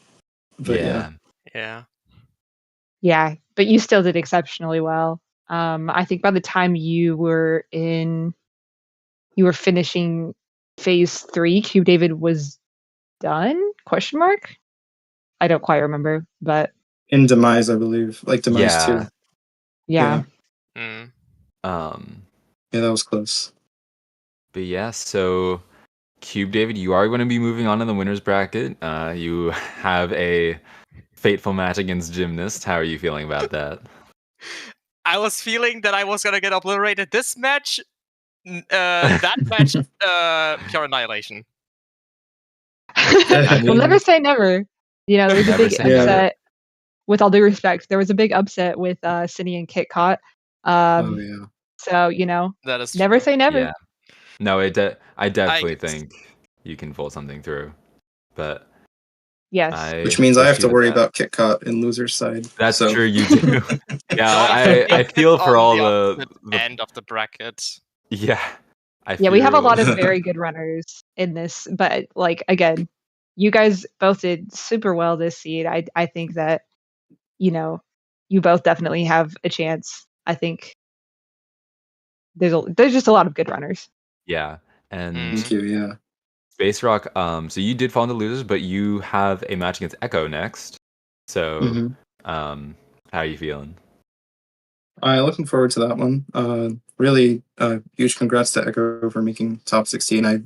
But yeah. Yeah. Yeah, but you still did exceptionally well. I think by the time you were finishing phase 3, CubeDavid was done? Question mark? I don't quite remember, but In Demise, I believe. Like Demise Yeah. 2. yeah. Mm. Yeah, that was close. But yeah, so CubeDavid, you are going to be moving on to the winners bracket. You have a fateful match against Gymnast. How are you feeling about that? I was feeling that I was gonna get obliterated this match. That match, pure annihilation. We'll never say never. There was a Never big say never. upset with all due respect, there was a big upset with Cindy and KitKat. Oh Um, yeah. so you know, That is never true. say never. Yeah. No, I definitely guess. think you can pull something through, but Yes. Which I means I wish have you to the worry best. about KitKat in loser's side. That's so. true, you do. Yeah, No, I it's feel for on all the the opposite end of the bracket. yeah. I Yeah, we have a lot feel of very good runners in this, but like again, you guys both did super well this seed. I think that, you know, you both definitely have a chance. I think there's just a lot of good runners. yeah. And Thank you. Yeah. SpaceRawk, so you did fall into losers, but you have a match against Echo next. So, Mhm. how are you feeling? I'm looking forward to that one. Really, huge congrats to Echo for making top 16. I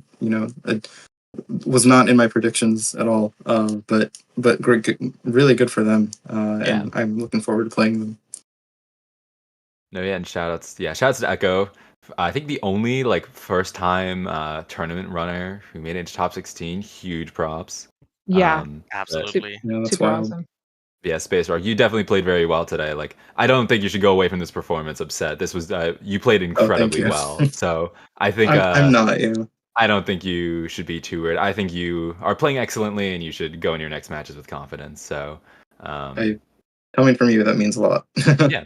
was not in my predictions at all. But great, really good for them. Yeah. And I'm looking forward to playing them. No, yeah, and shoutouts to Echo. I think the only like first time tournament runner who made it into top 16. Huge props. Yeah, But Absolutely. Yeah, that's super wild. awesome. yeah, SpaceRawk, you definitely played very well today. Like, I don't think you should go away from this performance upset. This was you played thank incredibly you. well. So I think I'm not. Yeah. I don't think you should be too worried. I think you are playing excellently, and you should go in your next matches with confidence. So, Coming from you, that means a lot. yeah.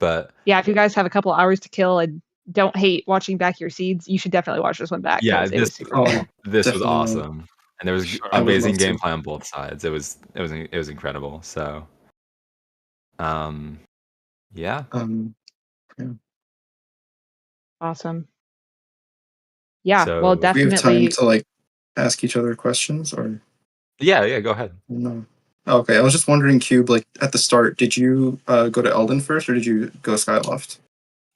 But Yeah, if you guys have a couple hours to kill and don't hate watching back your seeds, you should definitely watch this one back yeah, because it was super Oh, cool. this was definitely will. awesome, and there was Sure. I would amazing love to. gameplay on both sides. It was incredible. So, yeah, Yeah. Awesome. Yeah, So well, Do we have time definitely. to like ask each other questions or yeah, go ahead. no? Okay, I was just wondering, Cube, like at the start, did you go to Elden first or did you go Skyloft?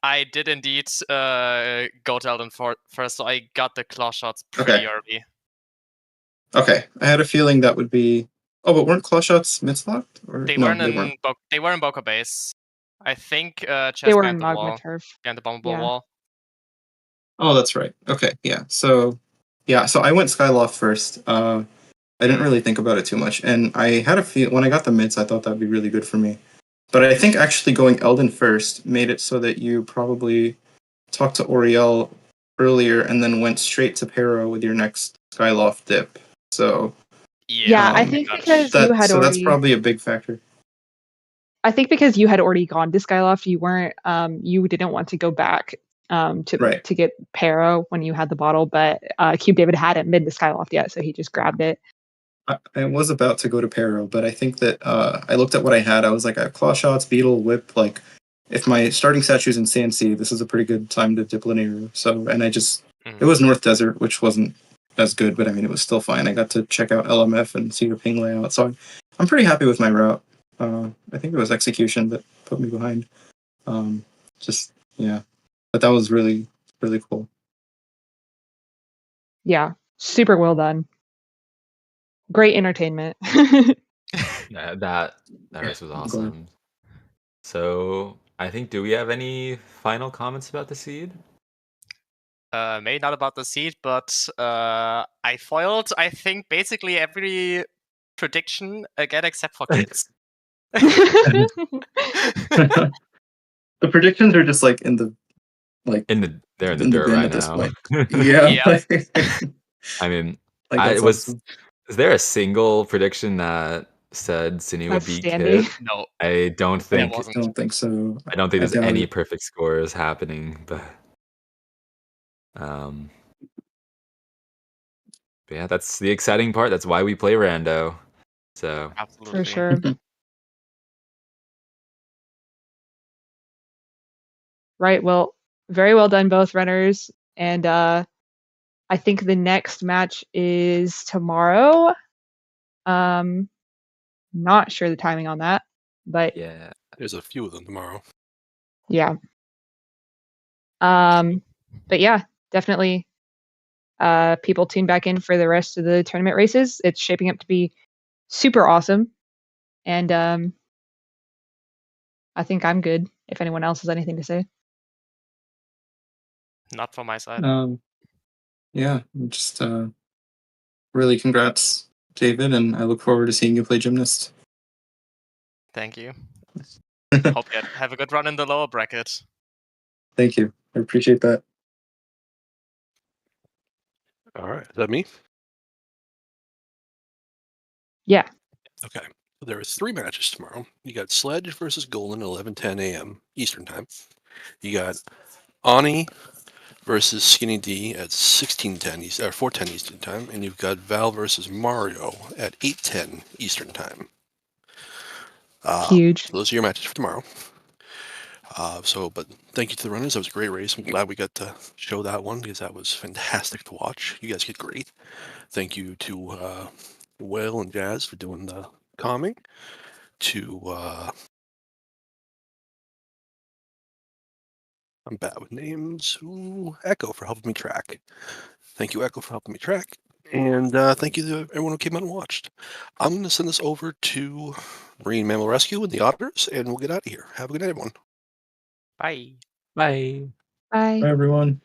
I did indeed go to Elden first, so I got the claw shots pretty early. Okay, I had a feeling that would be. Oh, but weren't claw shots mid-locked? Or They no, weren't they weren't. they were in Boca Base. I think They just were behind in the Magma wall, Turf. behind the bombable Yeah. wall. Oh, that's right. Okay, yeah. So I went Skyloft first. I didn't really think about it too much, and I had a feel when I got the mids, I thought that'd be really good for me. But I think actually going Elden first made it so that you probably talked to Oriel earlier and then went straight to Pero with your next Skyloft dip. So Yeah, I Um, think because you that had so that's already. probably a big factor. I think because you had already gone to Skyloft, you weren't. You didn't want to go back. Right. To get Pero when you had the bottle, but CubeDavid hadn't been to Skyloft yet, so he just grabbed it. I was about to go to Pero, but I think that I looked at what I had. I was like, I have Claw Shots, Beetle, Whip. Like, if my starting statue's in Sand Sea, this is a pretty good time to dip Linear. So, and it was North Desert, which wasn't as good, but I mean, it was still fine. I got to check out LMF and see your ping layout. So I'm pretty happy with my route. I think it was execution that put me behind. Yeah. But that was really, really cool. Yeah, super well done. Great entertainment. Yeah, that race was awesome. So I think, do we have any final comments about the seed? Maybe not about the seed, but I foiled, I think, basically every prediction again except for kids. The predictions are just like they're in the in the dirt bin right at this now. point. Yeah. I mean, That's awesome. Is there a single prediction that said Cine would beat Outstanding. Kid? No, I don't think. I don't think so. I don't think there's doubt any it. perfect scores happening, but yeah, that's the exciting part. That's why we play Rando. So absolutely. For sure. Right. Well, very well done, both runners. And I think the next match is tomorrow. Not sure the timing on that, but yeah, There's a few of them tomorrow. yeah. But yeah, definitely. People tune back in for the rest of the tournament races. It's shaping up to be super awesome, and I think I'm good. If anyone else has anything to say. Not from my side. Yeah, just really congrats, David, and I look forward to seeing you play Gymnast. Thank you. Hope you have a good run in the lower bracket. Thank you. I appreciate that. All right. Is that me? Yeah. Okay. So there are 3 matches tomorrow. You got Sledge versus Golden at 11:10 a.m. Eastern Time. You got Ani versus Skinny D at 16:10 or 4:10 Eastern Time, and you've got Val versus Mario at 8:10 Eastern Time. Huge. So those are your matches for tomorrow. But thank you to the runners. That was a great race. I'm glad we got to show that one because that was fantastic to watch. You guys did great. Thank you to Will and Jazz for doing the calming. To I'm bad with names. Ooh, Echo for helping me track. Thank you, Echo, for helping me track. And thank you to everyone who came out and watched. I'm going to send this over to Marine Mammal Rescue and the auditors, and we'll get out of here. Have a good night, everyone. Bye. Bye. Bye. Bye, everyone.